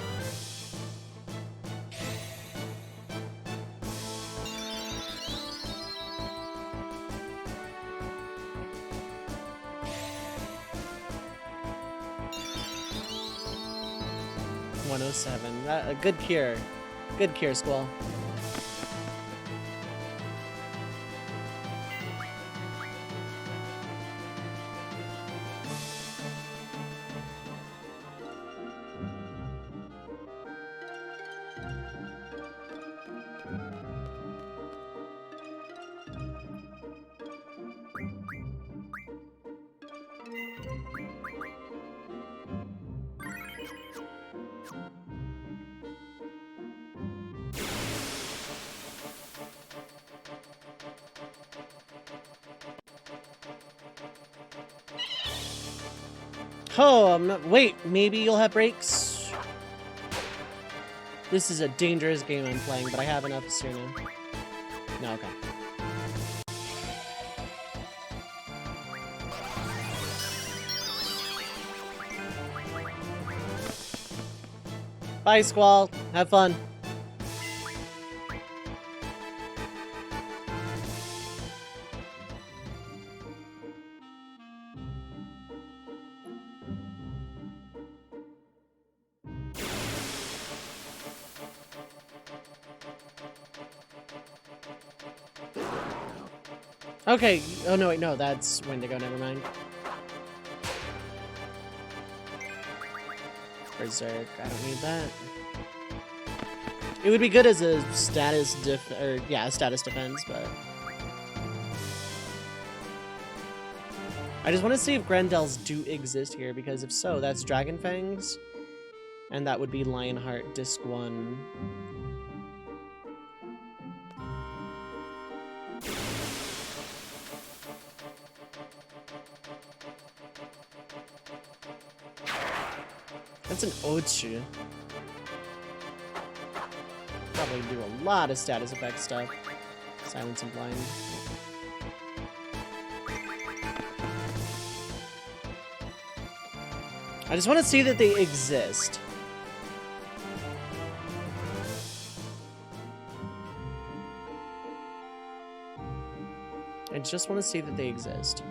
A good cure. Good cure, Squall. Oh, wait, maybe you'll have breaks? This is a dangerous game I'm playing, but I have enough sooner. No, okay. Bye, Squall. Have fun. Okay. Oh, no, wait, no, that's Wendigo. Never mind. Berserk. I don't need that. It would be good as a status status defense, but I just want to see if Grendels do exist here, because if so, that's Dragon Fangs, and that would be Lionheart Disc 1. That's an Ochu. Probably do a lot of status effect stuff. Silence and Blind. I just want to see that they exist. I just want to see that they exist.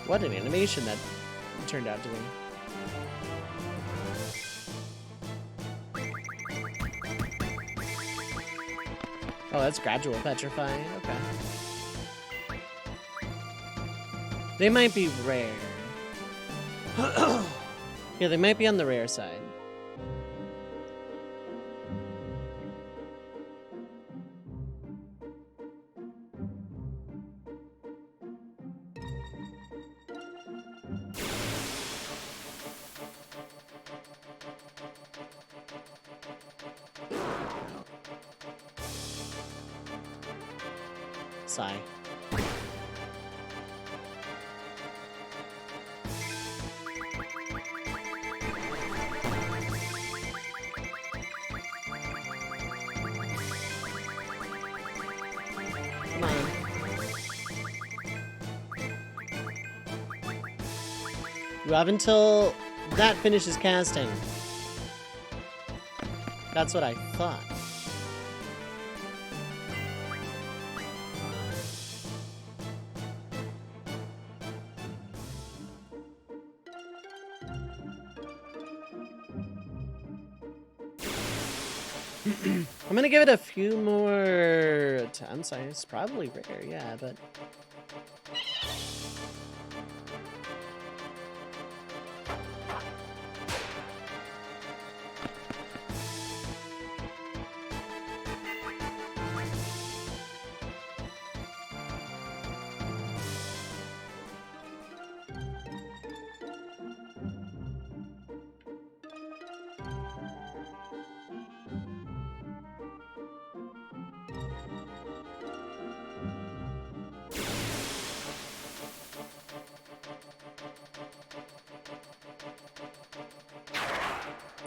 What an animation that turned out to be. Oh, that's gradual petrify. Okay. They might be rare. Yeah, they might be on the rare side. Sigh. Come on. You have until that finishes casting. That's what I thought. I'm gonna give it a few more attempts. It's probably rare, yeah, but...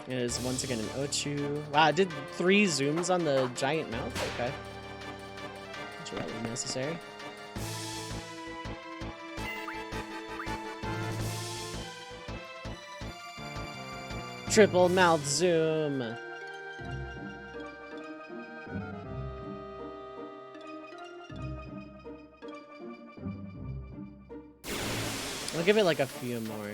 It is once again an Ochu. Wow, I did 3 zooms on the giant mouth? Okay. Not sure that was necessary. Triple mouth zoom. I'll give it like a few more.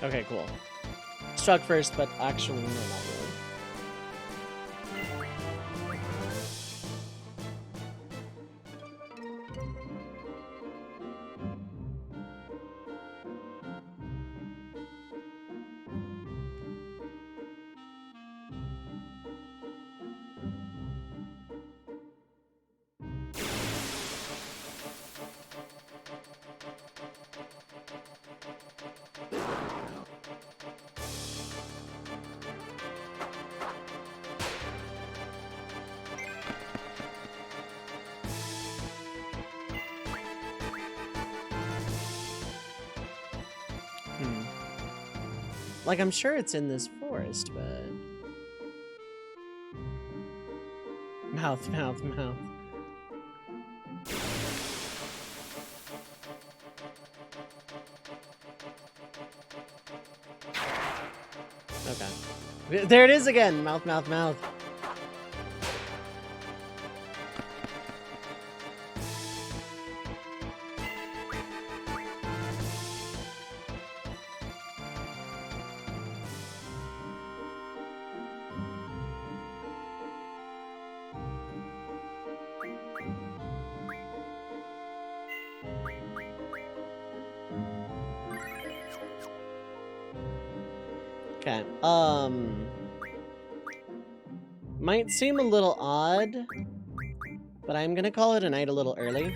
Okay, cool. struck first, but actually, no, not really. Like, I'm sure it's in this forest, but... Mouth, mouth, mouth. Okay. There it is again! Mouth, mouth, mouth. Okay, might seem a little odd, but I'm gonna call it a night a little early.